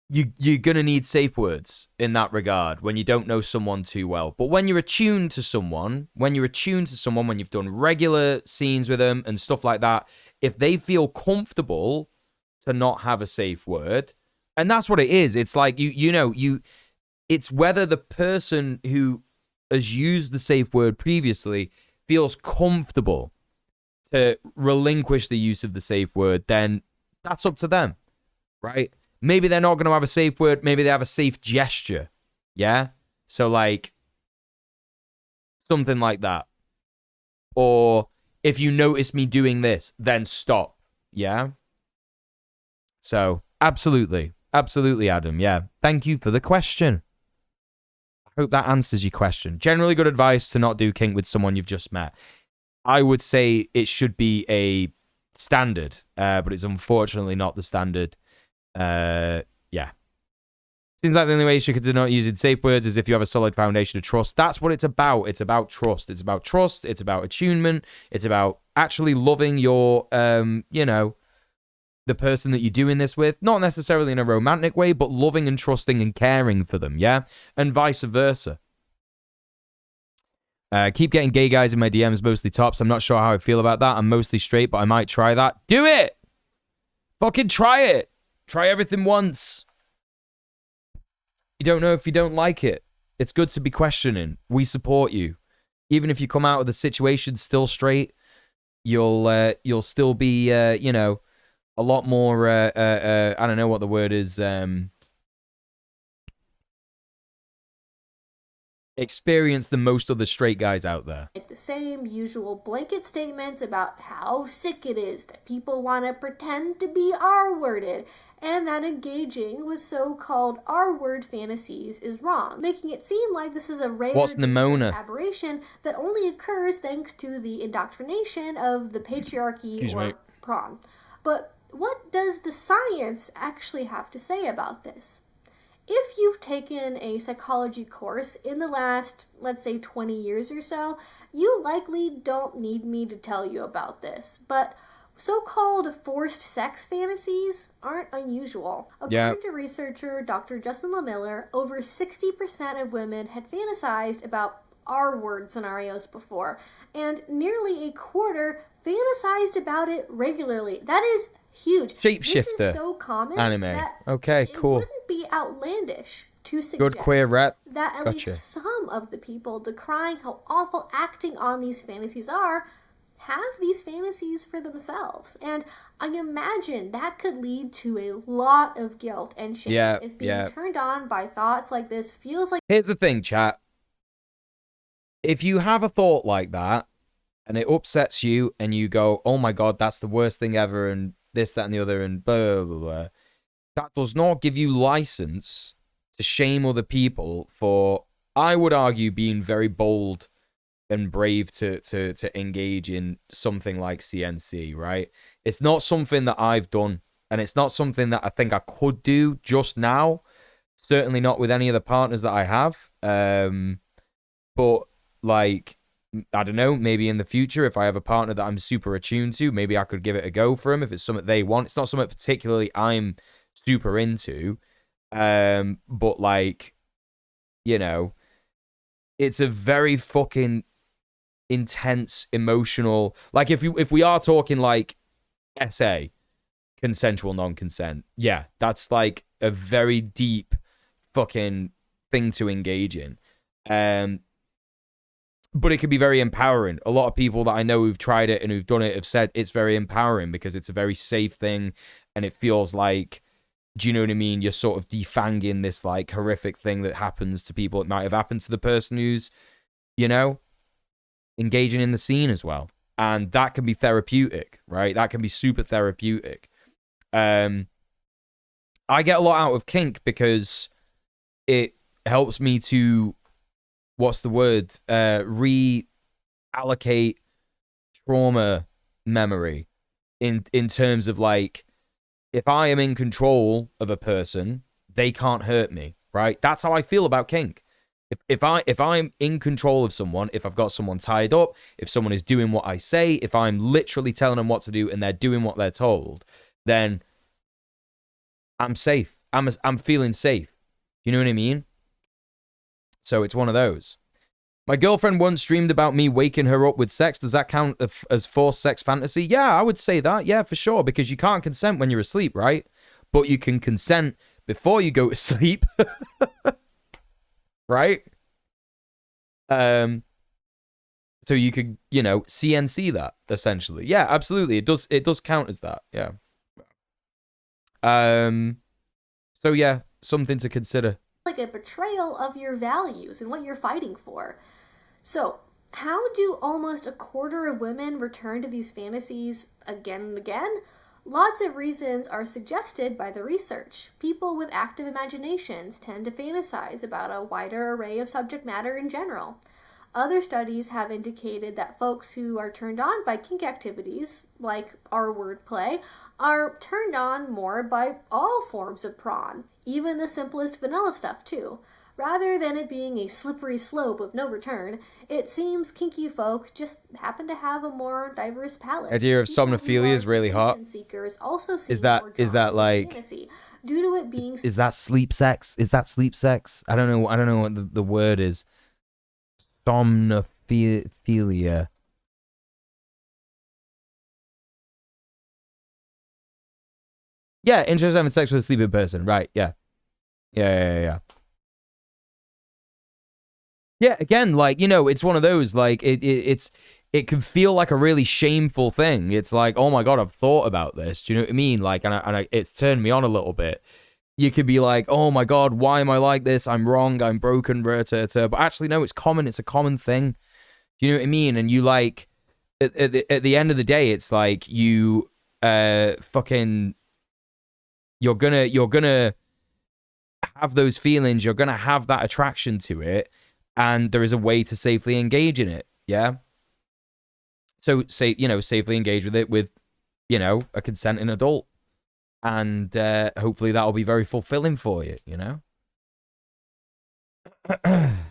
you're going to need safe words in that regard when you don't know someone too well. But when you're attuned to someone, when you've done regular scenes with them and stuff like that, if they feel comfortable to not have a safe word, and that's what it is. It's like, it's whether the person who has used the safe word previously feels comfortable to relinquish the use of the safe word, then that's up to them, right? Maybe they're not going to have a safe word. Maybe they have a safe gesture, yeah? So, like, something like that. Or, if you notice me doing this, then stop, yeah? So, absolutely, Adam, yeah. Thank you for the question. I hope that answers your question. Generally good advice to not do kink with someone you've just met. I would say it should be a standard, but it's unfortunately not the standard. Yeah. Seems like the only way you should consider not using safe words is if you have a solid foundation of trust. That's what it's about. It's about trust. It's about trust. It's about attunement. It's about actually loving your, the person that you're doing this with. Not necessarily in a romantic way, but loving and trusting and caring for them, yeah? And vice versa. Keep getting gay guys in my DMs, mostly tops. I'm not sure how I feel about that. I'm mostly straight, but I might try that. Do it! Fucking try it! Try everything once. You don't know if you don't like it. It's good to be questioning. We support you. Even if you come out of the situation still straight, you'll still be, a lot more, I don't know what the word is, experience than most other straight guys out there. The same usual blanket statements about how sick it is that people want to pretend to be R-worded, and that engaging with so-called R-word fantasies is wrong, making it seem like this is a rare aberration that only occurs thanks to the indoctrination of the patriarchy prom. But what does the science actually have to say about this? If you've taken a psychology course in the last, let's say, 20 years or so, you likely don't need me to tell you about this. But so-called forced sex fantasies aren't unusual. According to researcher Dr. Justin LaMiller, over 60% of women had fantasized about R-word scenarios before, and nearly a quarter fantasized about it regularly. That is huge. Shapeshifter. This is so common anime. That okay, cool. It wouldn't be outlandish to suggest good queer rep. That at least some of the people decrying how awful acting on these fantasies are have these fantasies for themselves. And I imagine that could lead to a lot of guilt and shame if being turned on by thoughts like this feels like... Here's the thing, chat. If you have a thought like that, and it upsets you, and you go, oh my god, that's the worst thing ever, and this, that, and the other, and blah, blah, blah, that does not give you license to shame other people for, I would argue, being very bold and brave to engage in something like CNC, right? It's not something that I've done, and it's not something that I think I could do just now. Certainly not with any of the partners that I have. But, like, I don't know, maybe in the future, if I have a partner that I'm super attuned to, maybe I could give it a go for them if it's something they want. It's not something particularly I'm super into. But, like, it's a very fucking intense, emotional, like, if we are talking, like, SA, consensual non-consent, yeah, that's, like, a very deep fucking thing to engage in. But it can be very empowering. A lot of people that I know who've tried it and who've done it have said it's very empowering because it's a very safe thing, and it feels like Do you know what I mean? You're sort of defanging this like horrific thing that happens to people. It might have happened to the person who's, you know, engaging in the scene as well. And that can be therapeutic, right? That can be super therapeutic. I get a lot out of kink because it helps me to, what's the word? Reallocate trauma memory in terms of like, if I am in control of a person, they can't hurt me, right? That's how I feel about kink. If I'm in control of someone, if I've got someone tied up, if someone is doing what I say, if I'm literally telling them what to do and they're doing what they're told, then I'm safe. I'm feeling safe. You know what I mean? So it's one of those. My girlfriend once streamed about me waking her up with sex. Does that count as forced sex fantasy? Yeah, I would say that. Yeah, for sure. Because you can't consent when you're asleep, right? But you can consent before you go to sleep. Right? So you could, you know, CNC that, essentially. Yeah, absolutely. It does count as that. Yeah. So yeah, something to consider. Like a betrayal of your values and what you're fighting for. So, how do almost a quarter of women return to these fantasies again and again? Lots of reasons are suggested by the research. People with active imaginations tend to fantasize about a wider array of subject matter in general. Other studies have indicated that folks who are turned on by kink activities, like our wordplay, are turned on more by all forms of prawn, even the simplest vanilla stuff too. Rather than it being a slippery slope of no return, it seems kinky folk just happen to have a more diverse palette. Idea of somnophilia is really hot. Seekers also Is that like fantasy, due to it being is that sleep sex? Is that sleep sex? I don't know what the word is. Somnophilia. Yeah, interest in having sex with a sleeping person. Right, yeah. Yeah. Yeah, again, like, you know, it's one of those, like, it can feel like a really shameful thing. It's like, oh my God, I've thought about this. Do you know what I mean? Like, and it's turned me on a little bit. You could be like, oh my God, why am I like this? I'm wrong, I'm broken, but actually, no, it's common. It's a common thing. Do you know what I mean? And you like, at the end of the day, it's like you, fucking, you're gonna have those feelings. You're gonna have that attraction to it. And there is a way to safely engage in it, yeah? So, safely engage with it with, you know, a consenting adult. And hopefully that'll be very fulfilling for you, you know?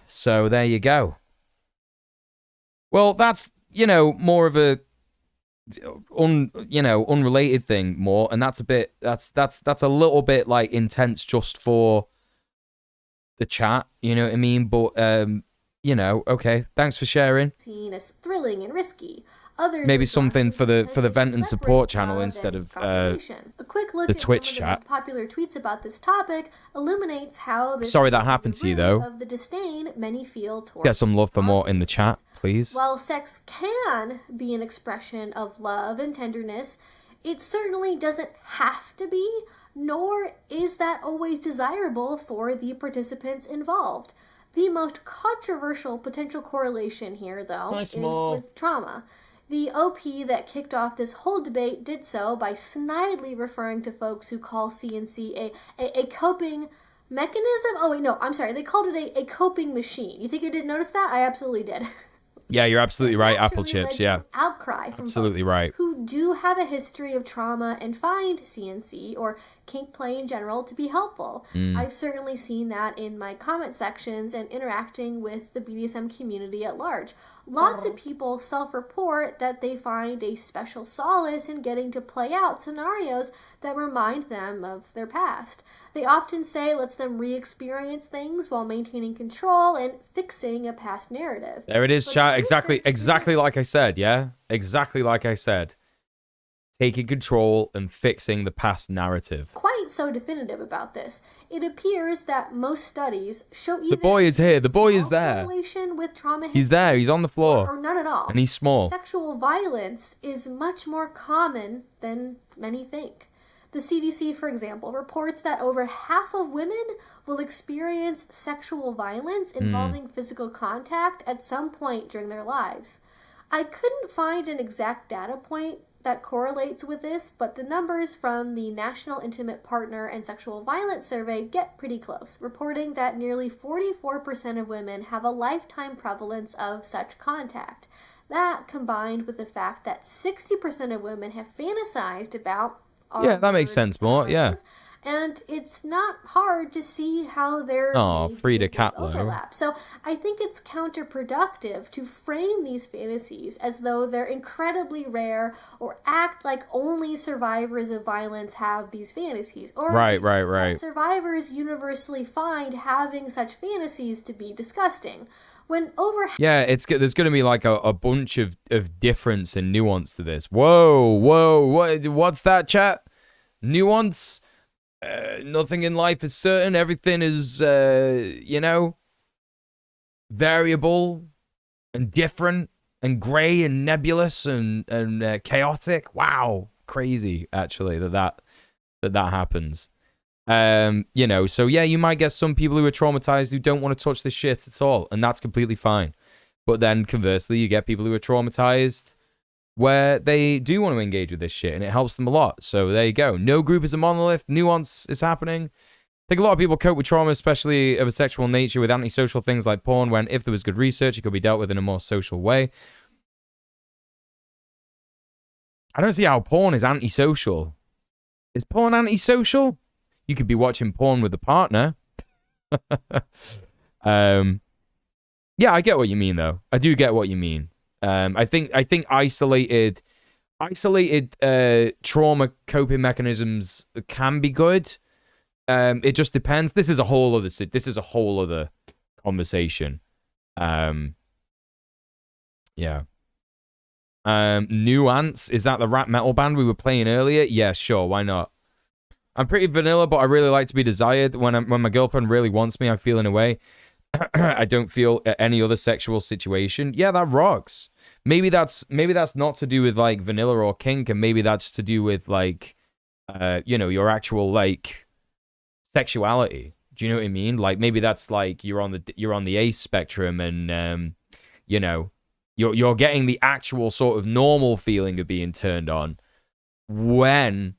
So, there you go. Well, that's, you know, more of a, unrelated thing more. And that's a bit, that's a little bit, like, intense just for the chat, you know what I mean? But you know, okay, thanks for sharing. Seen as thrilling and risky. Others maybe something for the vent and support channel instead of a quick look the at Twitch some of the chat. most popular tweets about this topic illuminates how this Sorry that happened to you though. Of the disdain many feel towards Get some love for more in the chat, please. While sex can be an expression of love and tenderness, it certainly doesn't have to be. Nor is that always desirable for the participants involved. The most controversial potential correlation here, though, is with trauma. The OP that kicked off this whole debate did so by snidely referring to folks who call CNC a coping mechanism. Oh, wait, no, I'm sorry. They called it a coping machine. You think I didn't notice that? I absolutely did. Yeah, you're absolutely right. Apple chips, yeah. Outcry from absolutely folks right. who do have a history of trauma and find CNC or kink play in general to be helpful. I've certainly seen that in my comment sections and interacting with the BDSM community at large. Lots of people self-report that they find a special solace in getting to play out scenarios that remind them of their past. They often say it lets them re-experience things while maintaining control and fixing a past narrative. There it is, chat. Exactly like I said, yeah? Exactly like I said. Taking control and fixing the past narrative. Quite so definitive about this. It appears that most studies show either the boy is here. The boy is there. With trauma he's there. He's on the floor. Or none at all. And he's small. Sexual violence is much more common than many think. The CDC, for example, reports that over half of women will experience sexual violence involving physical contact at some point during their lives. I couldn't find an exact data point that correlates with this, but the numbers from the National Intimate Partner and Sexual Violence Survey get pretty close, reporting that nearly 44% of women have a lifetime prevalence of such contact. That, combined with the fact that 60% of women have fantasized about Yeah, that makes sense more, yeah. And it's not hard to see how there Oh, may be Frida a big Kahlo. overlap. So I think it's counterproductive to frame these fantasies as though they're incredibly rare or act like only survivors of violence have these fantasies. Or Right. that survivors universally find having such fantasies to be disgusting. When over Yeah, there's going to be like a bunch of difference and nuance to this. Whoa, what's that, chat? Nuance? Nothing in life is certain. Everything is, variable and different and grey and nebulous and chaotic. Wow, crazy actually that happens. So yeah, you might get some people who are traumatized who don't want to touch the shit at all, and that's completely fine. But then conversely, you get people who are traumatized where they do want to engage with this shit, and it helps them a lot. So there you go. No group is a monolith. Nuance is happening. I think a lot of people cope with trauma, especially of a sexual nature, with antisocial things like porn, when if there was good research, it could be dealt with in a more social way. I don't see how porn is antisocial. Is porn antisocial? You could be watching porn with a partner. Yeah, I get what you mean, though. I do get what you mean. I think isolated trauma coping mechanisms can be good. It just depends. This is a whole other conversation. Yeah. Nuance, is that the rap metal band we were playing earlier? Yeah, sure, why not? I'm pretty vanilla, but I really like to be desired. When my girlfriend really wants me, I feel in a way I don't feel at any other sexual situation. Yeah, that rocks. Maybe that's not to do with like vanilla or kink, and maybe that's to do with like, your actual like sexuality. Do you know what I mean? Like maybe that's like you're on the ace spectrum, and you're getting the actual sort of normal feeling of being turned on when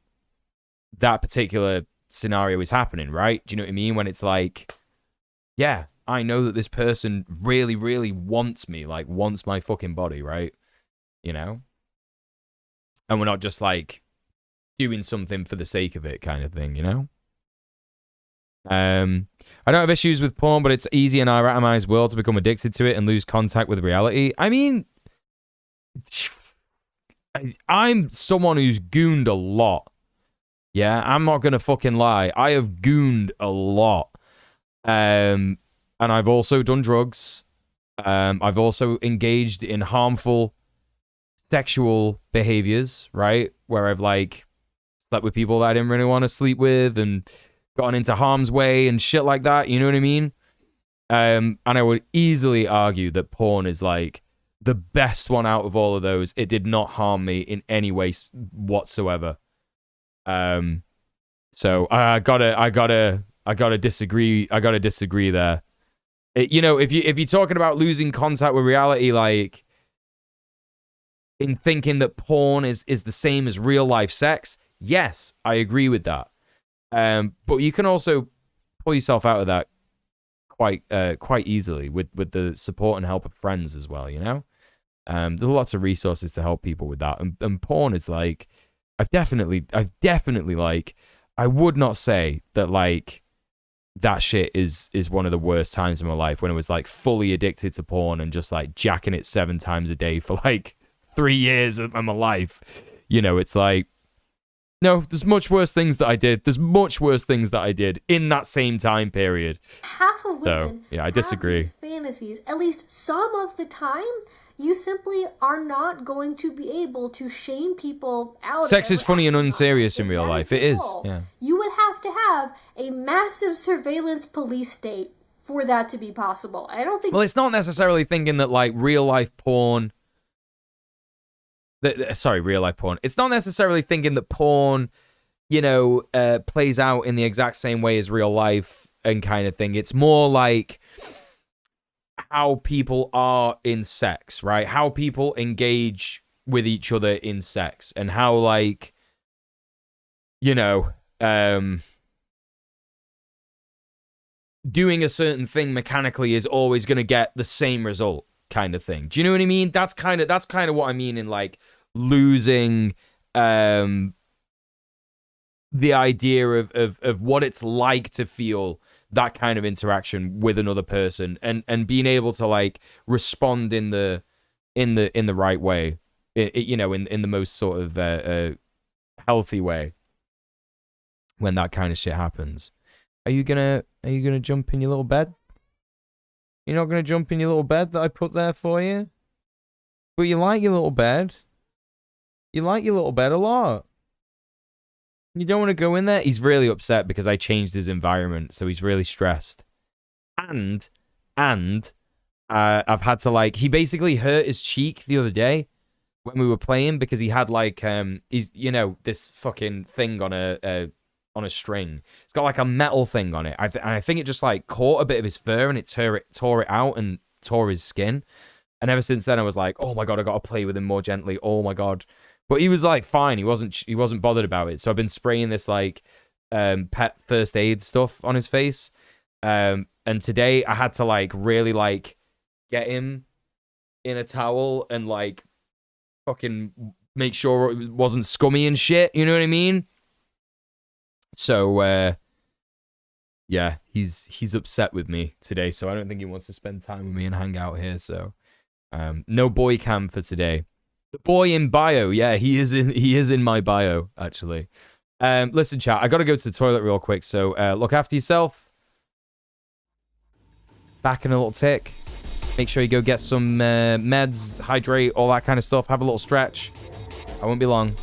that particular scenario is happening, right? Do you know what I mean? When it's like, yeah, I know that this person really, really wants me, like wants my fucking body, right? And we're not just like doing something for the sake of it kind of thing, I don't have issues with porn, but it's easy in our atomized world to become addicted to it and lose contact with reality. I mean, I'm someone who's gooned a lot. Yeah, I'm not gonna fucking lie. I have gooned a lot. And I've also done drugs. I've also engaged in harmful sexual behaviors, right? Where I've like slept with people that I didn't really want to sleep with and gotten into harm's way and shit like that. You know what I mean? And I would easily argue that porn is like the best one out of all of those. It did not harm me in any way whatsoever. So I gotta disagree. I gotta disagree there. If you're talking about losing contact with reality, like in thinking that porn is the same as real life sex, yes, I agree with that. But you can also pull yourself out of that quite easily with the support and help of friends as well. There's lots of resources to help people with that, and porn is like, I've definitely like, I would not say that like that shit is one of the worst times in my life, when I was like fully addicted to porn and just like jacking it 7 times a day for like 3 years of my life. It's like, no, there's much worse things that I did. There's much worse things that I did in that same time period. Half of women I disagree. have these fantasies, at least some of the time. You simply are not going to be able to shame people out. Sex is funny and unserious in real life. It is. Yeah. You would have to have a massive surveillance police state for that to be possible. I don't think. Well, it's not necessarily thinking that like real life porn. Real life porn. It's not necessarily thinking that porn plays out in the exact same way as real life and kind of thing. It's more like how people are in sex, right? How people engage with each other in sex, and how, like, doing a certain thing mechanically is always going to get the same result, kind of thing. Do you know what I mean? That's kind of what I mean in, like, losing the idea of what it's like to feel that kind of interaction with another person, and being able to, like, respond in the right way, in the most sort of healthy way when that kind of shit happens. Are you gonna jump in your little bed? You're not gonna jump in your little bed that I put there for you? But you like your little bed. You like your little bed a lot. You don't want to go in there? He's really upset because I changed his environment, so he's really stressed. And I've had to, like, he basically hurt his cheek the other day when we were playing because he had, like, he's, this fucking thing on a string. It's got, like, a metal thing on it. And I think it just, like, caught a bit of his fur and it tore it out and tore his skin. And ever since then, I was like, oh my God, I got to play with him more gently. Oh my God. But he was, like, fine. He wasn't bothered about it. So I've been spraying this, like, pet first aid stuff on his face. And today I had to, like, really, like, get him in a towel and, like, fucking make sure it wasn't scummy and shit. You know what I mean? So, yeah, he's upset with me today. So I don't think he wants to spend time with me and hang out here. So, no boy cam for today. The boy in bio, yeah, he is in my bio, actually. Listen, chat, I got to go to the toilet real quick, so look after yourself. Back in a little tick. Make sure you go get some meds, hydrate, all that kind of stuff. Have a little stretch. I won't be long.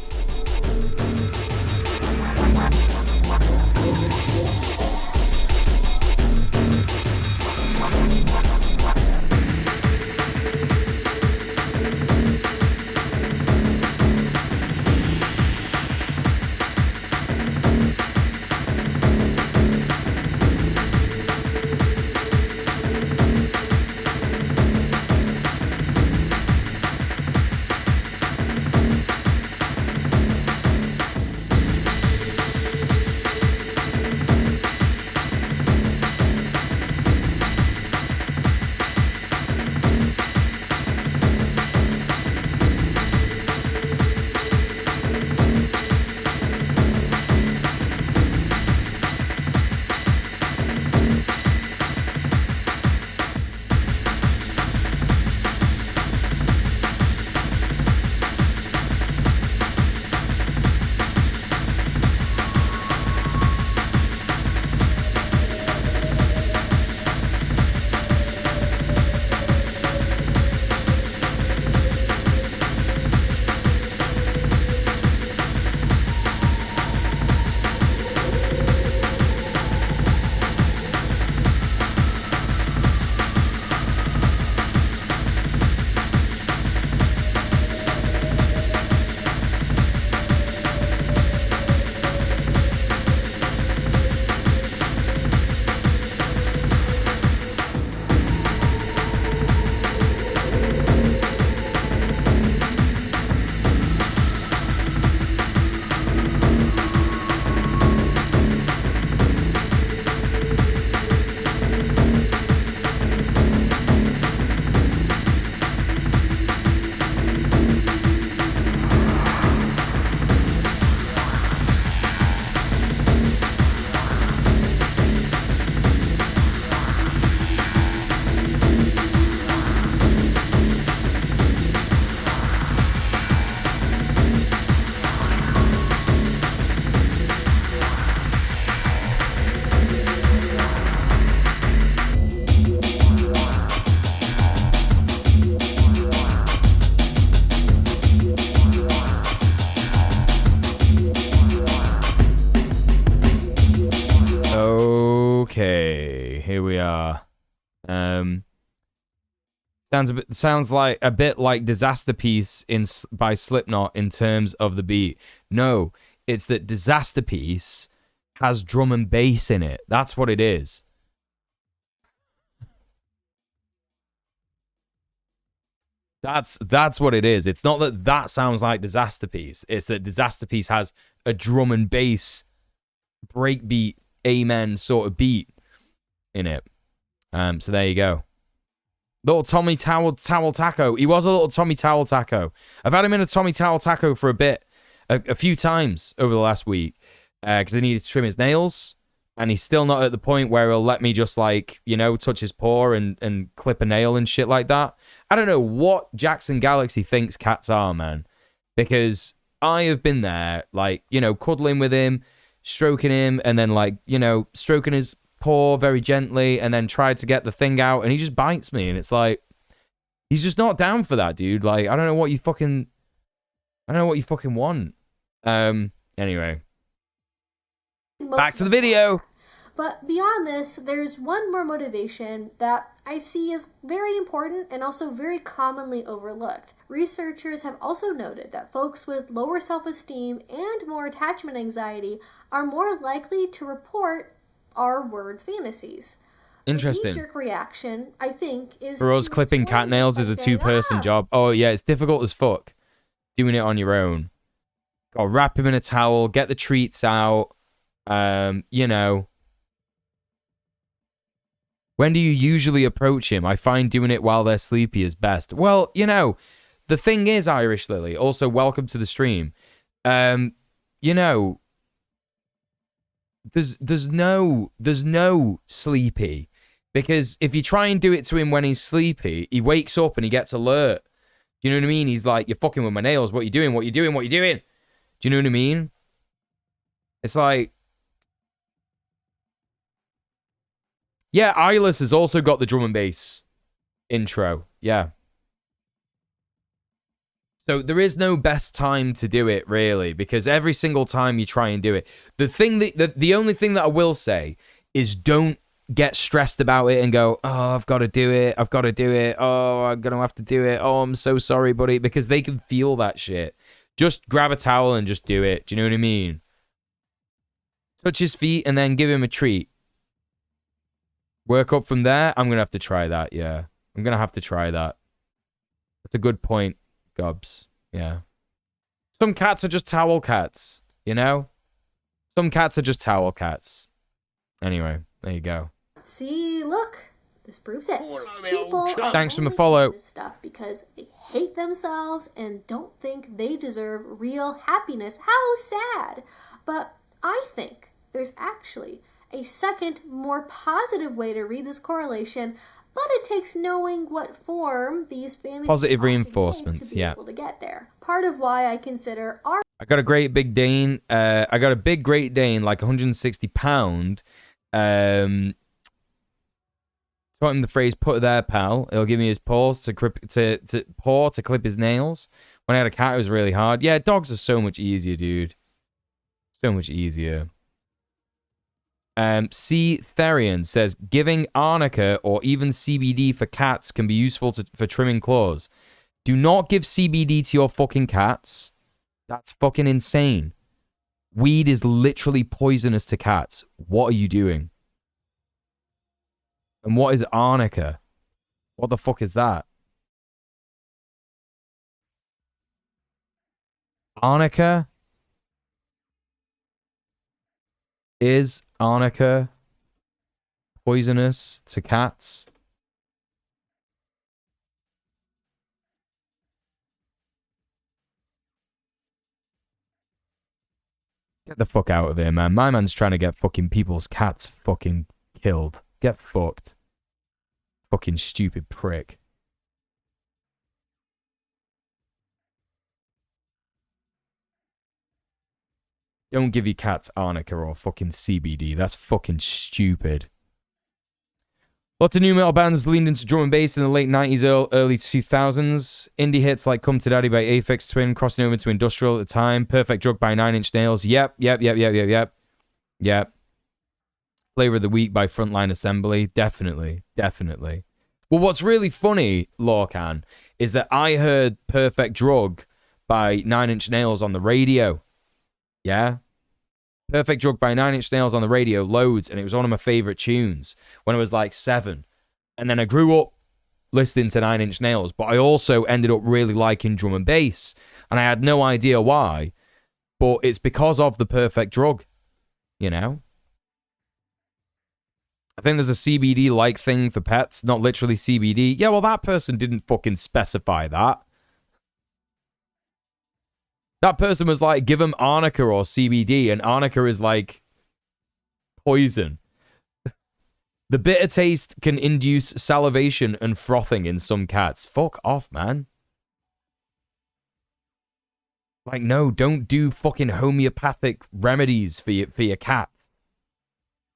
Sounds like a bit like Disaster Piece by Slipknot in terms of the beat. No, It's that Disaster Piece has drum and bass in it. That's what it is. That's what it is. It's not that that sounds like Disaster Piece. It's that Disaster Piece has a drum and bass breakbeat, amen sort of beat in it. So there you go. Little Tommy Towel Taco. He was a little Tommy Towel Taco. I've had him in a Tommy Towel Taco for a bit, a few times over the last week, because I needed to trim his nails, and he's still not at the point where he'll let me just, like, you know, touch his paw and clip a nail and shit like that. I don't know what Jackson Galaxy thinks cats are, man, because I have been there, like, you know, cuddling with him, stroking him, and then, like, you know, stroking his paw very gently, and then tried to get the thing out, and he just bites me, and it's like, he's just not down for that, dude. Like, I don't know what you fucking want. Anyway, back to the video. But beyond this, there's one more motivation that I see as very important and also very commonly overlooked. Researchers have also noted that folks with lower self-esteem and more attachment anxiety are more likely to report R-word fantasies. Interesting. The knee-jerk reaction, I think, is... For us, clipping cat nails is a two-person job. Oh, yeah, it's difficult as fuck doing it on your own. Gotta wrap him in a towel, get the treats out, you know. When do you usually approach him? I find doing it while they're sleepy is best. Well, you know, the thing is, Irish Lily, also welcome to the stream. You know, there's no sleepy, because if you try and do it to him when he's sleepy, he wakes up and he gets alert. Do you know what I mean? He's like, you're fucking with my nails. What you doing? What you doing? What you doing? Do you know what I mean? It's like, yeah, Eyeless has also got the drum and bass intro. Yeah. So there is no best time to do it, really, because every single time you try and do it, the only thing that I will say is don't get stressed about it and go, oh, I've got to do it. I've got to do it. Oh, I'm going to have to do it. Oh, I'm so sorry, buddy, because they can feel that shit. Just grab a towel and just do it. Do you know what I mean? Touch his feet and then give him a treat. Work up from there. I'm going to have to try that, yeah. I'm going to have to try that. That's a good point, Gobs. Yeah. Some cats are just towel cats, you know? Some cats are just towel cats. Anyway, there you go. See, look. This proves it. People Thanks for the follow. this stuff because they hate themselves and don't think they deserve real happiness. How sad. But I think there's actually a second, more positive way to read this correlation, but it takes knowing what form these fantasies positive often reinforcements, take to be yeah. able to get there. Part of why I consider our I got a great big Dane. I got a big Great Dane, like 160 pound. Taught him the phrase "put there, pal." It'll give me his paws to clip his nails. When I had a cat, it was really hard. Yeah, dogs are so much easier, dude. So much easier. C. Therian says, giving arnica or even CBD for cats can be useful for trimming claws. Do not give CBD to your fucking cats. That's fucking insane. Weed is literally poisonous to cats. What are you doing? And what is arnica? What the fuck is that? Arnica? Is arnica poisonous to cats? Get the fuck out of here, man. My man's trying to get fucking people's cats fucking killed. Get fucked. Fucking stupid prick. Don't give your cats arnica or fucking CBD. That's fucking stupid. Lots of new metal bands leaned into drum and bass in the late 90s, early 2000s. Indie hits like Come to Daddy by Aphex Twin, crossing over to industrial at the time. Perfect Drug by Nine Inch Nails. Yep. Flavor of the Week by Frontline Assembly. Definitely. Well, what's really funny, Lorcan, is that I heard Perfect Drug by Nine Inch Nails on the radio. Yeah. Perfect Drug by Nine Inch Nails on the radio, loads, and it was one of my favorite tunes when I was like 7. And then I grew up listening to Nine Inch Nails, but I also ended up really liking drum and bass, and I had no idea why, but it's because of the Perfect Drug, you know? I think there's a CBD-like thing for pets, not literally CBD. Yeah, well, that person didn't fucking specify that. That person was like, give them arnica or CBD, and arnica is like poison. The bitter taste can induce salivation and frothing in some cats. Fuck off, man. Like, no, don't do fucking homeopathic remedies for your cats.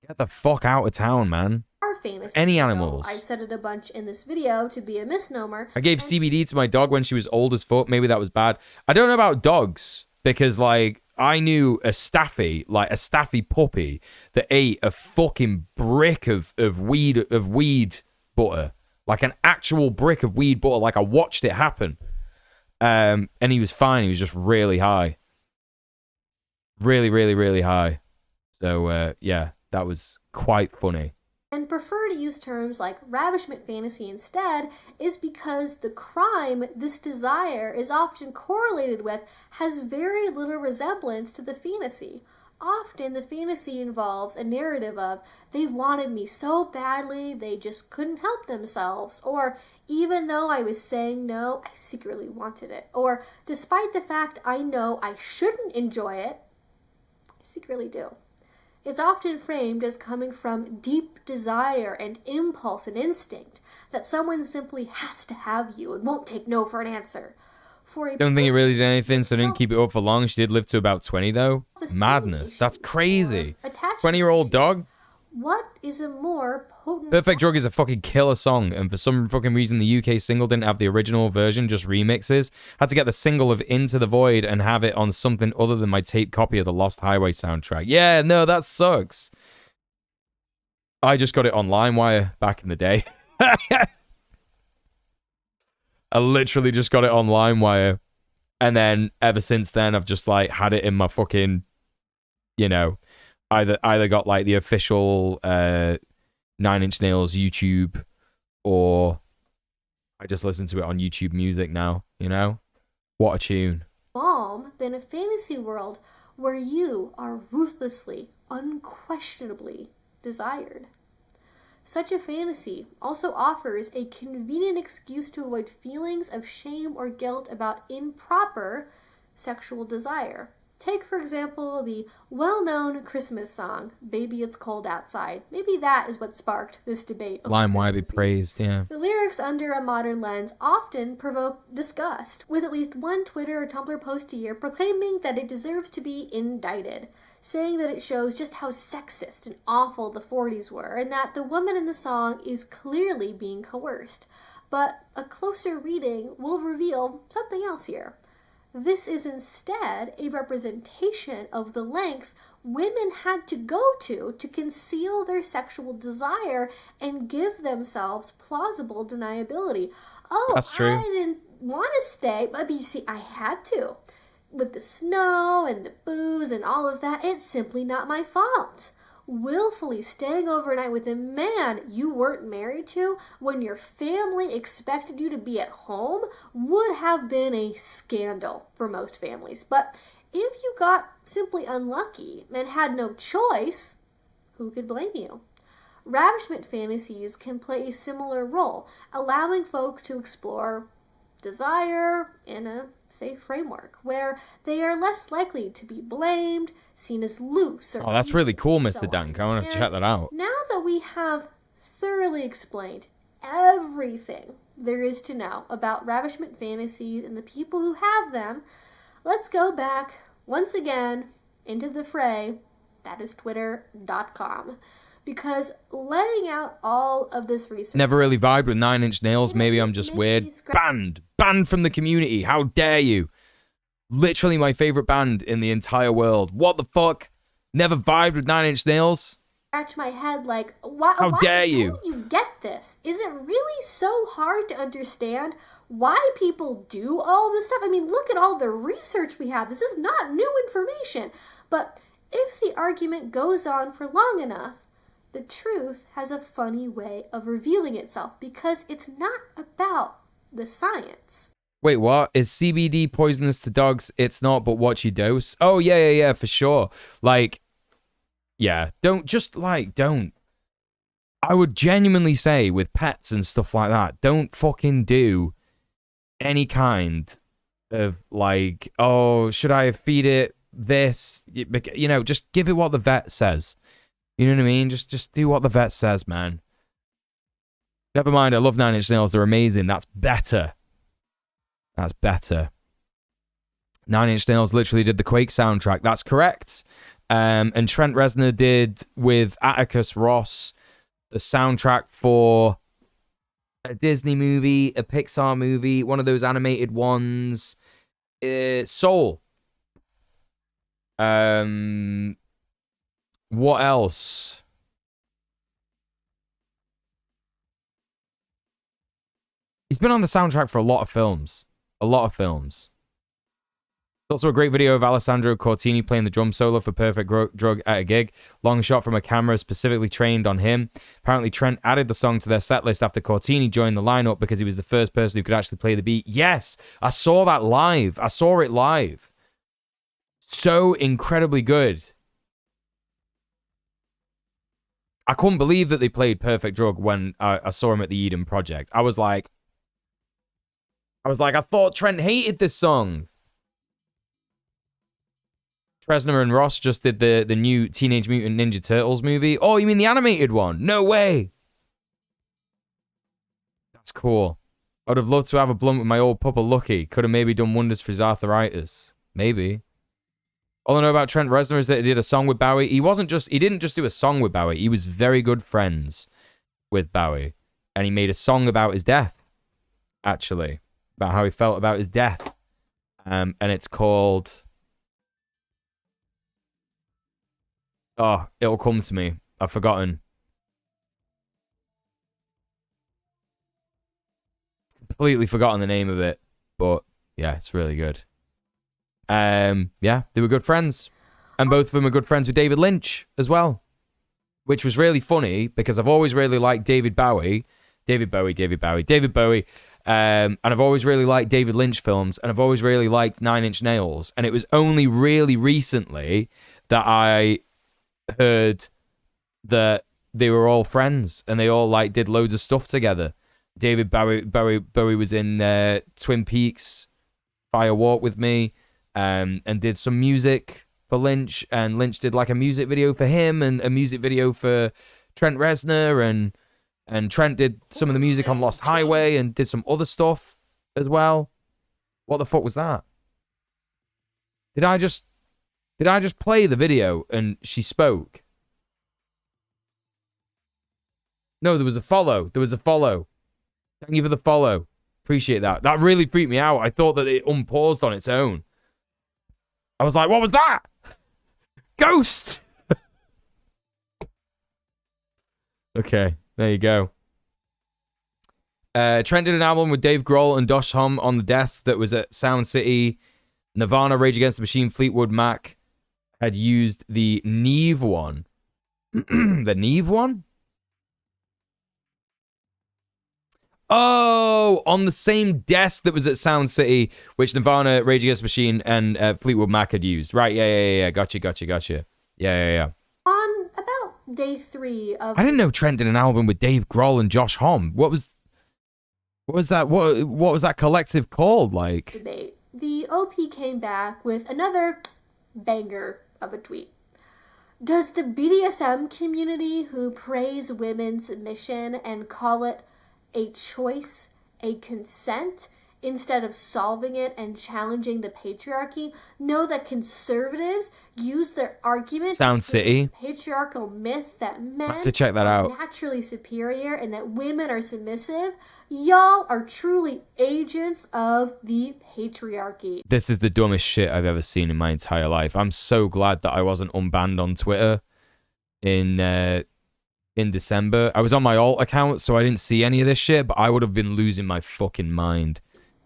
Get the fuck out of town, man. Our fantasy. Any animals. I've said it a bunch in this video to be a misnomer. I gave CBD to my dog when she was old as fuck. Maybe that was bad. I don't know about dogs because, like, I knew a staffy puppy that ate a fucking brick of weed butter, like an actual brick of weed butter. Like, I watched it happen, and he was fine. He was just really high, really, really, really high. So yeah, that was quite funny. And prefer to use terms like ravishment fantasy instead is because the crime this desire is often correlated with has very little resemblance to the fantasy. Often the fantasy involves a narrative of, they wanted me so badly they just couldn't help themselves, or even though I was saying no, I secretly wanted it, or despite the fact I know I shouldn't enjoy it, I secretly do. It's often framed as coming from deep desire and impulse and instinct, that someone simply has to have you and won't take no for an answer. Don't think it really did anything, so didn't keep it up for long. She did live to about 20, though. Madness. That's crazy. 20-year-old dog? What is a more potent... Perfect Drug is a fucking killer song, and for some fucking reason the UK single didn't have the original version, just remixes. Had to get the single of Into the Void and have it on something other than my tape copy of the Lost Highway soundtrack. Yeah, no, that sucks. I just got it on LimeWire back in the day. I literally just got it on LimeWire, and then ever since then I've just like had it in my fucking, you know, either got like the official Nine Inch Nails YouTube, or I just listen to it on YouTube Music now, you know? What a tune. Balm than a fantasy world where you are ruthlessly, unquestionably desired. Such a fantasy also offers a convenient excuse to avoid feelings of shame or guilt about improper sexual desire. Take, for example, the well-known Christmas song, Baby It's Cold Outside. Maybe that is what sparked this debate. LimeWire be praised, yeah. The lyrics under a modern lens often provoke disgust, with at least one Twitter or Tumblr post a year proclaiming that it deserves to be indicted, saying that it shows just how sexist and awful the 40s were, and that the woman in the song is clearly being coerced. But a closer reading will reveal something else here. This is instead a representation of the lengths women had to go to conceal their sexual desire and give themselves plausible deniability. Oh, that's true. I didn't want to stay, but you see, I had to. With the snow and the booze and all of that, it's simply not my fault. Willfully staying overnight with a man you weren't married to when your family expected you to be at home would have been a scandal for most families. But if you got simply unlucky and had no choice, who could blame you? Ravishment fantasies can play a similar role, allowing folks to explore desire in a safe framework where they are less likely to be blamed, seen as loose. Or that's really cool, Mr. Dank. I want to check that out. Now that we have thoroughly explained everything there is to know about ravishment fantasies and the people who have them, let's go back once again into the fray. That is twitter.com. Because letting out all of this research... Never really vibed with Nine Inch Nails. Maybe I'm just weird. Banned from the community. How dare you? Literally my favorite band in the entire world. What the fuck? Never vibed with Nine Inch Nails? scratch my head like, why dare don't you? you get this? Is it really so hard to understand why people do all this stuff? I mean, look at all the research we have. This is not new information. But if the argument goes on for long enough, the truth has a funny way of revealing itself because it's not about the science. Wait, what? Is CBD poisonous to dogs? It's not, but what's your dose? Oh, yeah, for sure. Like, yeah, don't. I would genuinely say with pets and stuff like that, don't fucking do any kind of like, oh, should I feed it this? You know, just give it what the vet says. You know what I mean? Just do what the vet says, man. Never mind, I love Nine Inch Nails. They're amazing. That's better. That's better. Nine Inch Nails literally did the Quake soundtrack. That's correct. And Trent Reznor did with Atticus Ross the soundtrack for a Disney movie, a Pixar movie, one of those animated ones. Soul. What else? He's been on the soundtrack for a lot of films. A lot of films. There's also a great video of Alessandro Cortini playing the drum solo for Perfect Drug at a gig. Long shot from a camera specifically trained on him. Apparently, Trent added the song to their set list after Cortini joined the lineup because he was the first person who could actually play the beat. Yes, I saw that live. I saw it live. So incredibly good. I couldn't believe that they played Perfect Drug when I saw him at the Eden Project. I was like, I thought Trent hated this song. Reznor and Ross just did the new Teenage Mutant Ninja Turtles movie. Oh, you mean the animated one? No way. That's cool. I'd have loved to have a blunt with my old puppa Lucky. Could have maybe done wonders for his arthritis. Maybe. All I know about Trent Reznor is that he did a song with Bowie. He didn't just do a song with Bowie. He was very good friends with Bowie. And he made a song about his death, actually. About how he felt about his death. And it's called... Oh, it'll come to me. I've forgotten. Completely forgotten the name of it. But, yeah, it's really good. Yeah, they were good friends. And both of them are good friends with David Lynch as well. Which was really funny because I've always really liked David Bowie. And I've always really liked David Lynch films. And I've always really liked Nine Inch Nails. And it was only really recently that I heard that they were all friends and they all like did loads of stuff together. David Bowie was in Twin Peaks Fire Walk with Me and did some music for Lynch, and Lynch did like a music video for him and a music video for Trent Reznor, and Trent did some of the music on Lost Highway and did some other stuff as well. What the fuck was that? Did I just play the video and she spoke? No, there was a follow. Thank you for the follow. Appreciate that. That really freaked me out. I thought that it unpaused on its own. I was like, what was that? Ghost! Okay, there you go. Trent did an album with Dave Grohl and Josh Homme on the desk that was at Sound City. Nirvana, Rage Against the Machine, Fleetwood Mac had used the Neve one. The Neve one? Oh, on the same desk that was at Sound City, which Nirvana, Rage Against the Machine, and Fleetwood Mac had used. Right, yeah. Gotcha. Yeah. On about day 3 of... I didn't know Trent did an album with Dave Grohl and Josh Homme. What was that? What was that collective called? Like, debate. The OP came back with another banger of a tweet. Does the BDSM community who praise women's submission and call it a choice, a consent, instead of solving it and challenging the patriarchy, know that conservatives use their argument Sound City patriarchal myth that men have to check that are out. naturally superior and that women are submissive? Y'all are truly agents of the patriarchy. This is the dumbest shit I've ever seen in my entire life. I'm so glad that I wasn't unbanned on Twitter in December. I was on my alt account, so I didn't see any of this shit, but I would have been losing my fucking mind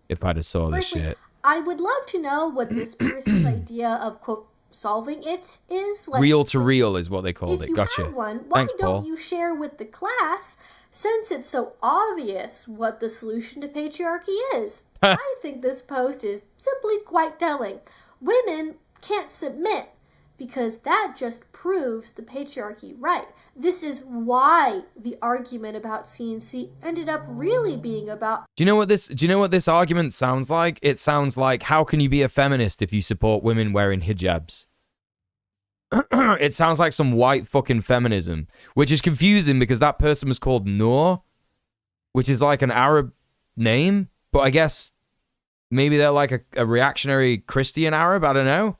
if I'd have saw this Firstly, shit. I would love to know what this person's idea of, quote, solving it is. Like, Real to real is what they called if it. you Gotcha. have one, why Thanks, don't Paul. you share with the class, since it's so obvious what the solution to patriarchy is? I think this post is simply quite telling. Women can't submit because that just proves the patriarchy right. This is why the argument about CNC ended up really being about... Do you know what this argument sounds like? It sounds like, how can you be a feminist if you support women wearing hijabs? It sounds like some white fucking feminism, which is confusing because that person was called Noor, which is like an Arab name, but I guess maybe they're like a reactionary Christian Arab. I don't know.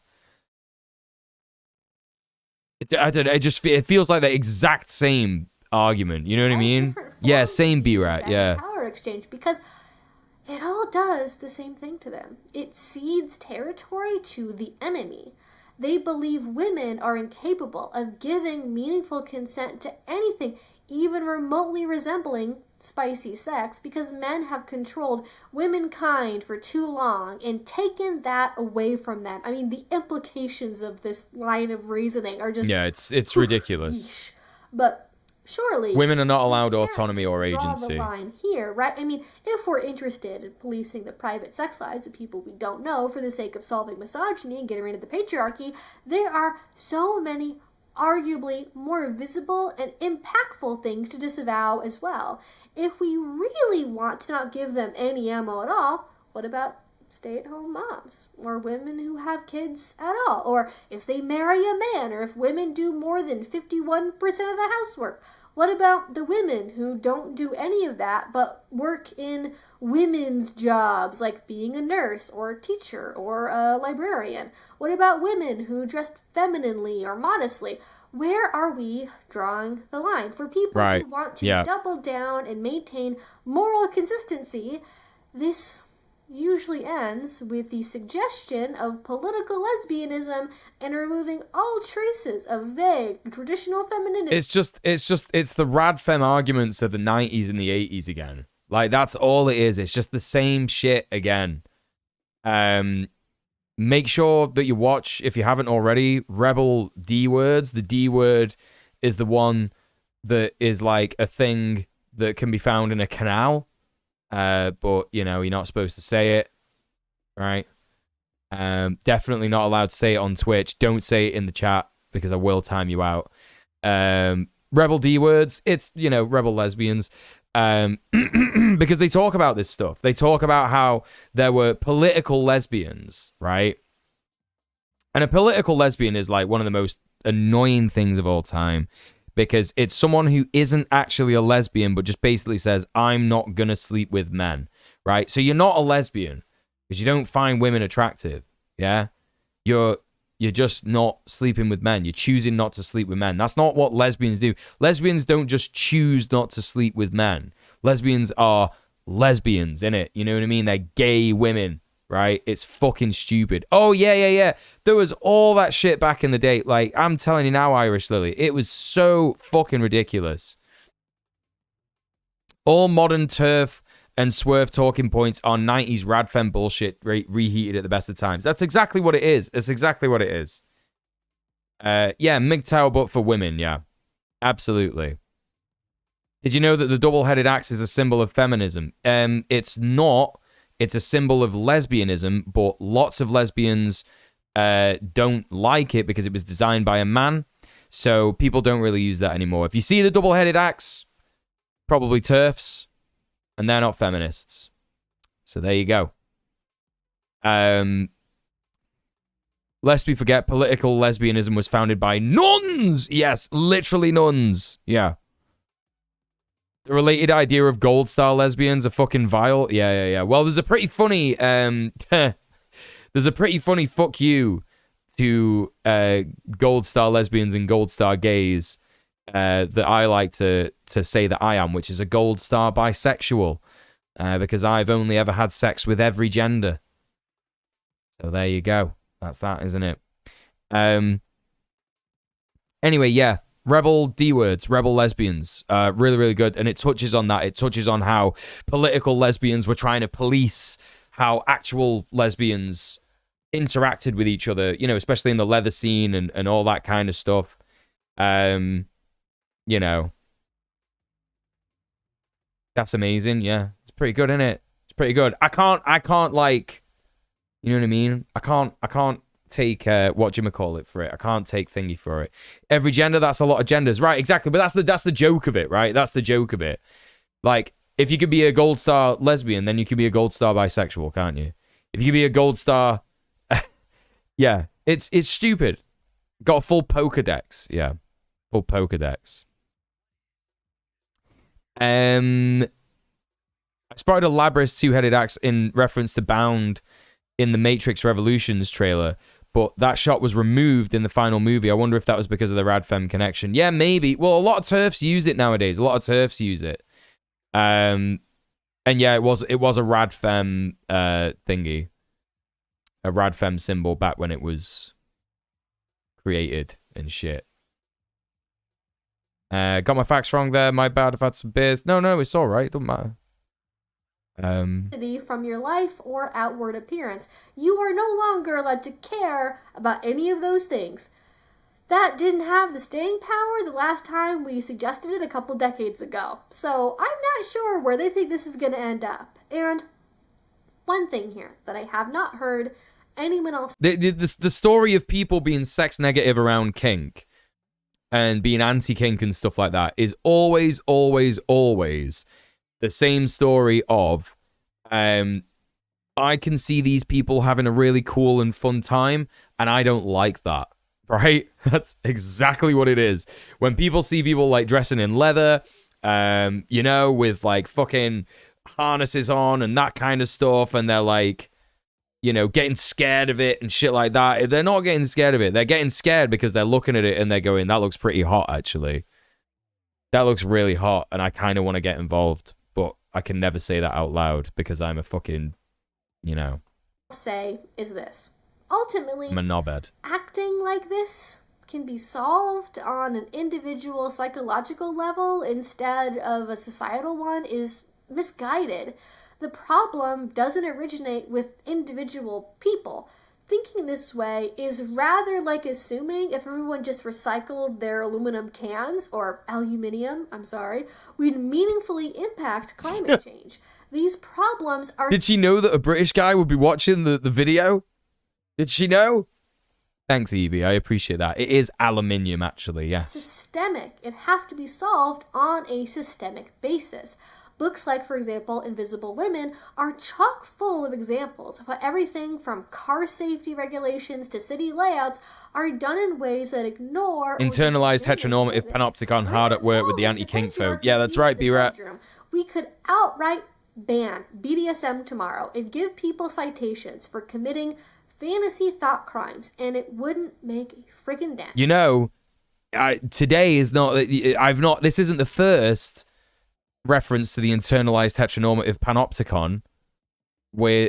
It feels like the exact same argument. You know what I mean? Yeah, same B-Rat. Yeah. Power exchange, because it all does the same thing to them. It cedes territory to the enemy. They believe women are incapable of giving meaningful consent to anything even remotely resembling spicy sex because men have controlled womankind for too long and taken that away from them. I mean, the implications of this line of reasoning are just... Yeah, it's ridiculous. But surely... Women are not allowed autonomy or draw agency. the line here, right? I mean, if we're interested in policing the private sex lives of people we don't know for the sake of solving misogyny and getting rid of the patriarchy, there are so many arguably more visible and impactful things to disavow as well. If we really want to not give them any ammo at all, what about stay-at-home moms or women who have kids at all? Or if they marry a man, or if women do more than 51% of the housework? What about the women who don't do any of that but work in women's jobs like being a nurse or a teacher or a librarian? What about women who dress femininely or modestly? Where are we drawing the line? For people who want to double down and maintain moral consistency, this usually ends with the suggestion of political lesbianism and removing all traces of vague traditional femininity. It's the rad fem arguments of the 90s and the 80s again. Like, that's all it is. It's just the same shit again. Make sure that you watch, if you haven't already, Rebel D Words. The D word is the one that is like a thing that can be found in a canal. But, you know, you're not supposed to say it, right? Definitely not allowed to say it on Twitch. Don't say it in the chat because I will time you out. Rebel D Words, it's, you know, Rebel Lesbians. Because they talk about this stuff. They talk about how there were political lesbians, right? And a political lesbian is like one of the most annoying things of all time. Because it's someone who isn't actually a lesbian, but just basically says, I'm not going to sleep with men, right? So you're not a lesbian because you don't find women attractive, yeah? You're just not sleeping with men. You're choosing not to sleep with men. That's not what lesbians do. Lesbians don't just choose not to sleep with men. Lesbians are lesbians, innit? You know what I mean? They're gay women. Right? It's fucking stupid. Oh, yeah. There was all that shit back in the day. Like, I'm telling you now, Irish Lily, it was so fucking ridiculous. All modern turf and swerve talking points are 90s radfem bullshit reheated at the best of times. That's exactly what it is. It's exactly what it is. Yeah, MGTOW, but for women, yeah. Absolutely. Did you know that the double-headed axe is a symbol of feminism? It's not. It's a symbol of lesbianism, but lots of lesbians don't like it because it was designed by a man. So people don't really use that anymore. If you see the double-headed axe, probably TERFs, and they're not feminists. So there you go. Lest we forget, political lesbianism was founded by nuns. Yes, literally nuns. Yeah. The related idea of gold star lesbians are fucking vile. Yeah. Well, there's a pretty funny there's a pretty funny fuck you to gold star lesbians and gold star gays that I like to say that I am, which is a gold star bisexual, because I've only ever had sex with every gender. So there you go. That's that, isn't it? Anyway, yeah. Rebel D Words, Rebel Lesbians. Really, really good. And it touches on that. It touches on how political lesbians were trying to police how actual lesbians interacted with each other, you know, especially in the leather scene and all that kind of stuff. You know, that's amazing. Yeah, it's pretty good, isn't it? It's pretty good. I can't like, you know what I mean? I can't take whatchamacallit for it. I can't take thingy for it. Every gender, that's a lot of genders, right? Exactly. But that's the joke of it, right? That's the joke of it. Like, if you could be a gold star lesbian, then you could be a gold star bisexual, can't you? If you could be a gold star, yeah, it's stupid. Got a full Pokedex, yeah, full Pokedex. I spotted a Labrys two-headed axe in reference to Bound in the Matrix Revolutions trailer, but that shot was removed in the final movie. I wonder if that was because of the Radfem connection. Yeah, maybe. Well, a lot of TERFs use it nowadays. A lot of TERFs use it. And yeah, it was a Radfem thingy, a Radfem symbol back when it was created and shit. Got my facts wrong there. My bad. I've had some beers. No, it's all right. Don't matter. From your life or outward appearance. You are no longer allowed to care about any of those things. That didn't have the staying power the last time we suggested it a couple decades ago. So I'm not sure where they think this is going to end up. And one thing here that I have not heard anyone else... The story of people being sex negative around kink and being anti-kink and stuff like that is always the same story of... I can see these people having a really cool and fun time, and I don't like that. Right? That's exactly what it is. When people see people like dressing in leather, you know, with like fucking harnesses on and that kind of stuff, and they're like, you know, getting scared of it and shit like that. They're not getting scared of it. They're getting scared because they're looking at it and they're going, that looks pretty hot, actually. That looks really hot, and I kind of want to get involved, but I can never say that out loud because I'm a fucking, you know. Say is this. Ultimately, I'm a knobhead. Acting like this can be solved on an individual psychological level instead of a societal one is misguided. The problem doesn't originate with individual people. Thinking this way is rather like assuming if everyone just recycled their aluminum cans, or aluminium, we'd meaningfully impact climate change. These problems are... Did she know that a British guy would be watching the video? Did she know? Thanks, Evie. I appreciate that. It is aluminium, actually, yes. Systemic. It have to be solved on a systemic basis. Books like, for example, Invisible Women are chock full of examples of how everything from car safety regulations to city layouts are done in ways that ignore... Internalized heteronormative panopticon hard at work with the anti-kink folk. Yeah, that's right, B-Rat. We could outright ban BDSM tomorrow and give people citations for committing fantasy thought crimes, and it wouldn't make a friggin' dent. You know, today is not... This isn't the first reference to the internalized heteronormative panopticon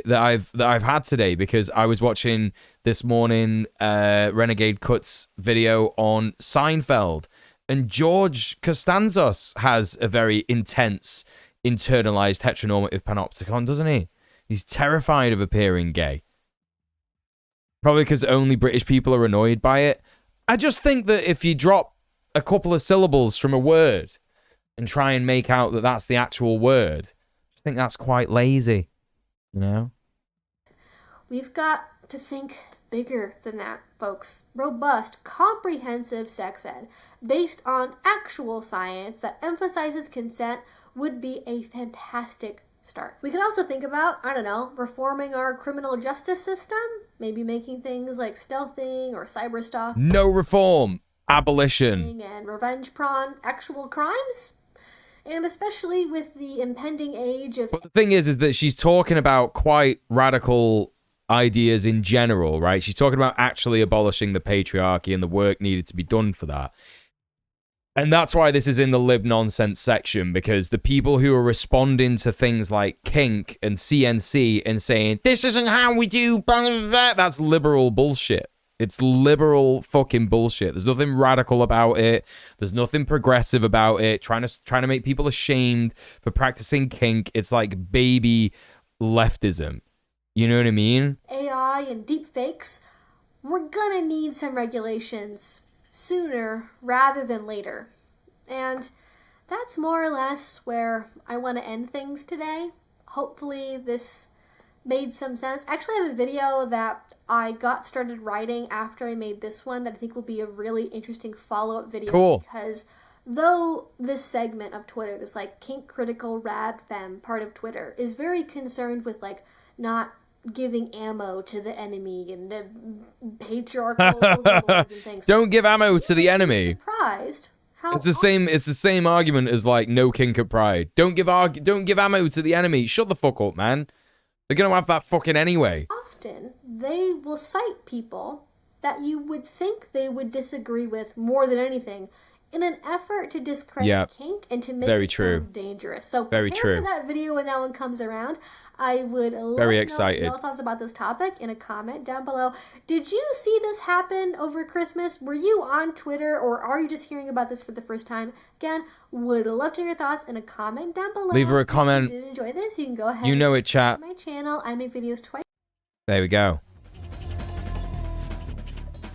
that I've had today, because I was watching this morning Renegade Cuts video on Seinfeld, and George Costanzos has a very intense internalized heteronormative panopticon, doesn't he? He's terrified of appearing gay. Probably because only British people are annoyed by it. I just think that if you drop a couple of syllables from a word and try and make out that that's the actual word, I think that's quite lazy, you know? We've got to think bigger than that, folks. Robust, comprehensive sex ed based on actual science that emphasizes consent would be a fantastic start. We could also think about, reforming our criminal justice system, maybe making things like stealthing or cyberstalking. No reform. Abolition. And revenge prawn actual crimes. And especially with the impending age of... But the thing is that she's talking about quite radical ideas in general, right? She's talking about actually abolishing the patriarchy and the work needed to be done for that. And that's why this is in the lib nonsense section, because the people who are responding to things like kink and CNC and saying, this isn't how we do, blah, blah, blah, that's liberal bullshit. It's liberal fucking bullshit. There's nothing radical about it. There's nothing progressive about it. Trying to make people ashamed for practicing kink. It's like baby leftism. You know what I mean? AI and deep fakes, we're gonna need some regulations sooner rather than later. And that's more or less where I want to end things today. Hopefully this made some sense. Actually, I have a video that I got started writing after I made this one that I think will be a really interesting follow-up video. Cool. Because though this segment of Twitter, this like kink critical rad femme part of Twitter, is very concerned with like not giving ammo to the enemy and the patriarchal overlords and things. Don't give ammo to the enemy. Surprised. It's the same argument as like no kink at Pride. Don't give ammo to the enemy. Shut the fuck up, man. They're gonna have that fucking anyway. Often they will cite people that you would think they would disagree with more than anything in an effort to discredit kink and to make it sound dangerous. So prepare for that video when that one comes around. I would love to know what your thoughts about this topic in a comment down below. Did you see this happen over Christmas? Were you on Twitter or are you just hearing about this for the first time? Again, would love to hear your thoughts in a comment down below. Leave her a comment. If you did enjoy this, you can go ahead and subscribe to my channel. I make videos twice. There we go.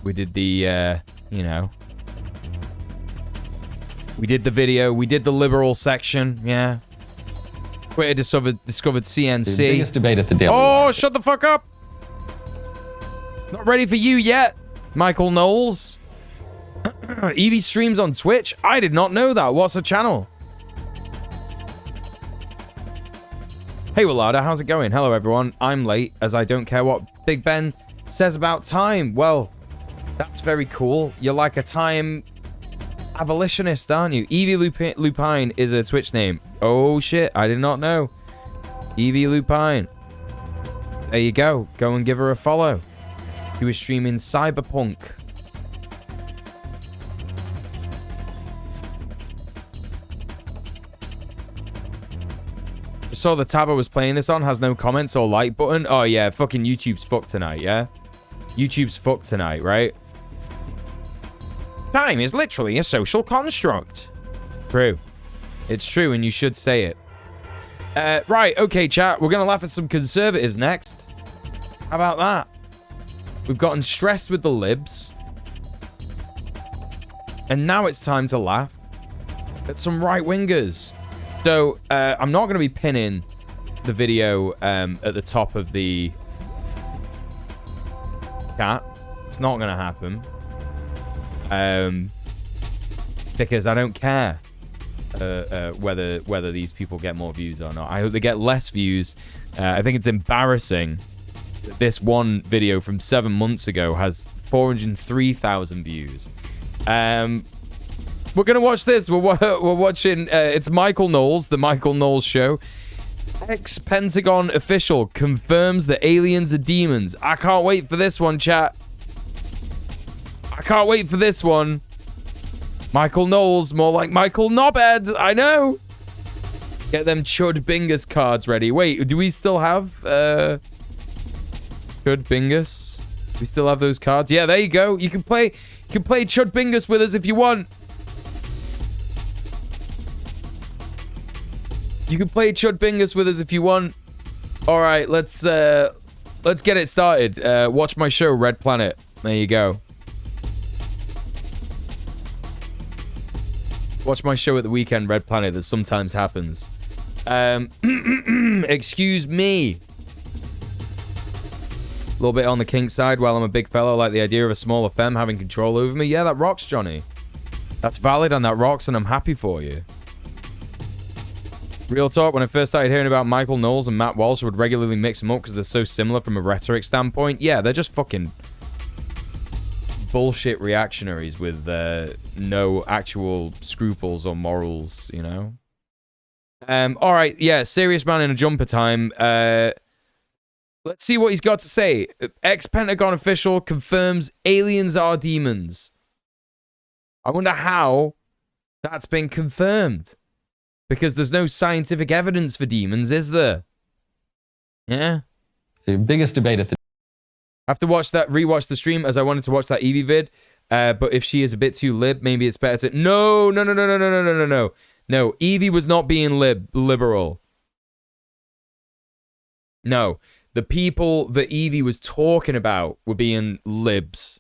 We did the, you know. We did the video. We did the liberal section. Yeah. Twitter discovered CNC. The biggest debate at the Daily Wire. Shut the fuck up. Not ready for you yet, Michael Knowles. Evie streams on Twitch. I did not know that. What's the channel? Hey, Willada, how's it going? Hello, everyone. I'm late, as I don't care what Big Ben says about time. Well, that's very cool. You're like a time abolitionist, aren't you? Evie Lupine is a Twitch name. Oh shit, I did not know. Evie Lupine. There you go. Go and give her a follow. She was streaming Cyberpunk. I saw the tab I was playing this on has no comments or like button. Oh yeah, fucking YouTube's fucked tonight, yeah? YouTube's fucked tonight, right? Time is literally a social construct. True. It's true, and you should say it. Right, okay, chat. We're going to laugh at some conservatives next. How about that? We've gotten stressed with the libs. And now it's time to laugh at some right-wingers. So, I'm not going to be pinning the video at the top of the chat. It's not going to happen. Because I don't care whether these people get more views or not. I hope they get less views. I think it's embarrassing that this one video from 7 months ago has 403,000 views. We're gonna watch this. We're watching. It's Michael Knowles, the Michael Knowles Show. Ex-Pentagon official confirms that aliens are demons. I can't wait for this one, chat. I can't wait for this one. Michael Knowles, more like Michael Knobhead. I know. Get them Chud Bingus cards ready. Wait, do we still have Chud Bingus? We still have those cards? Yeah, there you go. You can play Chud Bingus with us if you want. You can play Chud Bingus with us if you want. All right, let's get it started. Watch my show, Red Planet. There you go. Watch my show at the weekend, Red Planet. That sometimes happens. Excuse me. A little bit on the kink side. While I'm a big fellow, I like the idea of a smaller femme having control over me. Yeah, that rocks, Johnny. That's valid and that rocks, and I'm happy for you. Real talk, when I first started hearing about Michael Knowles and Matt Walsh, I would regularly mix them up because they're so similar from a rhetoric standpoint. Yeah, they're just fucking bullshit reactionaries with no actual scruples or morals, you know? All right, yeah, serious man in a jumper time. Let's see what he's got to say. Ex-Pentagon official confirms aliens are demons. I wonder how that's been confirmed. Because there's no scientific evidence for demons, is there? Yeah? The biggest debate at the I have to rewatch the stream as I wanted to watch that Evie vid. But if she is a bit too lib, maybe it's better to... No. No, Evie was not being liberal. No, the people that Evie was talking about were being libs.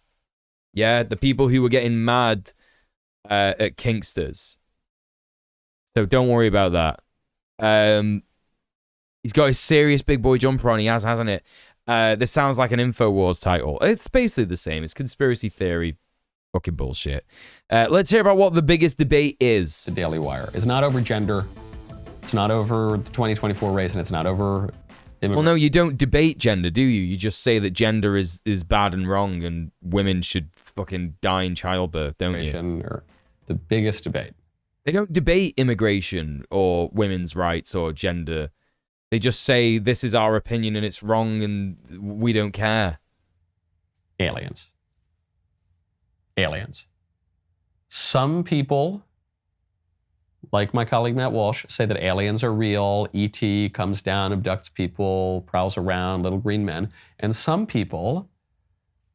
Yeah, the people who were getting mad at Kinksters. So don't worry about that. He's got his serious big boy jumper on. He has, hasn't it? This sounds like an InfoWars title. It's basically the same. It's conspiracy theory. Fucking bullshit. Let's hear about what the biggest debate is. The Daily Wire. It's not over gender. It's not over the 2024 race, and it's not over immigration. Well, no, you don't debate gender, do you? You just say that gender is bad and wrong, and women should fucking die in childbirth, don't you? Or the biggest debate. They don't debate immigration or women's rights or gender. They just say this is our opinion and it's wrong and we don't care. Aliens. Some people, like my colleague Matt Walsh, say that aliens are real. E.T. comes down, abducts people, prowls around, little green men. And some people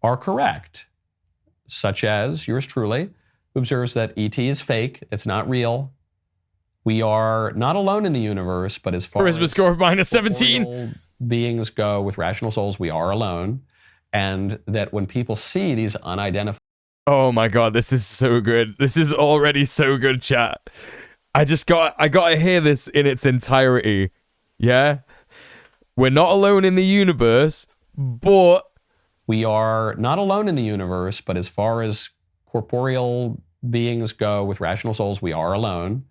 are correct, such as yours truly, who observes that E.T. is fake, it's not real. We are not alone in the universe, but as far Charisma as score of -17 beings go with rational souls, we are alone. And that when people see these unidentified... Oh my god, this is so good. This is already so good, chat. I gotta hear this in its entirety. Yeah? We're not alone in the universe, but... We are not alone in the universe, but as far as corporeal beings go with rational souls, we are alone.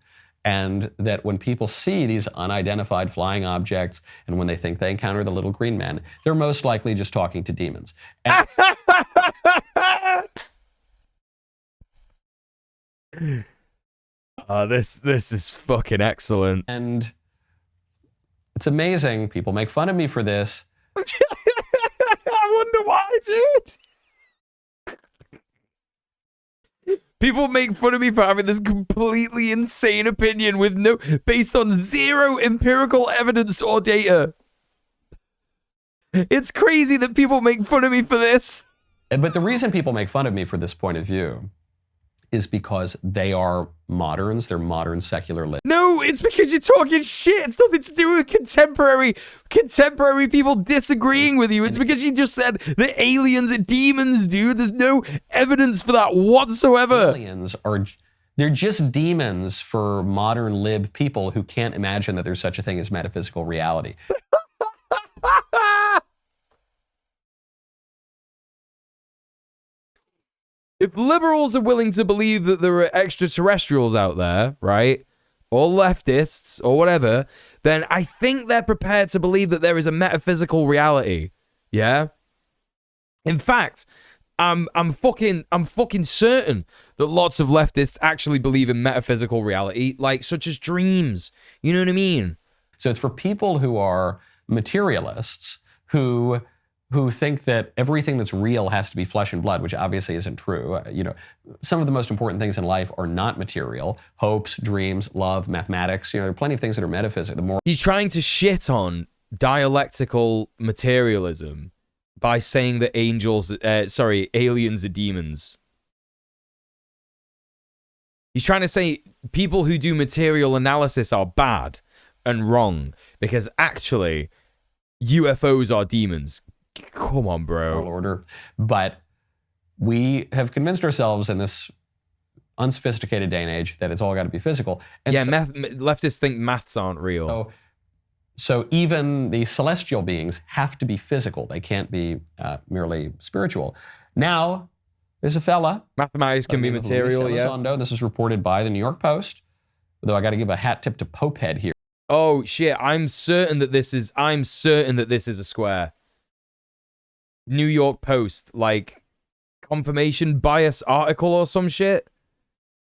And that when people see these unidentified flying objects and when they think they encounter the little green men, they're most likely just talking to demons. And this is fucking excellent. And it's amazing. People make fun of me for this. I wonder why, dude. People make fun of me for having this completely insane opinion based on zero empirical evidence or data. It's crazy that people make fun of me for this. But the reason people make fun of me for this point of view is because they are moderns. They're modern secular libs. No, it's because you're talking shit. It's nothing to do with contemporary people disagreeing with you. It's because you just said that aliens are demons, dude. There's no evidence for that whatsoever. Aliens they're just demons for modern lib people who can't imagine that there's such a thing as metaphysical reality. If liberals are willing to believe that there are extraterrestrials out there, right, or leftists, or whatever, then I think they're prepared to believe that there is a metaphysical reality. Yeah? In fact, I'm fucking certain that lots of leftists actually believe in metaphysical reality, like such as dreams. You know what I mean? So it's for people who are materialists who think that everything that's real has to be flesh and blood, which obviously isn't true. Some of the most important things in life are not material. Hopes, dreams, love, mathematics. There are plenty of things that are metaphysical. He's trying to shit on dialectical materialism by saying that aliens are demons. He's trying to say people who do material analysis are bad and wrong because actually UFOs are demons. Come on, bro. Order. But we have convinced ourselves in this unsophisticated day and age that it's all got to be physical. And yeah, leftists think maths aren't real. So even the celestial beings have to be physical. They can't be merely spiritual. Now, there's a fella. Mathematics can be material, yeah. This is reported by the New York Post, though I got to give a hat tip to Popehead here. Oh, shit. I'm certain that this is a square. New York Post, like confirmation bias article or some shit.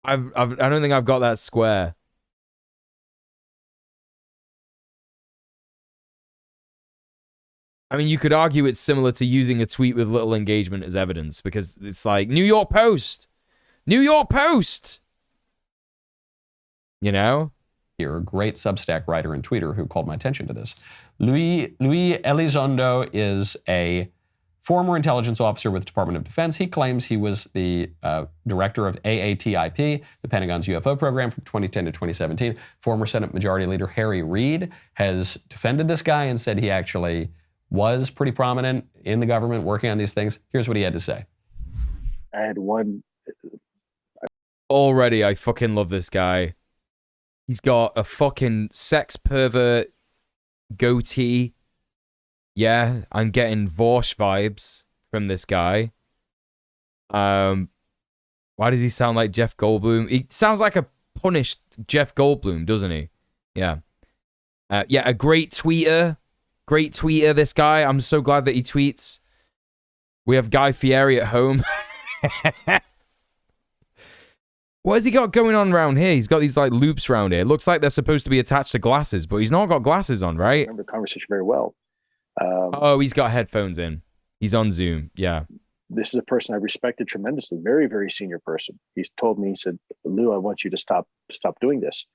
I don't think I've got that square. I mean, you could argue it's similar to using a tweet with little engagement as evidence because it's like New York Post. You know? Here, a great Substack writer and tweeter who called my attention to this. Luis Elizondo is a former intelligence officer with the Department of Defense. He claims he was the director of AATIP, the Pentagon's UFO program from 2010 to 2017. Former Senate Majority Leader Harry Reid has defended this guy and said he actually was pretty prominent in the government working on these things. Here's what he had to say. I had one. Already, I fucking love this guy. He's got a fucking sex pervert goatee. Yeah, I'm getting Vorsh vibes from this guy. Why does he sound like Jeff Goldblum? He sounds like a punished Jeff Goldblum, doesn't he? Yeah. Yeah, a great tweeter. Great tweeter, this guy. I'm so glad that he tweets. We have Guy Fieri at home. What has he got going on around here? He's got these like loops around here. Looks like they're supposed to be attached to glasses, but he's not got glasses on, right? I remember the conversation very well. Oh, he's got headphones in. He's on Zoom. Yeah. This is a person I respected tremendously. Very, very senior person. He's told me, he said, Lou, I want you to stop doing this.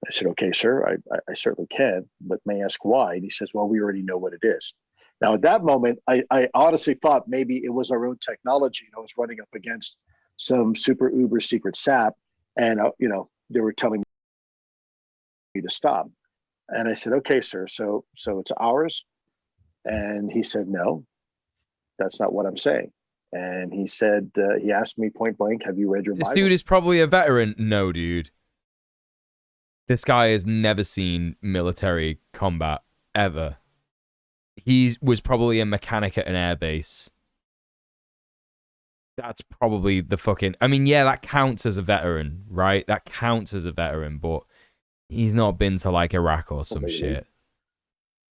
I said, okay, sir, I certainly can, but may I ask why? And he says, well, we already know what it is. Now, at that moment, I honestly thought maybe it was our own technology. I was running up against some super uber secret sap, and they were telling me to stop. And I said, okay, sir, so it's ours? And he said, no, that's not what I'm saying. And he said, he asked me point blank, have you read your Bible? This dude is probably a veteran. No, dude. This guy has never seen military combat, ever. He was probably a mechanic at an airbase. That's probably the fucking... I mean, yeah, that counts as a veteran, right? That counts as a veteran, but he's not been to, like, Iraq or some shit.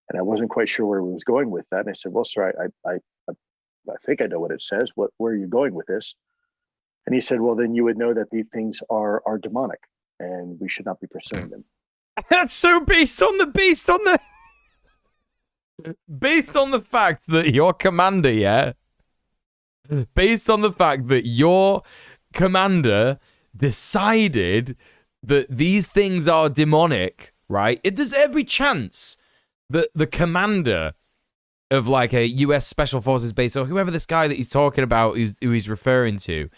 And I wasn't quite sure where he was going with that. And I said, well, sir, I think I know what it says. Where are you going with this? And he said, well, then you would know that these things are demonic, and we should not be pursuing them. That's so based on the fact that your commander, yeah? Based on the fact that your commander decided that these things are demonic, right? There's every chance that the commander of like a US Special Forces base or whoever this guy that he's talking about, who he's referring to,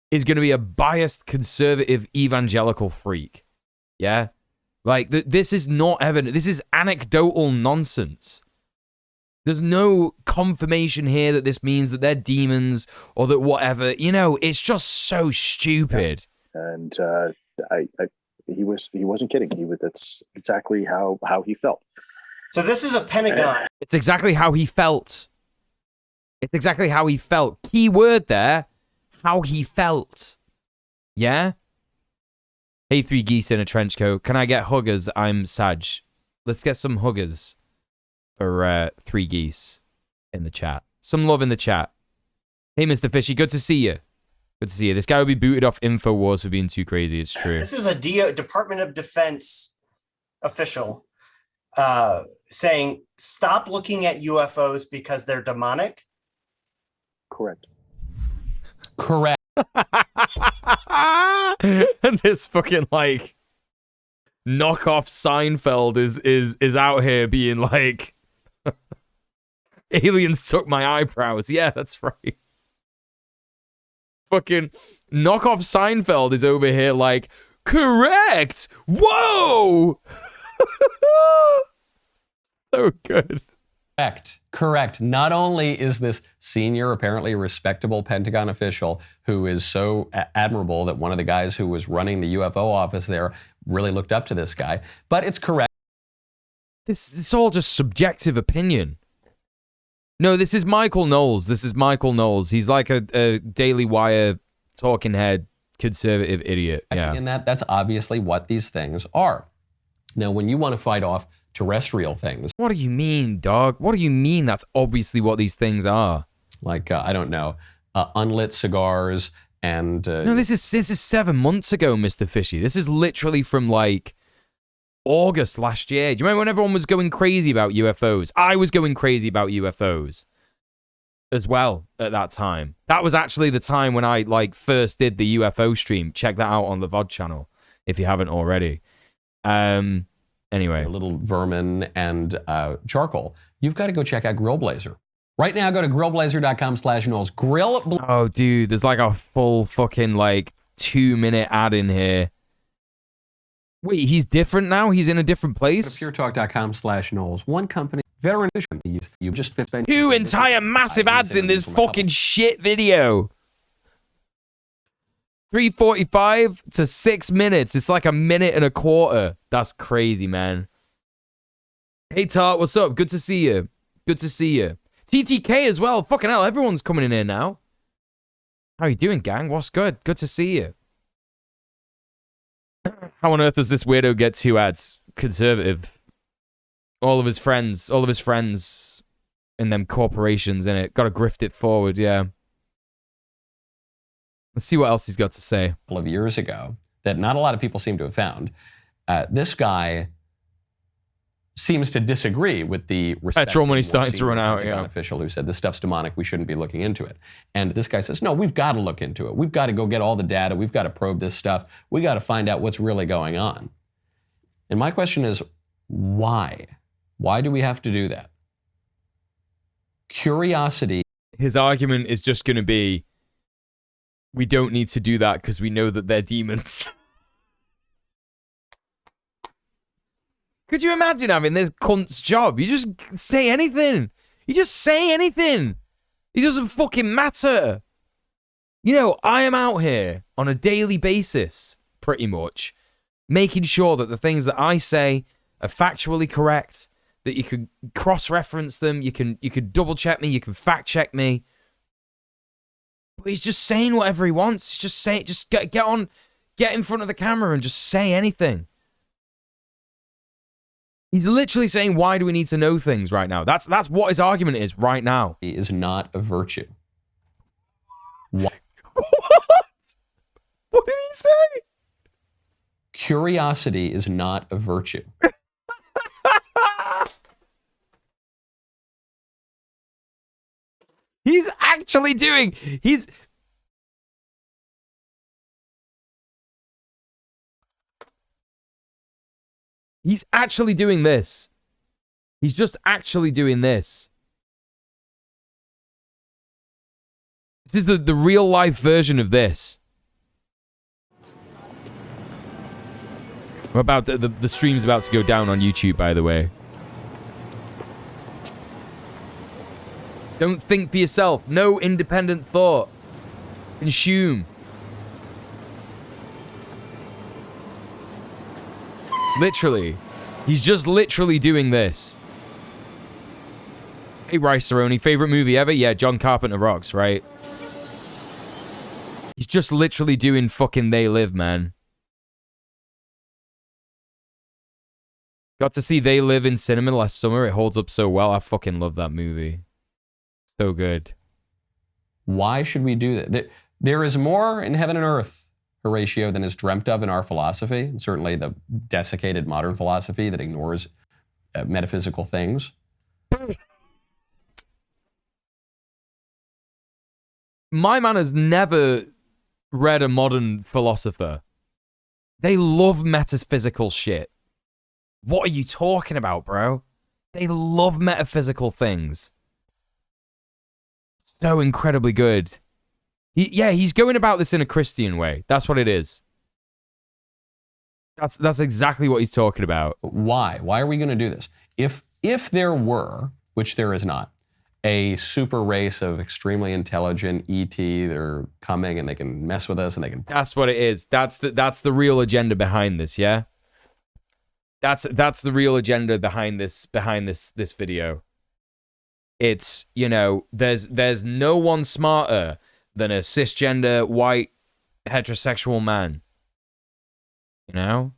is going to be a biased, conservative, evangelical freak. Yeah? Like, this is not evident. This is anecdotal nonsense. There's no confirmation here that this means that they're demons or that whatever. You know, it's just so stupid. Yeah. And he wasn't kidding. That's exactly how he felt. So this is a Pentagon. It's exactly how he felt. It's exactly how he felt. Key word there, how he felt. Yeah? Hey, 3 geese in a trench coat. Can I get huggers? I'm Sag. Let's get some huggers for 3 geese in the chat. Some love in the chat. Hey, Mr. Fishy, good to see you. Good to see you. This guy will be booted off InfoWars for being too crazy. It's true. This is a Department of Defense official saying, stop looking at UFOs because they're demonic. Correct. And this fucking like knockoff Seinfeld is out here being like, aliens took my eyebrows. Yeah, that's right. Fucking knockoff Seinfeld is over here like, correct. Whoa. So good. Correct. Not only is this senior, apparently respectable Pentagon official who is so admirable that one of the guys who was running the UFO office there really looked up to this guy, but it's correct. It's all just subjective opinion. No, this is Michael Knowles. He's like a Daily Wire talking head conservative idiot. Yeah. And that's obviously what these things are. Now, when you want to fight off terrestrial things. What do you mean, dog? What do you mean that's obviously what these things are? Like, I don't know, unlit cigars and... No, this is 7 months ago, Mr. Fishy. This is literally from, like, August last year. Do you remember when everyone was going crazy about UFOs? I was going crazy about UFOs as well at that time. That was actually the time when I, like, first did the UFO stream. Check that out on the VOD channel if you haven't already. Anyway. A little vermin and charcoal. You've got to go check out Grill Blazer. Right now, go to grillblazer.com/Knowles. Oh, dude, there's like a full fucking like 2-minute ad in here. Wait, he's different now? He's in a different place? puretalk.com/Knowles. One company, veteran edition. You just fit 2 entire massive ads in this fucking shit video. 3:45 to 6 minutes. It's like a minute and a quarter. That's crazy, man. Hey, Tart, what's up? Good to see you. Good to see you. TTK as well. Fucking hell, everyone's coming in here now. How you doing, gang? What's good? Good to see you. How on earth does this weirdo get 2 ads? Conservative. All of his friends in them corporations in it. Gotta grift it forward, yeah. Let's see what else he's got to say. A couple of years ago that not a lot of people seem to have found. This guy seems to disagree with the petrol money starting to run out. Yeah, official who said this stuff's demonic. We shouldn't be looking into it. And this guy says, no, we've got to look into it. We've got to go get all the data. We've got to probe this stuff. We got to find out what's really going on. And my question is, why? Why do we have to do that? Curiosity. His argument is just going to be, we don't need to do that because we know that they're demons. Could you imagine having this cunt's job? You just say anything. You just say anything. It doesn't fucking matter. You know, I am out here on a daily basis, pretty much, making sure that the things that I say are factually correct, that you can cross-reference them, you can double-check me, you can fact-check me. But he's just saying whatever he wants. Just get in front of the camera and just say anything. He's literally saying, why do we need to know things right now? That's what his argument is right now. It is not a virtue. What? What did he say? Curiosity is not a virtue. He's actually doing... He's actually doing this. He's just actually doing this. This is the real life version of this. I'm about the stream's about to go down on YouTube, by the way. Don't think for yourself. No independent thought. Consume. Literally. He's just literally doing this. Hey, Rice-A-Roni, favorite movie ever? Yeah, John Carpenter rocks, right? He's just literally doing fucking They Live, man. Got to see They Live in cinema last summer. It holds up so well. I fucking love that movie. So good. Why should we do that? There is more in heaven and earth, Horatio, than is dreamt of in our philosophy, and certainly the desiccated modern philosophy that ignores metaphysical things. My man has never read a modern philosopher. They love metaphysical shit. What are you talking about, bro? They love metaphysical things. So incredibly good. He's going about this in a Christian way. That's what it is. That's exactly what he's talking about. Why? Why are we going to do this? If there were, which there is not, a super race of extremely intelligent ET that are coming and they can mess with us and they can... That's what it is. That's the real agenda behind this, yeah? That's the real agenda behind this video. It's, you know, there's no one smarter than a cisgender, white, heterosexual man. You know?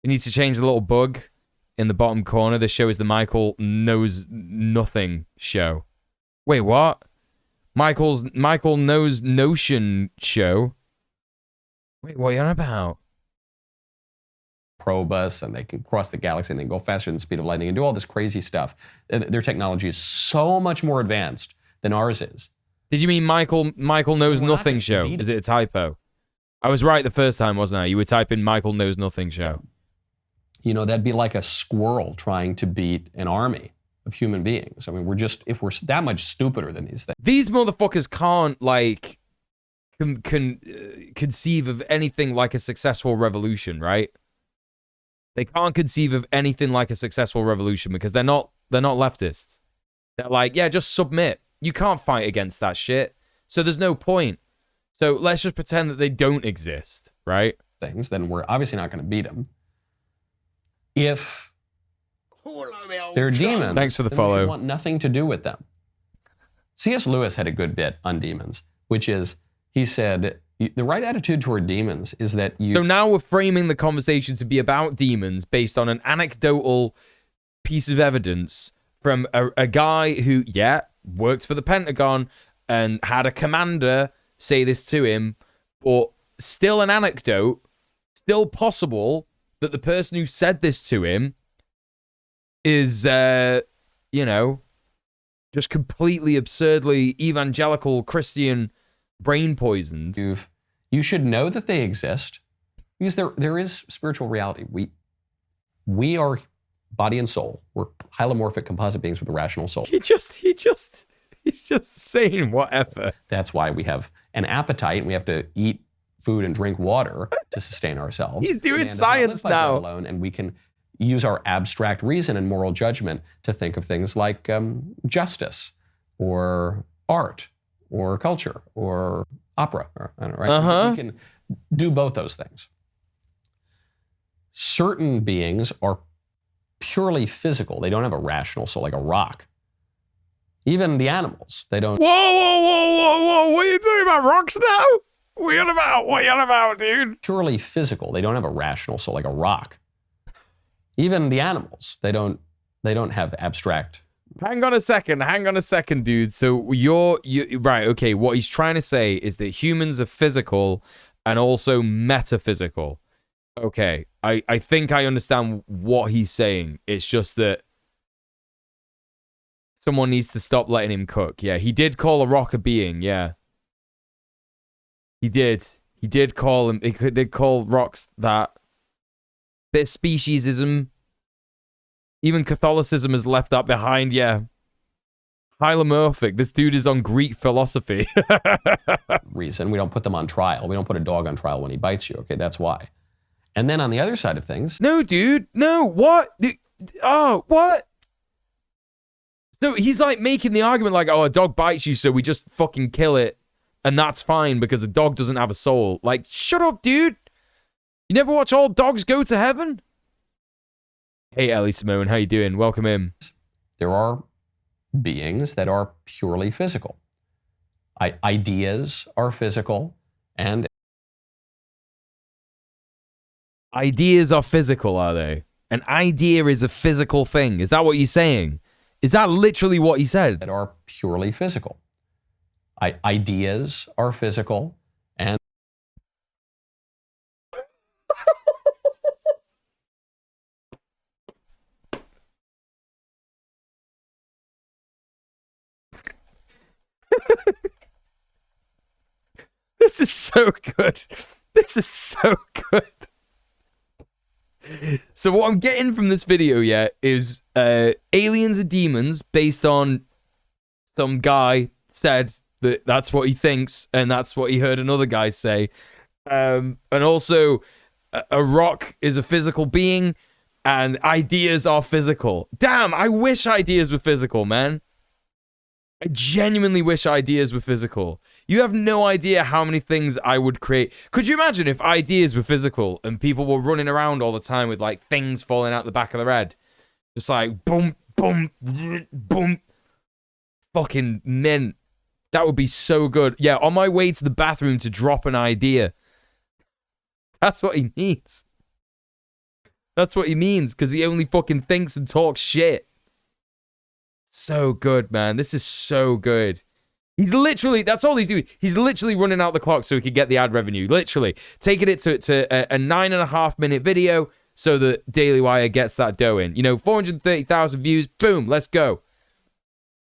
You need to change the little bug in the bottom corner. This show is the Michael Knows Nothing show. Wait, what? Michael Knows Notion show? Wait, what are you on about? Probe us and they can cross the galaxy and they can go faster than the speed of light. They can do all this crazy stuff. Their technology is so much more advanced than ours is. Did you mean Michael Knows Nothing show? Is it a typo? I was right the first time, wasn't I? You were typing Michael Knows Nothing show. You know, that'd be like a squirrel trying to beat an army. of human beings. I mean, if we're that much stupider than these things. These motherfuckers can't like conceive of anything like a successful revolution, right? They can't conceive of anything like a successful revolution because they're not leftists. They're like, yeah, just submit. You can't fight against that shit. So there's no point. So let's just pretend that they don't exist, right? Things, then we're obviously not going to beat them. If they're demons, thanks for the then follow. we should want nothing to do with them. C.S. Lewis had a good bit on demons, which is, he said, the right attitude toward demons is that you... So now we're framing the conversation to be about demons based on an anecdotal piece of evidence from a guy who, yeah, worked for the Pentagon and had a commander say this to him, but still an anecdote, still possible that the person who said this to him is, you know, just completely absurdly evangelical Christian brain poisoned. You should know that they exist because there is spiritual reality. We are body and soul. We're hylomorphic composite beings with a rational soul. He's just saying whatever. That's why we have an appetite and we have to eat food and drink water to sustain ourselves. He's doing science now. Alone, and we can use our abstract reason and moral judgment to think of things like justice or art or culture or opera. Or, I don't know, right? We can do both those things. Certain beings are purely physical. They don't have a rational soul, like a rock. Even the animals, they don't. Whoa! What are you talking about? Rocks now? What are you on about, dude? Purely physical. They don't have a rational soul, like a rock. Even the animals, they don't have abstract. Hang on a second, dude. So you're right, okay, what he's trying to say is that humans are physical and also metaphysical. Okay, I think I understand what he's saying. It's just that someone needs to stop letting him cook. Yeah, he did call a rock a being, yeah. He did. He did call him, he did call rocks that. Bit of speciesism. Even Catholicism has left that behind, yeah. Hylomorphic. This dude is on Greek philosophy. Reason. We don't put them on trial. We don't put a dog on trial when he bites you, okay? That's why. And then on the other side of things... No, dude. No, what? Oh, what? So he's like making the argument like, oh, a dog bites you, so we just fucking kill it. And that's fine because a dog doesn't have a soul. Like, shut up, dude. You never watch All Dogs Go to Heaven? Hey, Ellie Simone, how you doing? Welcome in. There are beings that are purely physical. Ideas are physical, and... Ideas are physical, are they? An idea is a physical thing. Is that what you're saying? Is that literally what he said? That are purely physical. Ideas are physical, and... This is so good. This is so good. So what I'm getting from this video, yeah, is aliens are demons based on some guy said that that's what he thinks and that's what he heard another guy say. And also a rock is a physical being and ideas are physical. Damn, I wish ideas were physical, man. I genuinely wish ideas were physical. You have no idea how many things I would create. Could you imagine if ideas were physical and people were running around all the time with like things falling out the back of their head? Just like boom, boom, boom. Fucking mint. That would be so good. Yeah, on my way to the bathroom to drop an idea. That's what he means. That's what he means because he only fucking thinks and talks shit. So good, man. This is so good. He's literally, that's all he's doing. He's literally running out the clock so he could get the ad revenue. Literally. Taking it to a 9.5 minute video so that Daily Wire gets that dough in. You know, 430,000 views. Boom. Let's go.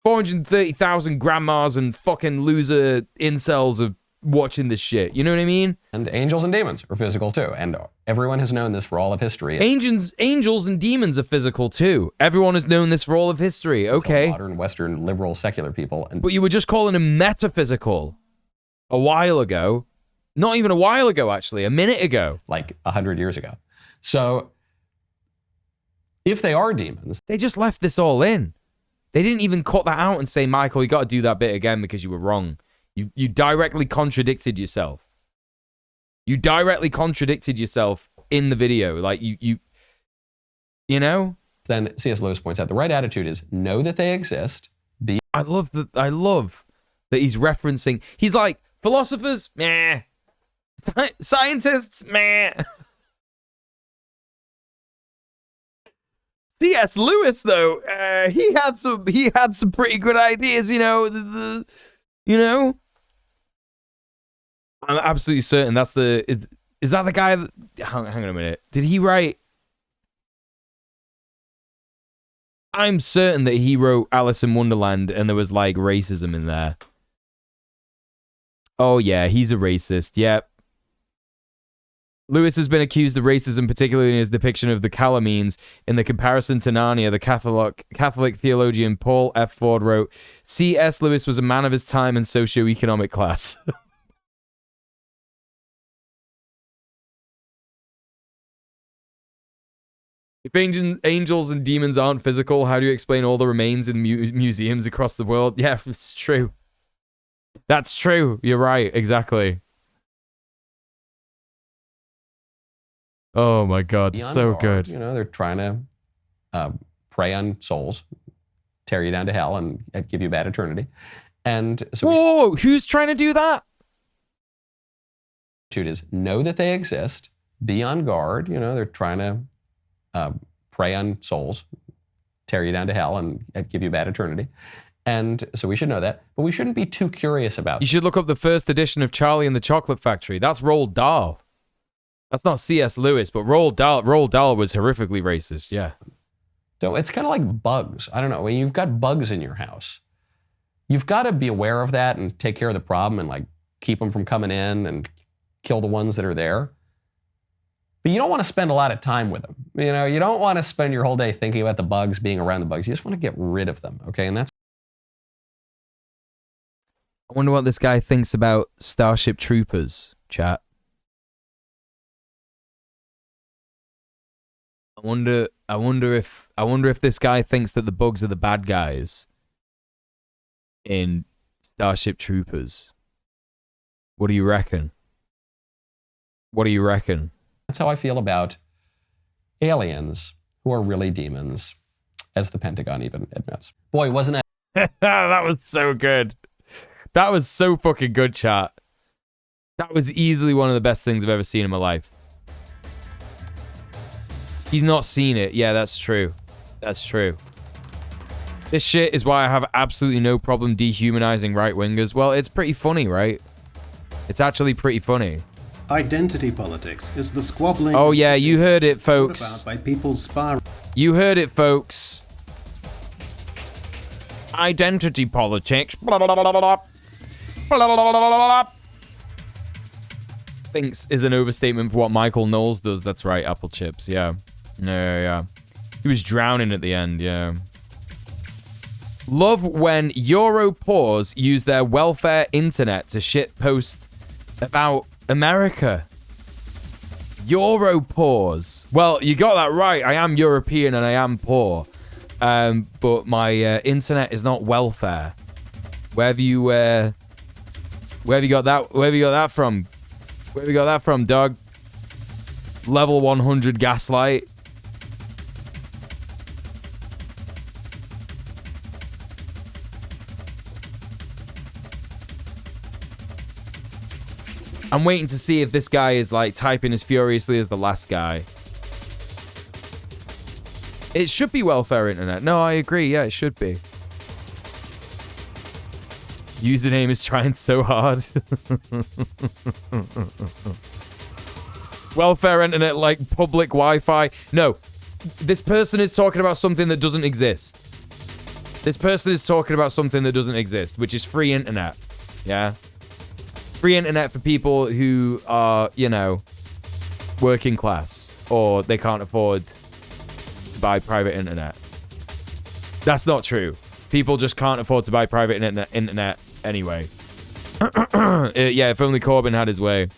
430,000 grandmas and fucking loser incels are watching this shit. You know what I mean? And angels and demons are physical too. And everyone has known this for all of history. Angels and demons are physical too. Everyone has known this for all of history. Okay. Modern, Western, liberal, secular people. But you were just calling them metaphysical a while ago. Not even a while ago, actually. A minute ago. Like 100 years ago. So if they are demons, they just left this all in. They didn't even cut that out and say, Michael, you got to do that bit again because you were wrong. You directly contradicted yourself. You directly contradicted yourself in the video. Like you know? Then C.S. Lewis points out the right attitude is know that they exist. I love that he's referencing. He's like, philosophers, meh. Scientists, meh. C.S. Lewis, though, he had some pretty good ideas, you know. You know, I'm absolutely certain that's is that the guy that, hang on a minute. Did he write? I'm certain that he wrote Alice in Wonderland and there was like racism in there. Oh yeah, he's a racist. Yep. Lewis has been accused of racism, particularly in his depiction of the Calamines. In the comparison to Narnia, the Catholic theologian Paul F. Ford wrote, C.S. Lewis was a man of his time and socioeconomic class. If angels and demons aren't physical, how do you explain all the remains in museums across the world? Yeah, it's true. That's true. You're right. Exactly. Oh my God, so good. You know, they're trying to prey on souls, tear you down to hell, and give you a bad eternity. And so, whoa, who's trying to do that? Attitude is know that they exist, be on guard. You know, they're trying to prey on souls, tear you down to hell, and give you a bad eternity. And so we should know that, but we shouldn't be too curious about. You should look up the first edition of Charlie and the Chocolate Factory. That's Roald Dahl. That's not C.S. Lewis, but Roald Dahl was horrifically racist, yeah. So it's kind of like bugs. I don't know, when you've got bugs in your house, you've got to be aware of that and take care of the problem and like keep them from coming in and kill the ones that are there. But you don't want to spend a lot of time with them. You know, you don't want to spend your whole day thinking about the bugs, being around the bugs. You just want to get rid of them, okay? And that's... I wonder what this guy thinks about Starship Troopers, chat. I wonder if this guy thinks that the bugs are the bad guys in Starship Troopers. What do you reckon? What do you reckon? That's how I feel about aliens who are really demons, as the Pentagon even admits. Boy, wasn't that... That was so good. That was so fucking good, chat. That was easily one of the best things I've ever seen in my life. He's not seen it. Yeah, that's true. That's true. This shit is why I have absolutely no problem dehumanizing right-wingers. Well, it's pretty funny, right? It's actually pretty funny. Identity politics is the squabbling... Oh yeah, you heard it, folks. ...by people's spar... You heard it, folks. Identity politics. Thinks is an overstatement for what Michael Knowles does. That's right, apple chips, yeah. Yeah. He was drowning at the end, yeah. Love when Europores use their welfare internet to shitpost about America. Europores. Well, you got that right. I am European and I am poor. But my internet is not welfare. Where have you got that? Where have you got that from? Where have you got that from, dog? Level 100 gaslight. I'm waiting to see if this guy is like typing as furiously as the last guy. It should be welfare internet. No, I agree. Yeah, it should be. Username is trying so hard. Welfare internet like public Wi-Fi. No, this person is talking about something that doesn't exist. This person is talking about something that doesn't exist, which is free internet. Yeah. Free internet for people who are, you know, working class or they can't afford to buy private internet. That's not true. People just can't afford to buy private internet anyway. Yeah, if only Corbyn had his way.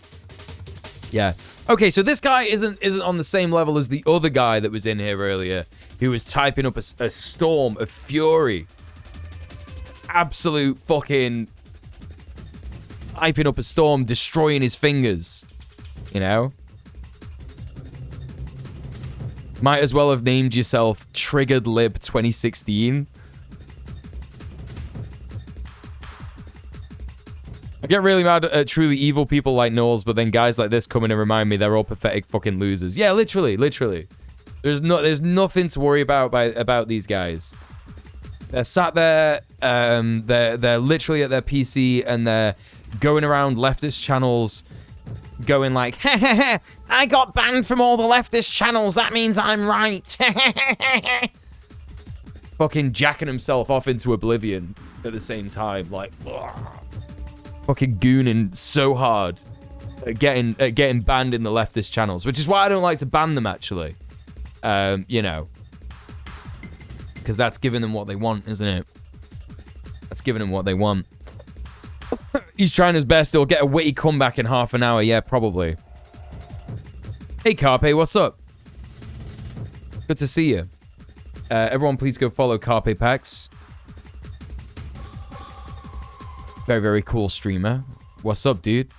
Yeah. Okay, so this guy isn't on the same level as the other guy that was in here earlier, who was typing up a storm of fury. Absolute fucking typing up a storm, destroying his fingers. You know? Might as well have named yourself Triggered Lib 2016. I get really mad at truly evil people like Knowles, but then guys like this come in and remind me they're all pathetic fucking losers. Yeah, literally. There's nothing to worry about these guys. They're sat there, they're literally at their PC and they're going around leftist channels going like, I got banned from all the leftist channels, that means I'm right. Fucking jacking himself off into oblivion at the same time, like, ugh. Fucking gooning so hard at getting banned in the leftist channels, which is why I don't like to ban them, actually. You know, because that's giving them what they want, isn't it? That's giving them what they want. He's trying his best. He'll get a witty comeback in half an hour. Yeah, probably. Hey, Carpe, what's up? Good to see you. Everyone, please go follow Carpe Pax. Very, very cool streamer. What's up, dude?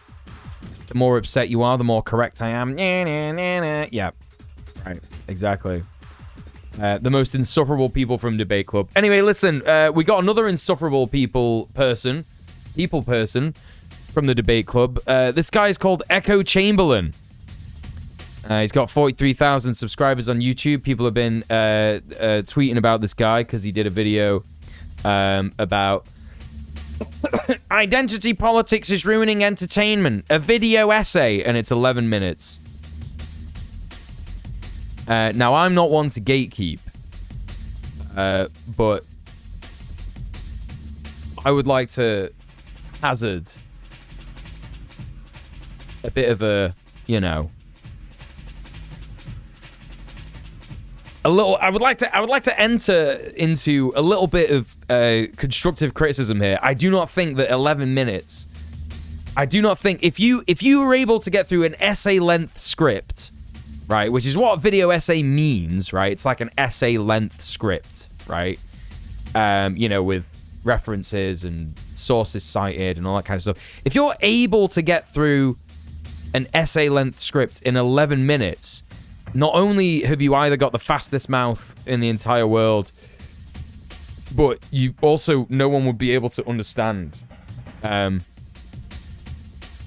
The more upset you are, the more correct I am. Yeah. Right. Exactly. The most insufferable people from Debate Club. Anyway, listen. We got another insufferable people person from the Debate Club. This guy is called Echo Chamberlain. He's got 43,000 subscribers on YouTube. People have been tweeting about this guy because he did a video about identity politics is ruining entertainment. A video essay, and it's 11 minutes. Now, I'm not one to gatekeep, but I would like to hazard a bit of a, you know, I would like to enter into a little bit of constructive criticism here. I do not think that 11 minutes. I do not think if you were able to get through an essay length script, right, which is what a video essay means, right? It's like an essay length script, right? You know, with references and sources cited and all that kind of stuff. If you're able to get through an essay length script in 11 minutes, not only have you either got the fastest mouth in the entire world, but you also, no one would be able to understand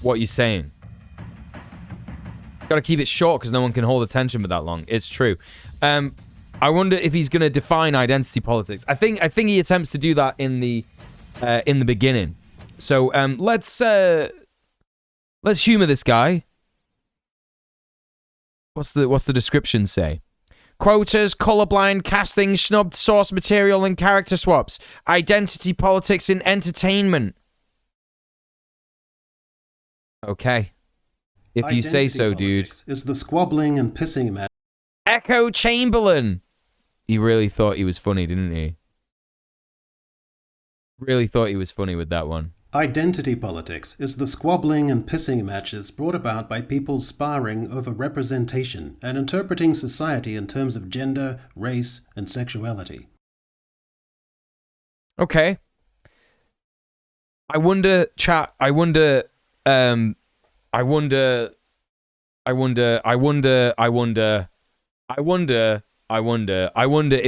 what you're saying. Got to keep it short because no one can hold attention for that long. It's true. I wonder if he's going to define identity politics. I think he attempts to do that in the beginning. So let's humor this guy. What's the description say? Quotas, colorblind casting, snubbed source material, and character swaps. Identity politics in entertainment. Okay. If you say so, dude. Is the squabbling and pissing match. Echo Chamberlain. He really thought he was funny, didn't he? Really thought he was funny with that one. Identity politics is the squabbling and pissing matches brought about by people sparring over representation and interpreting society in terms of gender, race, and sexuality. Okay. I wonder if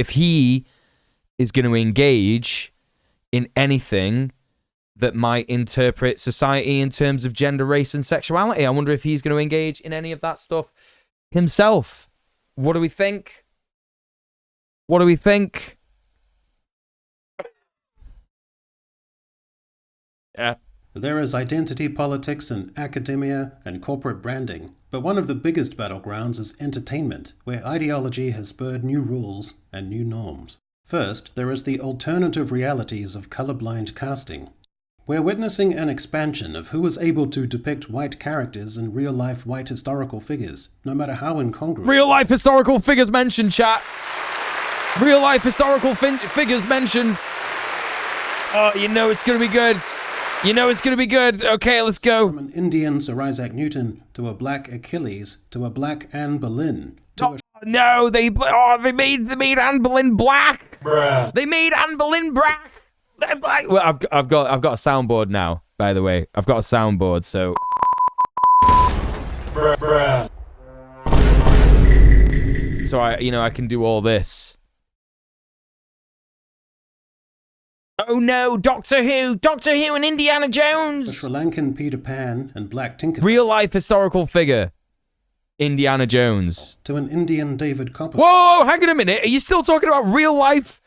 he is going to engage in anything that might interpret society in terms of gender, race, and sexuality. I wonder if he's going to engage in any of that stuff himself. What do we think? What do we think? Yeah. There is identity politics in academia and corporate branding, but one of the biggest battlegrounds is entertainment, where ideology has spurred new rules and new norms. First, there is the alternative realities of colorblind casting. We're witnessing an expansion of who is able to depict white characters and real-life white historical figures, no matter how incongruous. Real-life historical figures mentioned, chat. Real-life historical figures mentioned. Oh, you know it's gonna be good. You know it's gonna be good. Okay, let's go. From an Indian Sir Isaac Newton to a black Achilles to a black Anne Boleyn. No, they made Anne Boleyn black. Bruh. They made Anne Boleyn black. Well, I've got a soundboard now. By the way, I've got a soundboard. So. Bruh. So I can do all this. Oh no, Doctor Who and Indiana Jones. The Sri Lankan Peter Pan and Black Tinker. Real life historical figure. Indiana Jones. To an Indian David Copperfield. Whoa, hang on a minute. Are you still talking about real life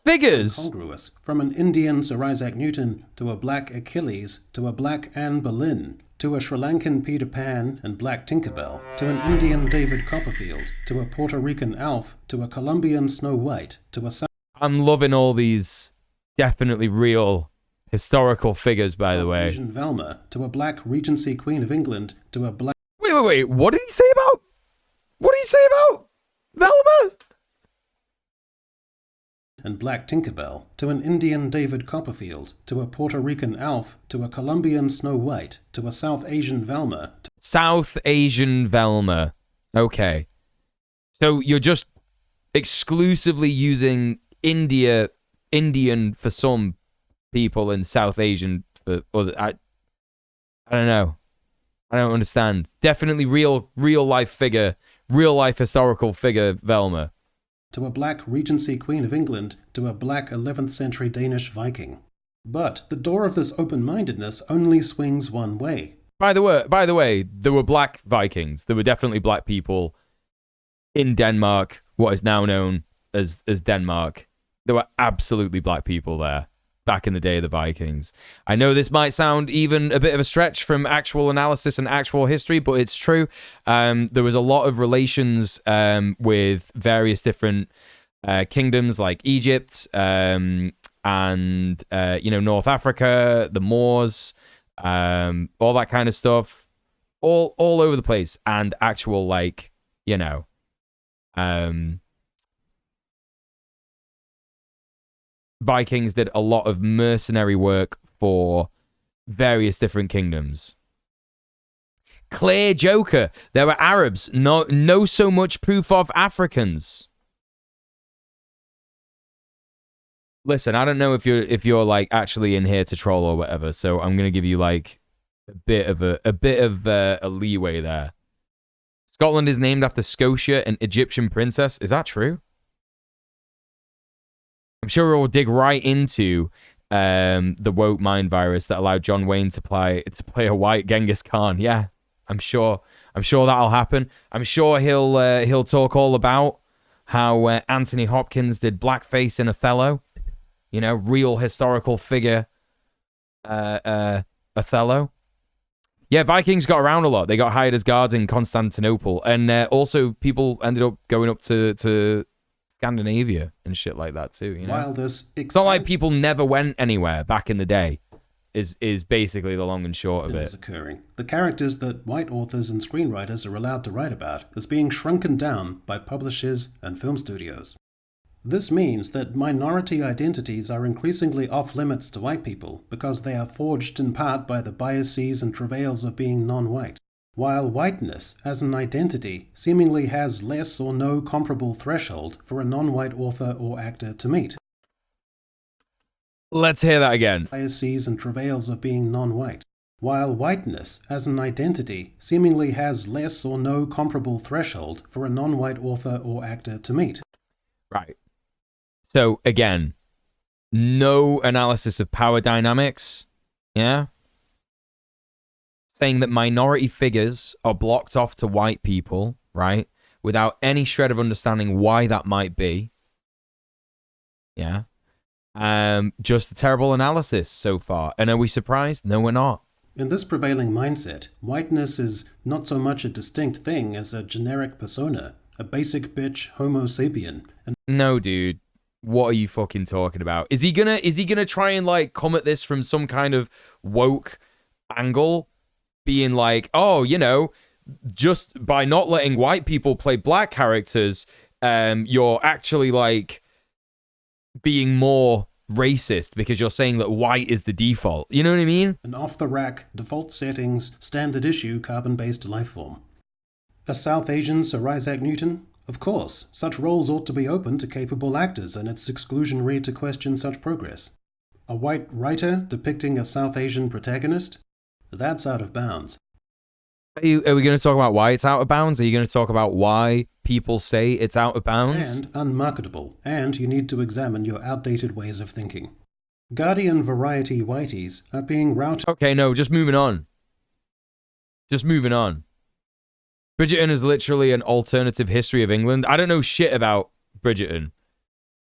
figures? Incongruous. From an Indian Sir Isaac Newton to a black Achilles to a black Anne Boleyn to a Sri Lankan Peter Pan and Black Tinkerbell to an Indian David Copperfield to a Puerto Rican Alf to a Colombian Snow White to a I'm loving all these definitely real historical figures, by the way. Asian Velma to a black Regency Queen of England to a black. Wait. What did he say about? What did he say about Velma? And Black Tinkerbell to an Indian David Copperfield to a Puerto Rican Alf to a Colombian Snow White to a South Asian Velma. South Asian Velma. Okay. So you're just exclusively using Indian for some people and South Asian for other. I don't know. I don't understand. Definitely real life figure, real life historical figure Velma. To a black Regency Queen of England to a black 11th century Danish Viking. But the door of this open-mindedness only swings one way. By the way, there were black Vikings. There were definitely black people in Denmark, what is now known as Denmark. There were absolutely black people there back in the day of the Vikings. I know this might sound even a bit of a stretch from actual analysis and actual history, but it's true. There was a lot of relations with various different kingdoms like Egypt and North Africa, the Moors, all that kind of stuff, all over the place, and actual Vikings did a lot of mercenary work for various different kingdoms. Clear Joker. There were Arabs. No so much proof of Africans. Listen, I don't know if you're like actually in here to troll or whatever, so I'm gonna give you like a bit of a leeway there. Scotland is named after Scotia, an Egyptian princess. Is that true? I'm sure we'll dig right into the woke mind virus that allowed John Wayne to play a white Genghis Khan. Yeah, I'm sure that'll happen. I'm sure he'll talk all about how Anthony Hopkins did blackface in Othello. Real historical figure Othello. Yeah, Vikings got around a lot. They got hired as guards in Constantinople, and also people ended up going up to Scandinavia and shit like that too, While this it's not like people never went anywhere back in the day, is basically the long and short of it. Occurring. The characters that white authors and screenwriters are allowed to write about is being shrunken down by publishers and film studios. This means that minority identities are increasingly off limits to white people because they are forged in part by the biases and travails of being non-white. While whiteness as an identity seemingly has less or no comparable threshold for a non-white author or actor to meet. Let's hear that again. Biases and travails of being non-white. While whiteness as an identity seemingly has less or no comparable threshold for a non-white author or actor to meet. Right. So again, no analysis of power dynamics. Yeah. Saying that minority figures are blocked off to white people, right? Without any shred of understanding why that might be. Yeah. Just a terrible analysis so far. And are we surprised? No, we're not. In this prevailing mindset, whiteness is not so much a distinct thing as a generic persona, a basic bitch homo sapien. No, dude. What are you fucking talking about? Is he gonna try and like come at this from some kind of woke angle, being like, oh, you know, just by not letting white people play black characters, you're actually like being more racist because you're saying that white is the default. You know what I mean? An off-the-rack, default settings, standard issue carbon-based lifeform. A South Asian Sir Isaac Newton? Of course, such roles ought to be open to capable actors, and it's exclusionary to question such progress. A white writer depicting a South Asian protagonist? That's out of bounds. Are we going to talk about why it's out of bounds? Are you going to talk about why people say it's out of bounds? And unmarketable, and you need to examine your outdated ways of thinking. Guardian Variety Whiteys are being routed... Okay, no, just moving on. Just moving on. Bridgerton is literally an alternative history of England. I don't know shit about Bridgerton.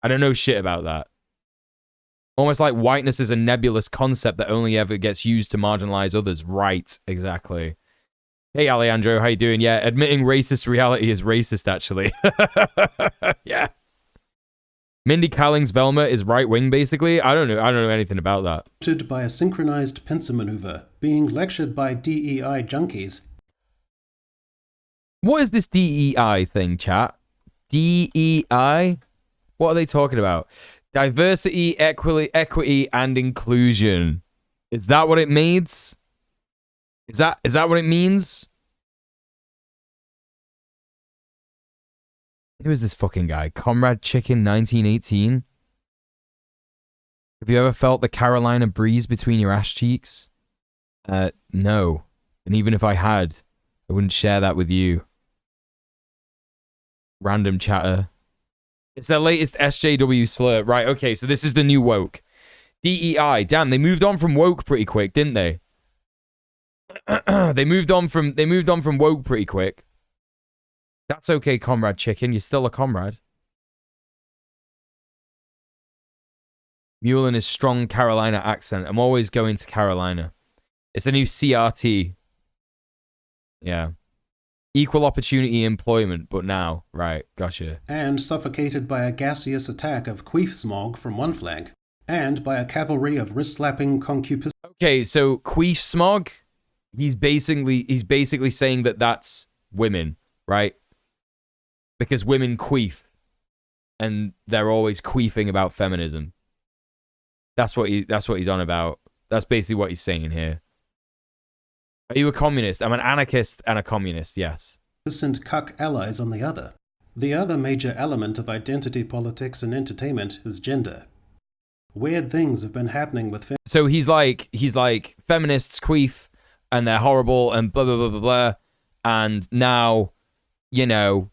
I don't know shit about that. Almost like whiteness is a nebulous concept that only ever gets used to marginalize others. Right, exactly. Hey, Alejandro, how you doing? Yeah, admitting racist reality is racist, actually. Yeah. Mindy Kaling's Velma is right-wing, basically. I don't know anything about that. ...by a synchronized pincer maneuver, being lectured by DEI junkies. What is this DEI thing, chat? DEI? What are they talking about? Diversity, equity, and inclusion. Is that what it means? Is that what it means? Who is this fucking guy? Comrade Chicken 1918? Have you ever felt the Carolina breeze between your ass cheeks? No. And even if I had, I wouldn't share that with you. Random chatter. It's their latest SJW slur. Right, okay, so this is the new woke. DEI. Damn, they moved on from woke pretty quick, didn't they? They moved on from woke pretty quick. That's okay, Comrade Chicken. You're still a comrade. Mule in his strong Carolina accent. I'm always going to Carolina. It's the new CRT. Yeah. Equal opportunity employment, but now. Right, gotcha. And suffocated by a gaseous attack of queef smog from one flank, and by a cavalry of wrist-slapping concupiscence. Okay, so queef smog, he's basically saying that that's women, right? Because women queef, and they're always queefing about feminism. That's what he's on about. That's basically what he's saying here. Are you a communist? I'm an anarchist and a communist, yes. And cuck allies on the other. The other major element of identity politics and entertainment is gender. Weird things have been happening with... So he's like, feminists queef, and they're horrible, and blah, blah, blah, blah, blah. And now, you know...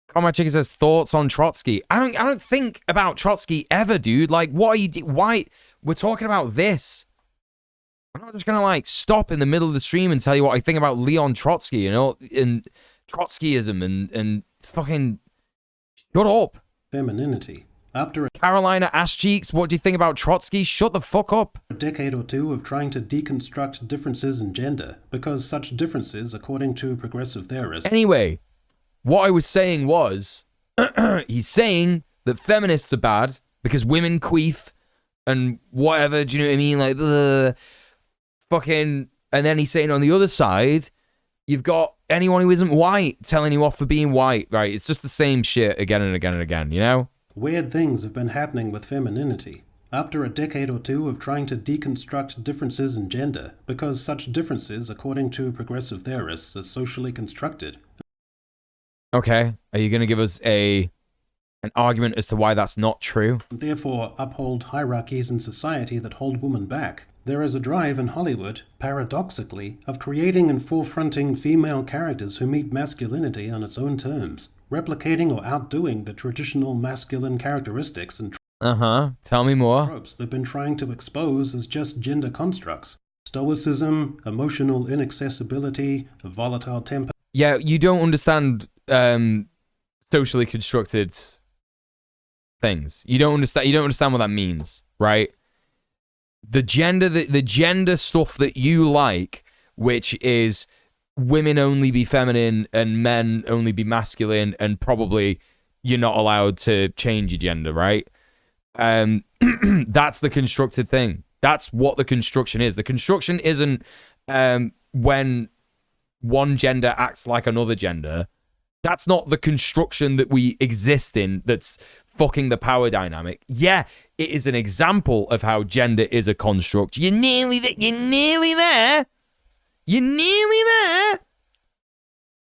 Comrade Chicken says, thoughts on Trotsky. I don't think about Trotsky ever, dude. Like, what are you... Why? We're talking about this. I'm not just going to, like, stop in the middle of the stream and tell you what I think about Leon Trotsky, you know, and Trotskyism and fucking shut up. Femininity. After a Carolina ass cheeks, what do you think about Trotsky? Shut the fuck up. A decade or two of trying to deconstruct differences in gender, because such differences, according to progressive theorists... Anyway, what I was saying was, he's saying that feminists are bad because women queef and whatever, do you know what I mean? Like, fucking, and then he's saying on the other side, you've got anyone who isn't white telling you off for being white, right? It's just the same shit again and again and again, you know? Weird things have been happening with femininity. After a decade or two of trying to deconstruct differences in gender, because such differences, according to progressive theorists, are socially constructed. Okay, are you going to give us an argument as to why that's not true? Therefore, uphold hierarchies in society that hold women back. There is a drive in Hollywood, paradoxically, of creating and forefronting female characters who meet masculinity on its own terms, replicating or outdoing the traditional masculine characteristics and Tell me more. Tropes they've been trying to expose as just gender constructs. Stoicism, emotional inaccessibility, a volatile temper. Yeah, you don't understand socially constructed things. You don't understand what that means, right? The gender stuff that you like, which is women only be feminine and men only be masculine, and probably you're not allowed to change your gender, right? That's the constructed thing. That's what the construction is. The construction isn't when one gender acts like another gender. That's not the construction that we exist in that's fucking the power dynamic. Yeah, it is an example of how gender is a construct. You're nearly there. You're nearly there. You're nearly there.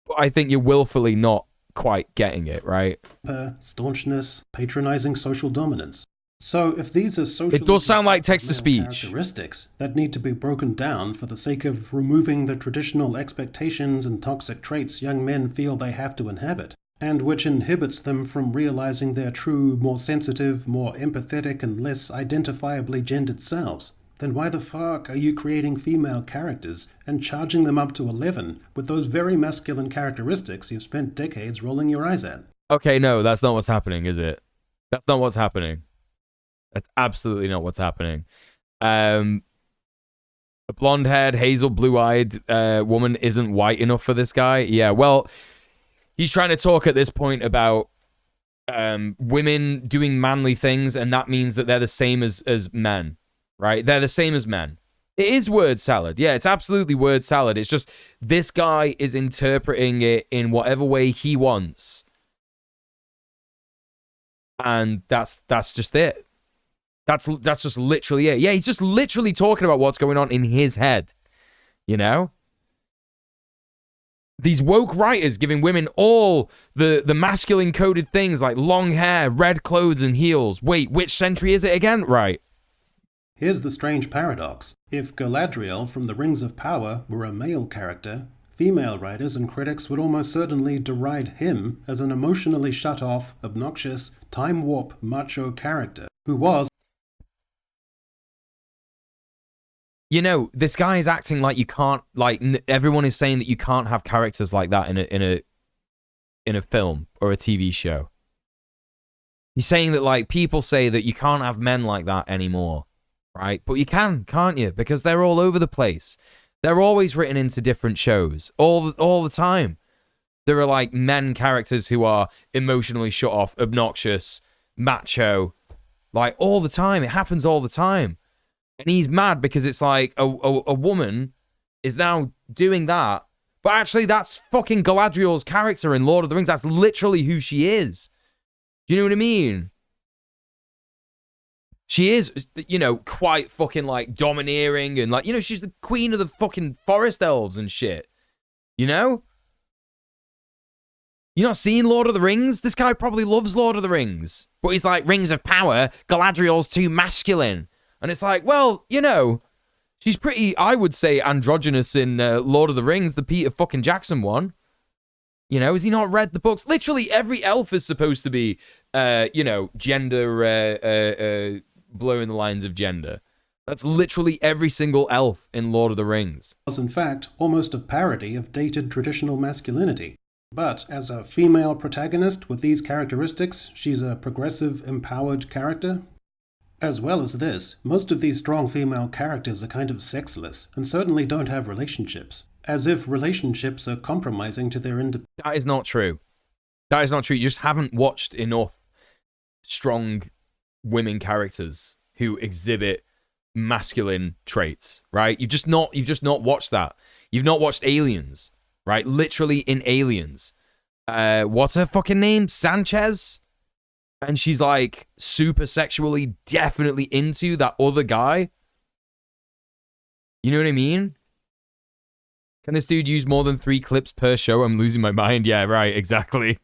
But I think you're willfully not quite getting it, right? Staunchness, patronizing social dominance. So if these are social, it does sound like text-to-speech characteristics that need to be broken down for the sake of removing the traditional expectations and toxic traits young men feel they have to inhabit, and which inhibits them from realizing their true, more sensitive, more empathetic, and less identifiably gendered selves, then why the fuck are you creating female characters and charging them up to 11 with those very masculine characteristics you've spent decades rolling your eyes at? Okay, no, that's not what's happening, is it? That's not what's happening. That's absolutely not what's happening. A blonde-haired, hazel, blue-eyed woman isn't white enough for this guy. Yeah, well, he's trying to talk at this point about women doing manly things, and that means that they're the same as men, right? They're the same as men. It is word salad. Yeah, it's absolutely word salad. It's just this guy is interpreting it in whatever way he wants. And that's just it. That's just literally it. Yeah, he's just literally talking about what's going on in his head. You know? These woke writers giving women all the masculine coded things like long hair, red clothes, and heels. Wait, which century is it again? Right. Here's the strange paradox. If Galadriel from the Rings of Power were a male character, female writers and critics would almost certainly deride him as an emotionally shut-off, obnoxious, time-warp macho character who was... You know, this guy is acting like you can't, like, everyone is saying that you can't have characters like that in a film or a TV show. He's saying that, like, people say that you can't have men like that anymore, right? But you can, can't you? Because they're all over the place. They're always written into different shows, all the time. There are, like, men characters who are emotionally shut off, obnoxious, macho, like, all the time. It happens all the time. And he's mad because it's like a woman is now doing that. But actually, that's fucking Galadriel's character in Lord of the Rings. That's literally who she is. Do you know what I mean? She is, you know, quite fucking, like, domineering and, like, you know, she's the queen of the fucking forest elves and shit. You know? You're not seeing Lord of the Rings? This guy probably loves Lord of the Rings. But he's like, Rings of Power, Galadriel's too masculine. And it's like, well, you know, she's pretty, I would say, androgynous in Lord of the Rings, the Peter fucking Jackson one. You know, has he not read the books? Literally every elf is supposed to be, you know, gender, blurring the lines of gender. That's literally every single elf in Lord of the Rings. Was in fact almost a parody of dated traditional masculinity. But as a female protagonist with these characteristics, she's a progressive, empowered character. As well as this, most of these strong female characters are kind of sexless, and certainly don't have relationships. As if relationships are compromising to their independence. That is not true. That is not true. You just haven't watched enough strong women characters who exhibit masculine traits, right? You've just not watched that. You've not watched Aliens, right? Literally in Aliens. What's her fucking name? Sanchez? And she's like super sexually definitely into that other guy. You know what I mean? Can this dude use more than 3 clips per show? I'm losing my mind. Yeah, right, exactly.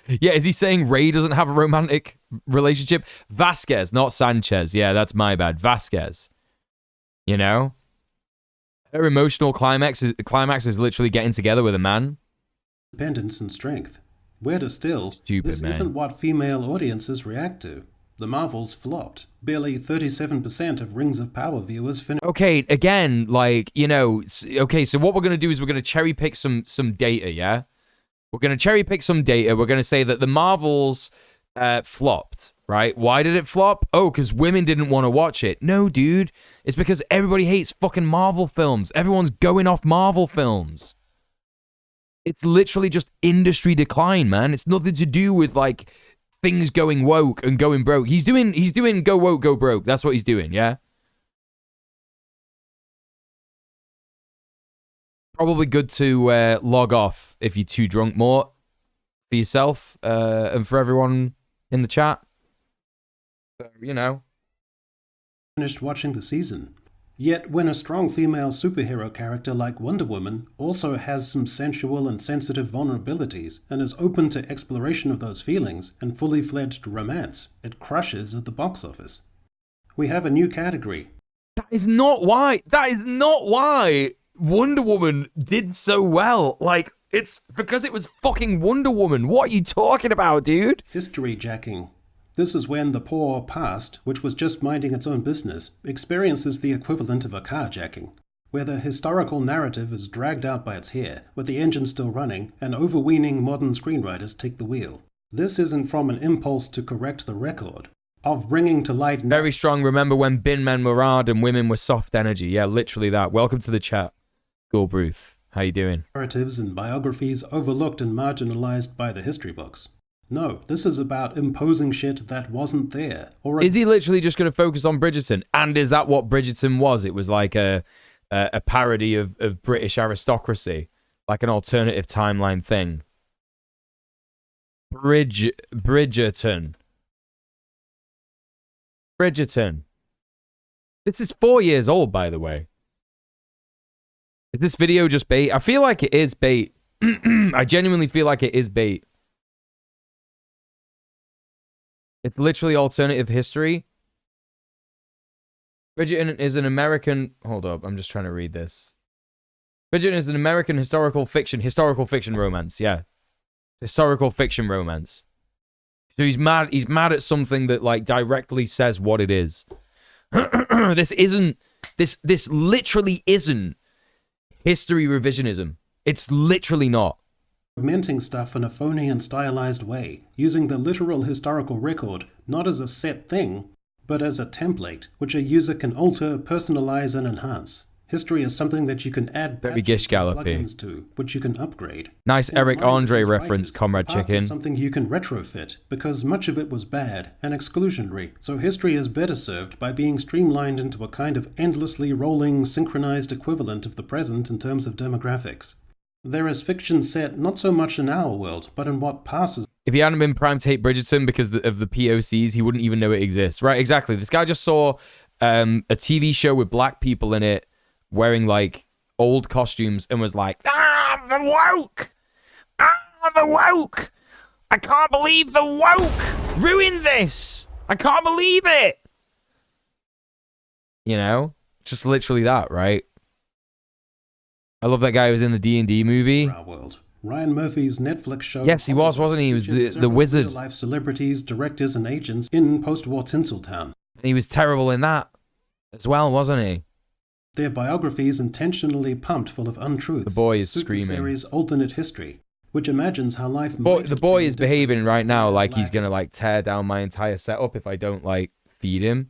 Yeah, is he saying Ray doesn't have a romantic relationship? Vasquez, not Sanchez. Yeah, that's my bad. Vasquez. You know? Her emotional climax is literally getting together with a man. Independence and strength. Weirder still, Stupid, this man. Isn't what female audiences react to. The Marvels flopped. Barely 37% of Rings of Power viewers finished. Okay, again, like, you know, okay, so what we're going to do is we're going to cherry pick some data, yeah? We're going to cherry pick some data. We're going to say that the Marvels flopped, right? Why did it flop? Oh, because women didn't want to watch it. No, dude. It's because everybody hates fucking Marvel films. Everyone's going off Marvel films. It's literally just industry decline, man. It's nothing to do with like things going woke and going broke. He's doing go woke, go broke. That's what he's doing, yeah? Probably good to log off if you're too drunk more for yourself and for everyone in the chat. So, you know. Finished watching the season. Yet when a strong female superhero character like Wonder Woman also has some sensual and sensitive vulnerabilities and is open to exploration of those feelings and fully fledged romance, it crushes at the box office. We have a new category. That is not why Wonder Woman did so well. Like, it's because it was fucking Wonder Woman. What are you talking about, dude? History jacking. This is when the poor past, which was just minding its own business, experiences the equivalent of a carjacking, where the historical narrative is dragged out by its hair, with the engine still running, and overweening modern screenwriters take the wheel. This isn't from an impulse to correct the record, of bringing to light... Very strong. Remember when bin men were hard and women were soft energy. Yeah, literally that. Welcome to the chat. Goldbruth, how you doing? Narratives and biographies overlooked and marginalized by the history books. No, this is about imposing shit that wasn't there. Or is he literally just going to focus on Bridgerton? And is that what Bridgerton was? It was like a parody of British aristocracy, like an alternative timeline thing. Bridgerton. This is 4 years old, by the way. Is this video just bait? I feel like it is bait. I genuinely feel like it is bait. It's literally alternative history. Bridgerton is an American... Hold up, I'm just trying to read this. Bridgerton is an American historical fiction romance, yeah. Historical fiction romance. So he's mad at something that, like, directly says what it is. This literally isn't history revisionism. It's literally not. Fragmenting stuff in a phony and stylized way, using the literal historical record not as a set thing, but as a template, which a user can alter, personalize, and enhance. History is something that you can add patches and plugins to, which you can upgrade. Nice Eric Andre reference, Comrade Past Chicken. is something you can retrofit, because much of it was bad and exclusionary, so history is better served by being streamlined into a kind of endlessly rolling, synchronized equivalent of the present in terms of demographics. There is fiction set not so much in our world, but in what passes. If he hadn't been primed to hate Bridgerton because of the POCs, he wouldn't even know it exists. Right, exactly. This guy just saw a TV show with black people in it, wearing, like, old costumes, and was like, the woke! The woke! I can't believe the woke ruined this! I can't believe it! You know? Just literally that, right? I love that guy who was in the D&D movie. Our world. Ryan Murphy's Netflix show... Yes, he was, wasn't he? He was the wizard. Real-life celebrities, directors, and agents in post-war Tinseltown. And he was terrible in that as well, wasn't he? Their biographies intentionally pumped full of untruths. The boy is to suit screaming. The series' alternate history, which imagines how life... The boy is behaving right now like he's going to, like, tear down my entire setup if I don't, like, feed him.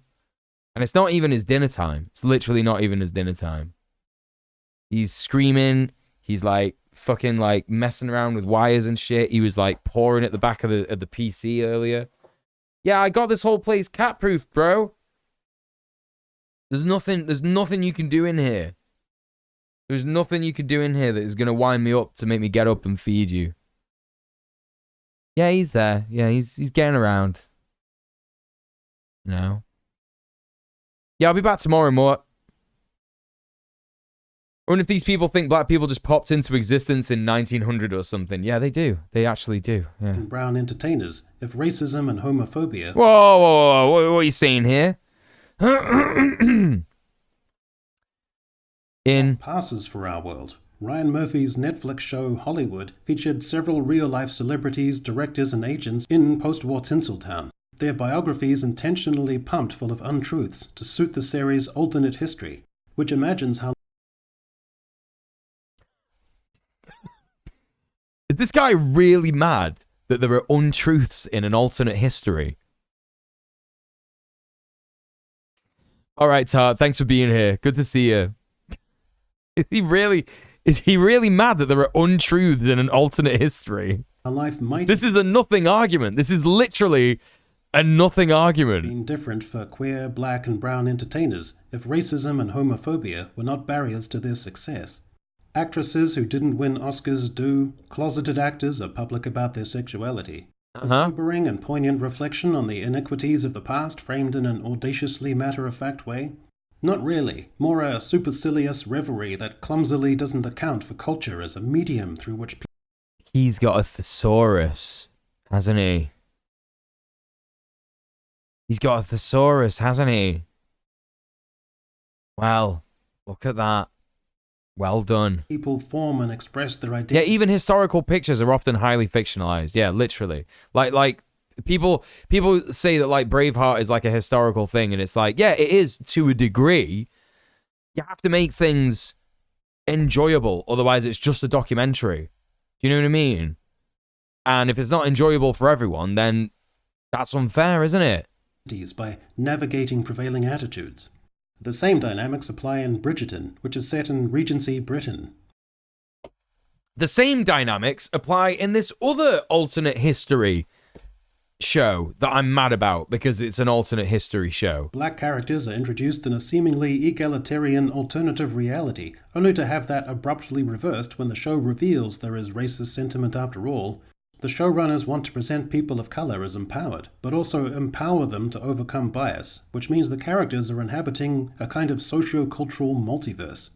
And it's not even his dinner time. It's literally not even his dinner time. He's screaming. He's, like, fucking, like, messing around with wires and shit. He was, like, pouring at the back of the PC earlier. Yeah, I got this whole place cat-proof, bro. There's nothing you can do in here. There's nothing you can do in here that is going to wind me up to make me get up and feed you. Yeah, he's there. Yeah, he's getting around. You know? Yeah, I'll be back tomorrow, Mort. I wonder if these people think black people just popped into existence in 1900 or something. Yeah, they do. They actually do. Yeah. Brown entertainers, if racism and homophobia... Whoa. What are you saying here? In passes for our world. Ryan Murphy's Netflix show Hollywood featured several real-life celebrities, directors, and agents in post-war Tinseltown. Their biographies intentionally pumped full of untruths to suit the series' alternate history, which imagines how... Is this guy really mad that there are untruths in an alternate history? All right, Tart, thanks for being here. Good to see you. Is he really Is he really mad that there are untruths in an alternate history? Our life might This is a nothing argument. This is literally a nothing argument. been different for queer, black, and brown entertainers if racism and homophobia were not barriers to their success. Actresses who didn't win Oscars do. Closeted actors are public about their sexuality. A sobering and poignant reflection on the iniquities of the past framed in an audaciously matter-of-fact way? Not really. More a supercilious reverie that clumsily doesn't account for culture as a medium through which people... He's got a thesaurus, hasn't he? He's got a thesaurus, hasn't he? Well, look at that. Well done. People form and express their identity. Yeah, even historical pictures are often highly fictionalized. Yeah, literally. Like people say that like Braveheart is like a historical thing, and it's like, yeah, it is to a degree. You have to make things enjoyable, otherwise it's just a documentary. Do you know what I mean? And if it's not enjoyable for everyone, then that's unfair, isn't it? By navigating prevailing attitudes. The same dynamics apply in Bridgerton, which is set in Regency Britain. The same dynamics apply in this other alternate history show that I'm mad about because it's an alternate history show. Black characters are introduced in a seemingly egalitarian alternative reality, only to have that abruptly reversed when the show reveals there is racist sentiment after all. The showrunners want to present people of color as empowered, but also empower them to overcome bias, which means the characters are inhabiting a kind of socio-cultural multiverse.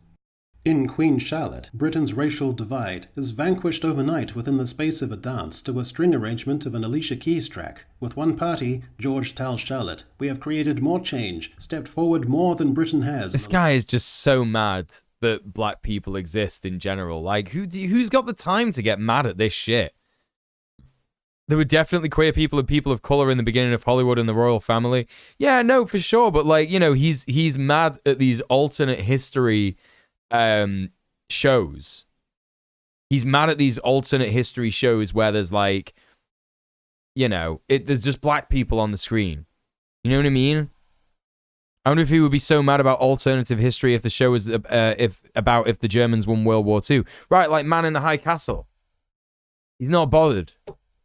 In Queen Charlotte, Britain's racial divide is vanquished overnight within the space of a dance to a string arrangement of an Alicia Keys track. With one party, George tells Charlotte, "We have created more change, stepped forward more than Britain has." This guy is just so mad that black people exist in general. Like, who's got the time to get mad at this shit? There were definitely queer people and people of color in the beginning of Hollywood and the royal family. Yeah, no, for sure. But like, you know, he's mad at these alternate history shows. He's mad at these alternate history shows where there's like, you know, there's just black people on the screen. You know what I mean? I wonder if he would be so mad about alternative history if the show was if the Germans won World War II. Right, like Man in the High Castle. He's not bothered.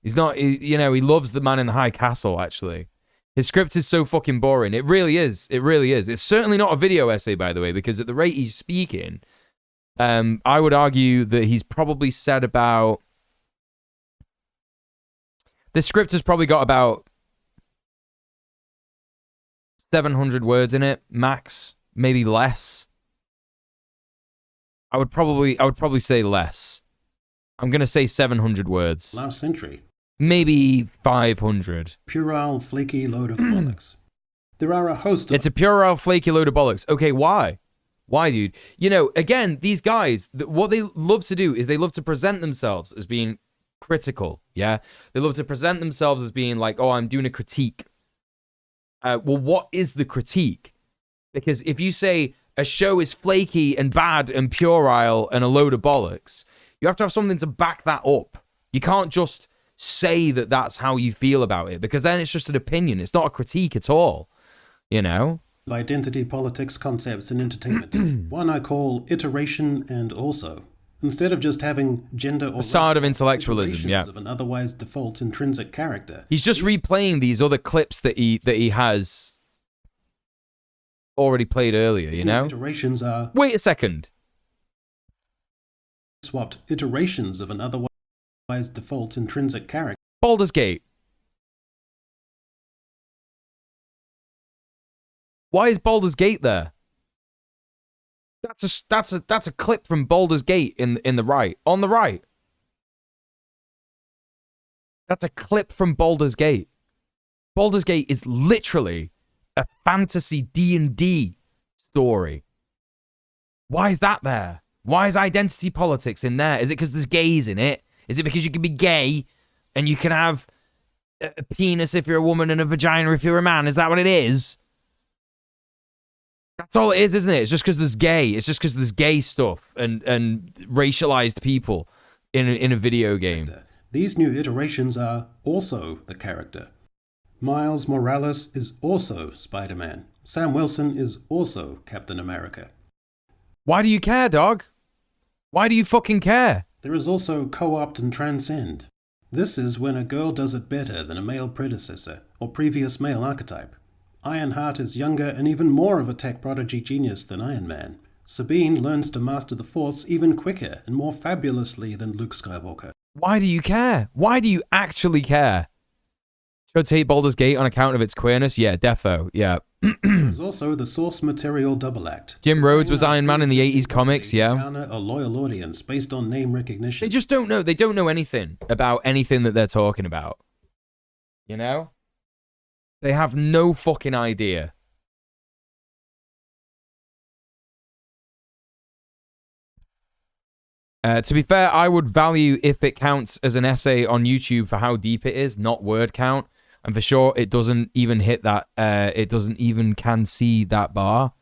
He's not, you know, he loves the Man in the High Castle, actually. His script is so fucking boring. It really is. It really is. It's certainly not a video essay, by the way, because at the rate he's speaking, I would argue that he's probably said about... The script has probably got about 700 words in it, max, maybe less. I would probably say less. I'm going to say 700 words. Last century. Maybe 500. Puerile, flaky load of bollocks. There are a host of... It's a puerile, flaky load of bollocks. Okay, why? Why, dude? You know, again, these guys, what they love to do is they love to present themselves as being critical, yeah? They love to present themselves as being like, oh, I'm doing a critique. Well, what is the critique? Because if you say a show is flaky and bad and puerile and a load of bollocks, you have to have something to back that up. You can't just say that that's how you feel about it, because then it's just an opinion. It's not a critique at all, you know? Identity politics concepts in entertainment. One I call iteration and also. Instead of just having gender or facade of intellectualism, yeah, of an otherwise default intrinsic character. He's just replaying these other clips that he has already played earlier, you know? Iterations are... Wait a second. Swapped iterations of an otherwise default intrinsic character. Baldur's Gate. Why is Baldur's Gate there? That's a clip from Baldur's Gate in the right. On the right. That's a clip from Baldur's Gate. Baldur's Gate is literally a fantasy D&D story. Why is that there? Why is identity politics in there? Is it because there's gays in it? Is it because you can be gay and you can have a penis if you're a woman and a vagina if you're a man? Is that what it is? That's all it is, isn't it? It's just because there's gay. It's just because there's gay stuff and racialized people in a video game. These new iterations are also the character. Miles Morales is also Spider-Man. Sam Wilson is also Captain America. Why do you care, dog? Why do you fucking care? There is also co-opt and transcend. This is when a girl does it better than a male predecessor or previous male archetype. Ironheart is younger and even more of a tech prodigy genius than Iron Man. Sabine learns to master the Force even quicker and more fabulously than Luke Skywalker. Why do you care? Why do you actually care? Should hate Baldur's Gate on account of its queerness? Yeah, defo, yeah. There's also the source material double act. Jim Rhodes was Iron Man in the 80s comics, yeah. Garner a loyal audience based on name recognition. They just don't know. They don't know anything about anything that they're talking about. You know? They have no fucking idea. To be fair, I would value if it counts as an essay on YouTube for how deep it is, not word count. And for sure, it doesn't even hit that. It doesn't even can see that bar.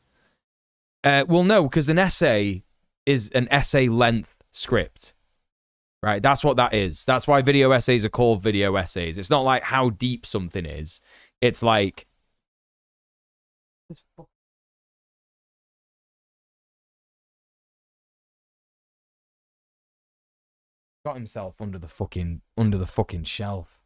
Well, no, because an essay is an essay length script. Right? That's what that is. That's why video essays are called video essays. It's not like how deep something is. It's like... got himself under the fucking shelf.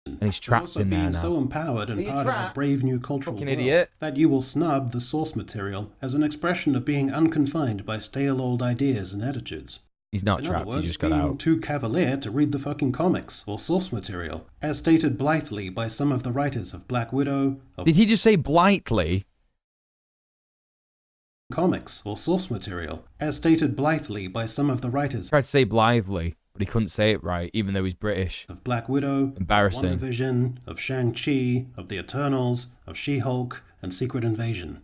And he's trapped in there being now. so empowered and part of a brave new cultural Fucking world idiot. that you will snub the source material as an expression of being unconfined by stale old ideas and attitudes. He's not In trapped, other words, he just got being out. too cavalier to read the fucking comics or source material, as stated blithely by some of the writers of Black Widow, of Did he just say blithely? comics or source material, as stated blithely by some of the writers Tried to say blithely, but he couldn't say it right, even though he's British. of Black Widow, Embarrassing. WandaVision, of Shang-Chi, of the Eternals, of She-Hulk, and Secret Invasion.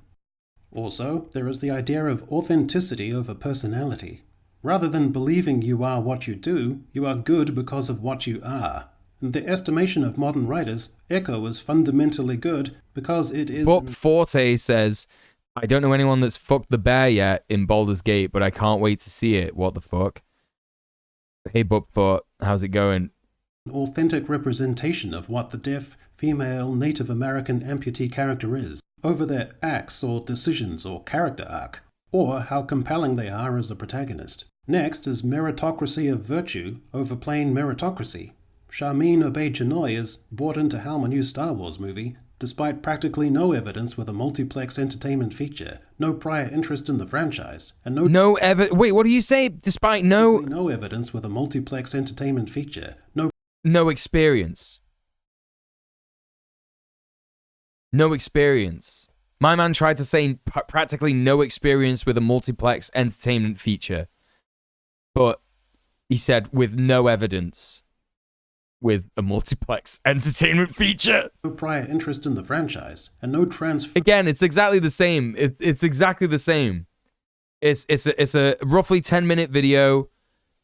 Also, there is the idea of authenticity over personality. Rather than believing you are what you do, you are good because of what you are. In the estimation of modern writers, Echo is fundamentally good because it is... But Forte says, I don't know anyone that's fucked the bear yet in Baldur's Gate, but I can't wait to see it. What the fuck? Hey, Bupfoot, how's it going? An authentic representation of what the deaf, female, Native American amputee character is, over their acts or decisions or character arc, or how compelling they are as a protagonist. Next is meritocracy of virtue over plain meritocracy. Charmin Obey-Chenoy is brought in to helm a new Star Wars movie, despite practically no evidence with a multiplex entertainment feature, no prior interest in the franchise, and Wait, what do you say? Despite no evidence with a multiplex entertainment feature, no experience. No experience. My man tried to say practically no experience with a multiplex entertainment feature. But he said with no evidence with a multiplex entertainment feature. No prior interest in the franchise, and no transfer... Again, it's exactly the same. It's exactly the same. It's a roughly 10-minute video.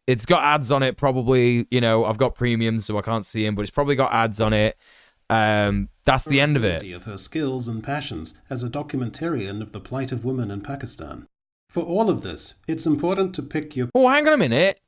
It's got ads on it, probably. You know, I've got premium, so I can't see them, but it's probably got ads on it. That's the end of it. Of her skills and passions as a documentarian of the plight of women in Pakistan. For all of this, it's important to pick your... Oh, hang on a minute.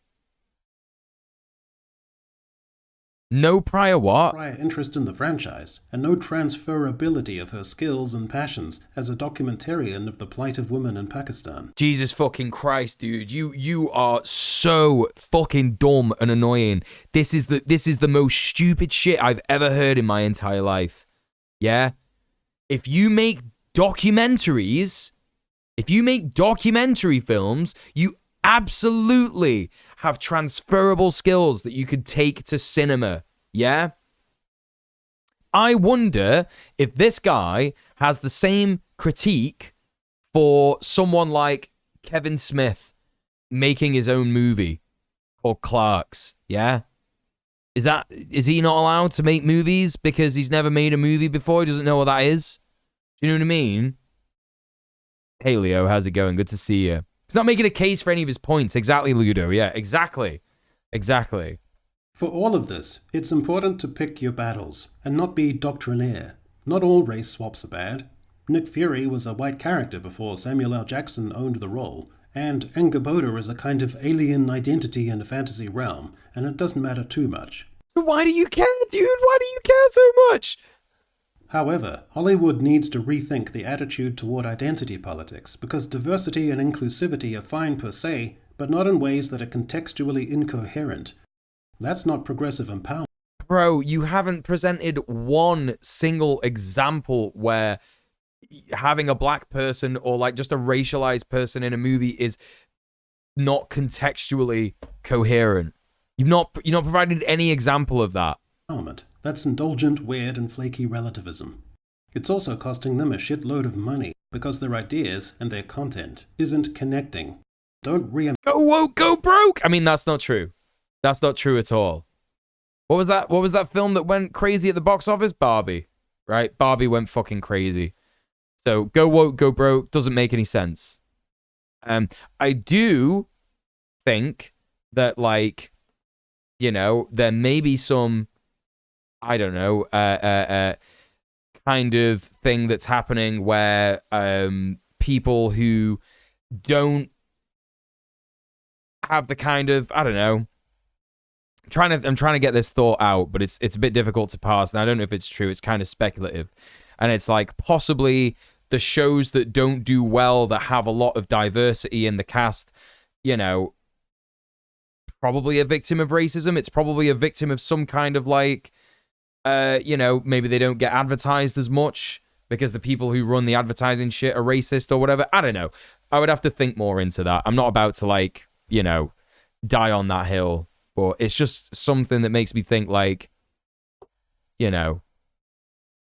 No prior what? Prior interest in the franchise, and no transferability of her skills and passions as a documentarian of the plight of women in Pakistan. Jesus fucking Christ, dude. You are so fucking dumb and annoying. This is the most stupid shit I've ever heard in my entire life. Yeah? If you make documentary films, you absolutely have transferable skills that you could take to cinema. Yeah? I wonder if this guy has the same critique for someone like Kevin Smith making his own movie called Clerks. Yeah? Is he not allowed to make movies because he's never made a movie before? He doesn't know what that is? Do you know what I mean? Hey, Leo, how's it going? Good to see you. He's not making a case for any of his points. Exactly, Ludo. Yeah, exactly. Exactly. For all of this, it's important to pick your battles, and not be doctrinaire. Not all race swaps are bad. Nick Fury was a white character before Samuel L. Jackson owned the role, and Angaboda is a kind of alien identity in a fantasy realm, and it doesn't matter too much. So why do you care, dude? Why do you care so much? However, Hollywood needs to rethink the attitude toward identity politics, because diversity and inclusivity are fine per se, but not in ways that are contextually incoherent. That's not progressive empowerment. Bro, you haven't presented one single example where having a black person or like just a racialized person in a movie is not contextually coherent. You've not provided any example of that. That's indulgent, weird, and flaky relativism. It's also costing them a shitload of money because their ideas and their content isn't connecting. Don't Go woke, go broke! I mean, that's not true. That's not true at all. What was that film that went crazy at the box office? Barbie, right? Barbie went fucking crazy. So go woke, go broke doesn't make any sense. I do think that, like, you know, there may be some, I don't know, kind of thing that's happening where people who don't have the kind of, I don't know, I'm trying to get this thought out, but it's a bit difficult to parse, and I don't know if it's true. It's kind of speculative. And it's like possibly the shows that don't do well, that have a lot of diversity in the cast, you know, probably a victim of racism. It's probably a victim of some kind of like, you know, maybe they don't get advertised as much because the people who run the advertising shit are racist or whatever. I don't know. I would have to think more into that. I'm not about to, like, you know, die on that hill, but it's just something that makes me think, like, you know,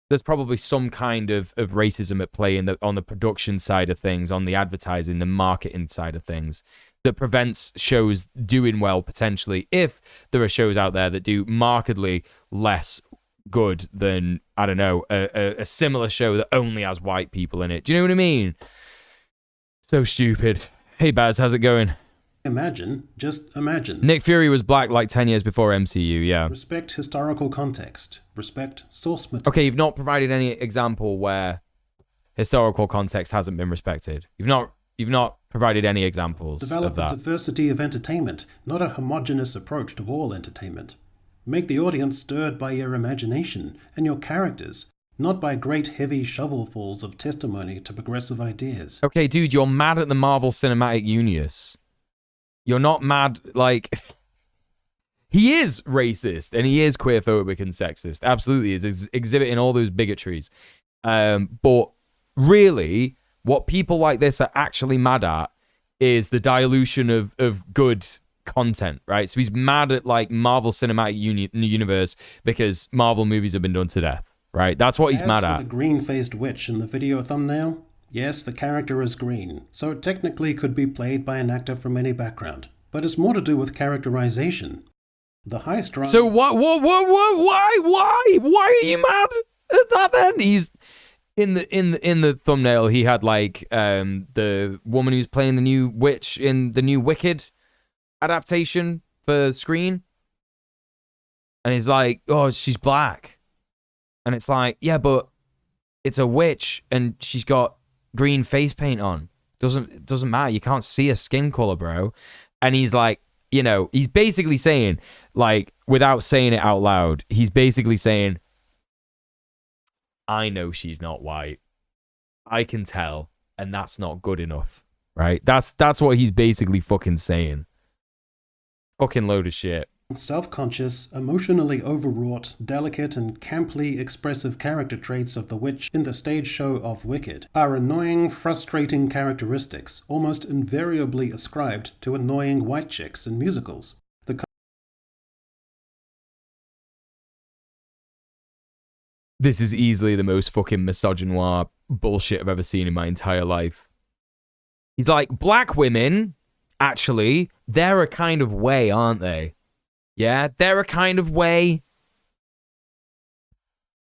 there's probably some kind of racism at play on the production side of things, on the advertising, the marketing side of things, that prevents shows doing well potentially, if there are shows out there that do markedly less good than, I don't know, a similar show that only has white people in it. Do you know what I mean? So stupid. Hey Baz, how's it going? Just imagine. Nick Fury was black like 10 years before MCU, yeah. Respect historical context. Respect source material. Okay, you've not provided any example where historical context hasn't been respected. You've not provided any examples Develop of that. a diversity of entertainment, not a homogeneous approach to all entertainment. Make the audience stirred by your imagination and your characters, not by great heavy shovelfuls of testimony to progressive ideas. Okay, dude, you're mad at the Marvel Cinematic Universe. You're not mad, like... He is racist, and he is queerphobic and sexist. Absolutely, is exhibiting all those bigotries. But really, what people like this are actually mad at is the dilution of good content, right? So he's mad at, like, Marvel Cinematic Universe because Marvel movies have been done to death, right? That's what he's mad at. The green-faced witch in the video thumbnail? Yes, the character is green, so it technically could be played by an actor from any background. But it's more to do with characterization. The high-strung... So what, why are you mad at that then? He's... In the thumbnail, he had, like, the woman who's playing the new witch in the new Wicked adaptation for screen. And he's like, oh, she's black. And it's like, yeah, but it's a witch and she's got green face paint on. Doesn't matter. You can't see her skin color, bro. And he's like, you know, he's basically saying, like, without saying it out loud, he's basically saying, I know she's not white. I can tell, and that's not good enough, right? That's what he's basically fucking saying. Fucking load of shit. Self-conscious, emotionally overwrought, delicate and camply expressive character traits of the witch in the stage show of Wicked are annoying, frustrating characteristics, almost invariably ascribed to annoying white chicks in musicals. This is easily the most fucking misogynoir bullshit I've ever seen in my entire life. He's like, black women, actually, they're a kind of way, aren't they? Yeah, they're a kind of way.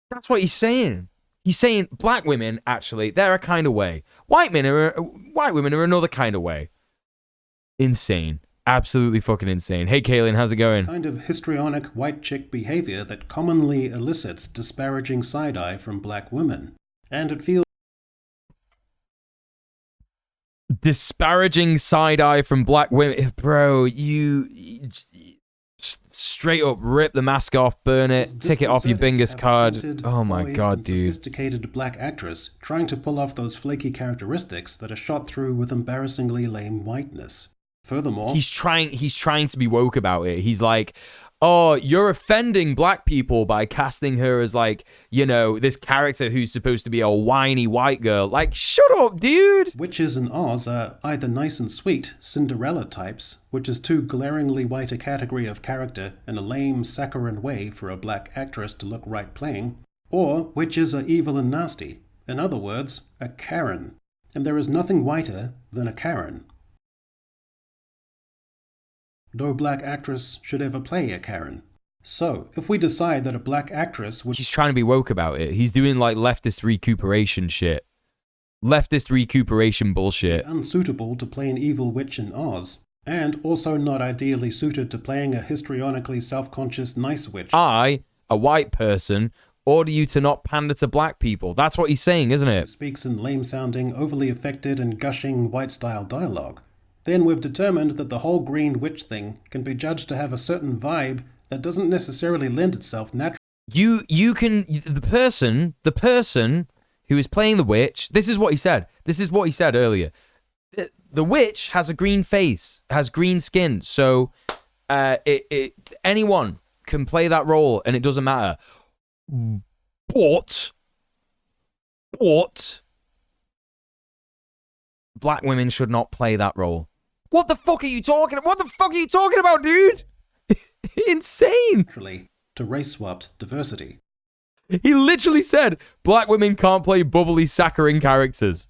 That's what he's saying. He's saying black women, actually, they're a kind of way. White women are another kind of way. Insane. Absolutely fucking insane. Hey, Kaylin, how's it going? Kind of histrionic white chick behavior that commonly elicits disparaging side-eye from black women. And it feels... Disparaging side-eye from black women. Bro, you straight up rip the mask off, burn it, tick it off your bingus card. Oh my god, dude. Sophisticated black actress trying to pull off those flaky characteristics that are shot through with embarrassingly lame whiteness. Furthermore, he's trying to be woke about it. He's like, oh, you're offending black people by casting her as, like, you know, this character who's supposed to be a whiny white girl. Like, shut up, dude. Witches in Oz are either nice and sweet Cinderella types, which is too glaringly white a category of character in a lame, saccharine way for a black actress to look right playing, or witches are evil and nasty. In other words, a Karen. And there is nothing whiter than a Karen. No black actress should ever play a Karen. So, if we decide that a black actress would... He's trying to be woke about it. He's doing, like, leftist recuperation shit. Leftist recuperation bullshit. ...unsuitable to play an evil witch in Oz, and also not ideally suited to playing a histrionically self-conscious nice witch. I, a white person, order you to not pander to black people. That's what he's saying, isn't it? ...speaks in lame-sounding, overly affected and gushing white-style dialogue. Then we've determined that the whole green witch thing can be judged to have a certain vibe that doesn't necessarily lend itself naturally. You can, the person who is playing the witch, this is what he said. This is what he said earlier. The witch has a green face, has green skin, so anyone can play that role and it doesn't matter. But black women should not play that role. What the fuck are you talking about? What the fuck are you talking about, dude? Insane. Naturally, to race-swapped diversity. He literally said black women can't play bubbly, saccharine characters.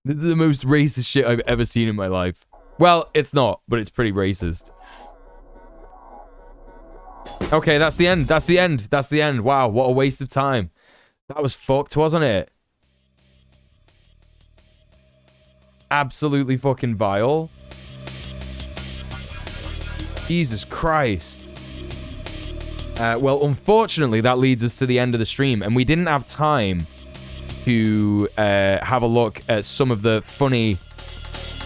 The most racist shit I've ever seen in my life. Well, it's not, but it's pretty racist. Okay, that's the end. That's the end. That's the end. Wow, what a waste of time. That was fucked, wasn't it? Absolutely fucking vile. Jesus Christ. Well, unfortunately, that leads us to the end of the stream, and we didn't have time to have a look at some of the funny...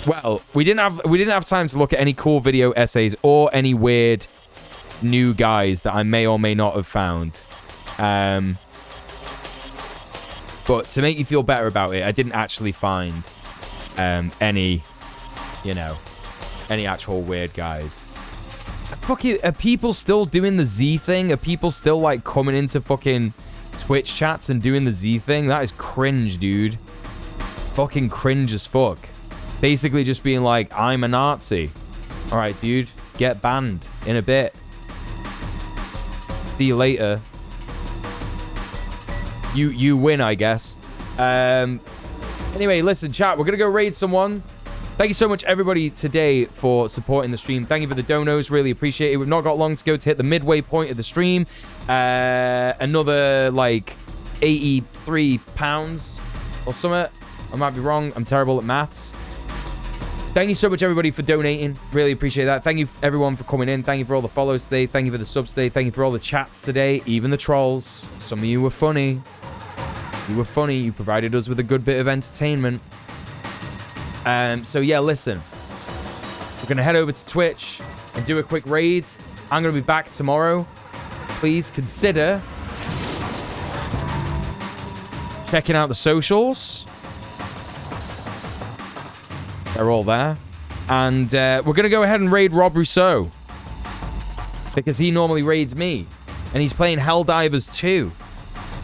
Well, we didn't have time to look at any cool video essays or any weird new guys that I may or may not have found. But to make you feel better about it, I didn't actually find any actual weird guys. Are people still doing the Z thing? Are people still, like, coming into fucking Twitch chats and doing the Z thing? That is cringe, dude. Fucking cringe as fuck. Basically just being like, I'm a Nazi. Alright, dude. Get banned in a bit. See you later. You win, I guess. Anyway, listen, chat. We're going to go raid someone. Thank you so much, everybody, today for supporting the stream. Thank you for the donos. Really appreciate it. We've not got long to go to hit the midway point of the stream. Another, like, £83 or something. I might be wrong. I'm terrible at maths. Thank you so much, everybody, for donating. Really appreciate that. Thank you, everyone, for coming in. Thank you for all the follows today. Thank you for the subs today. Thank you for all the chats today. Even the trolls. Some of you were funny. You were funny. You provided us with a good bit of entertainment. So yeah, listen, we're going to head over to Twitch and do a quick raid. I'm going to be back tomorrow. Please consider checking out the socials. They're all there. And we're going to go ahead and raid Rob Rousseau, because he normally raids me. And he's playing Helldivers 2.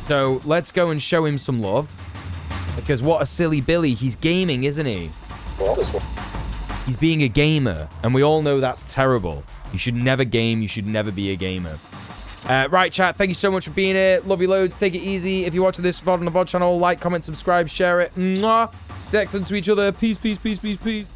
So let's go and show him some love. Because what a silly Billy. He's gaming, isn't he? He's being a gamer, and we all know that's terrible. You should never game. You should never be a gamer. Right, chat. Thank you so much for being here. Love you loads. Take it easy. If you're watching this VOD on the VOD channel, like, comment, subscribe, share it. Mwah. Stay excellent to each other. Peace, peace, peace, peace, peace.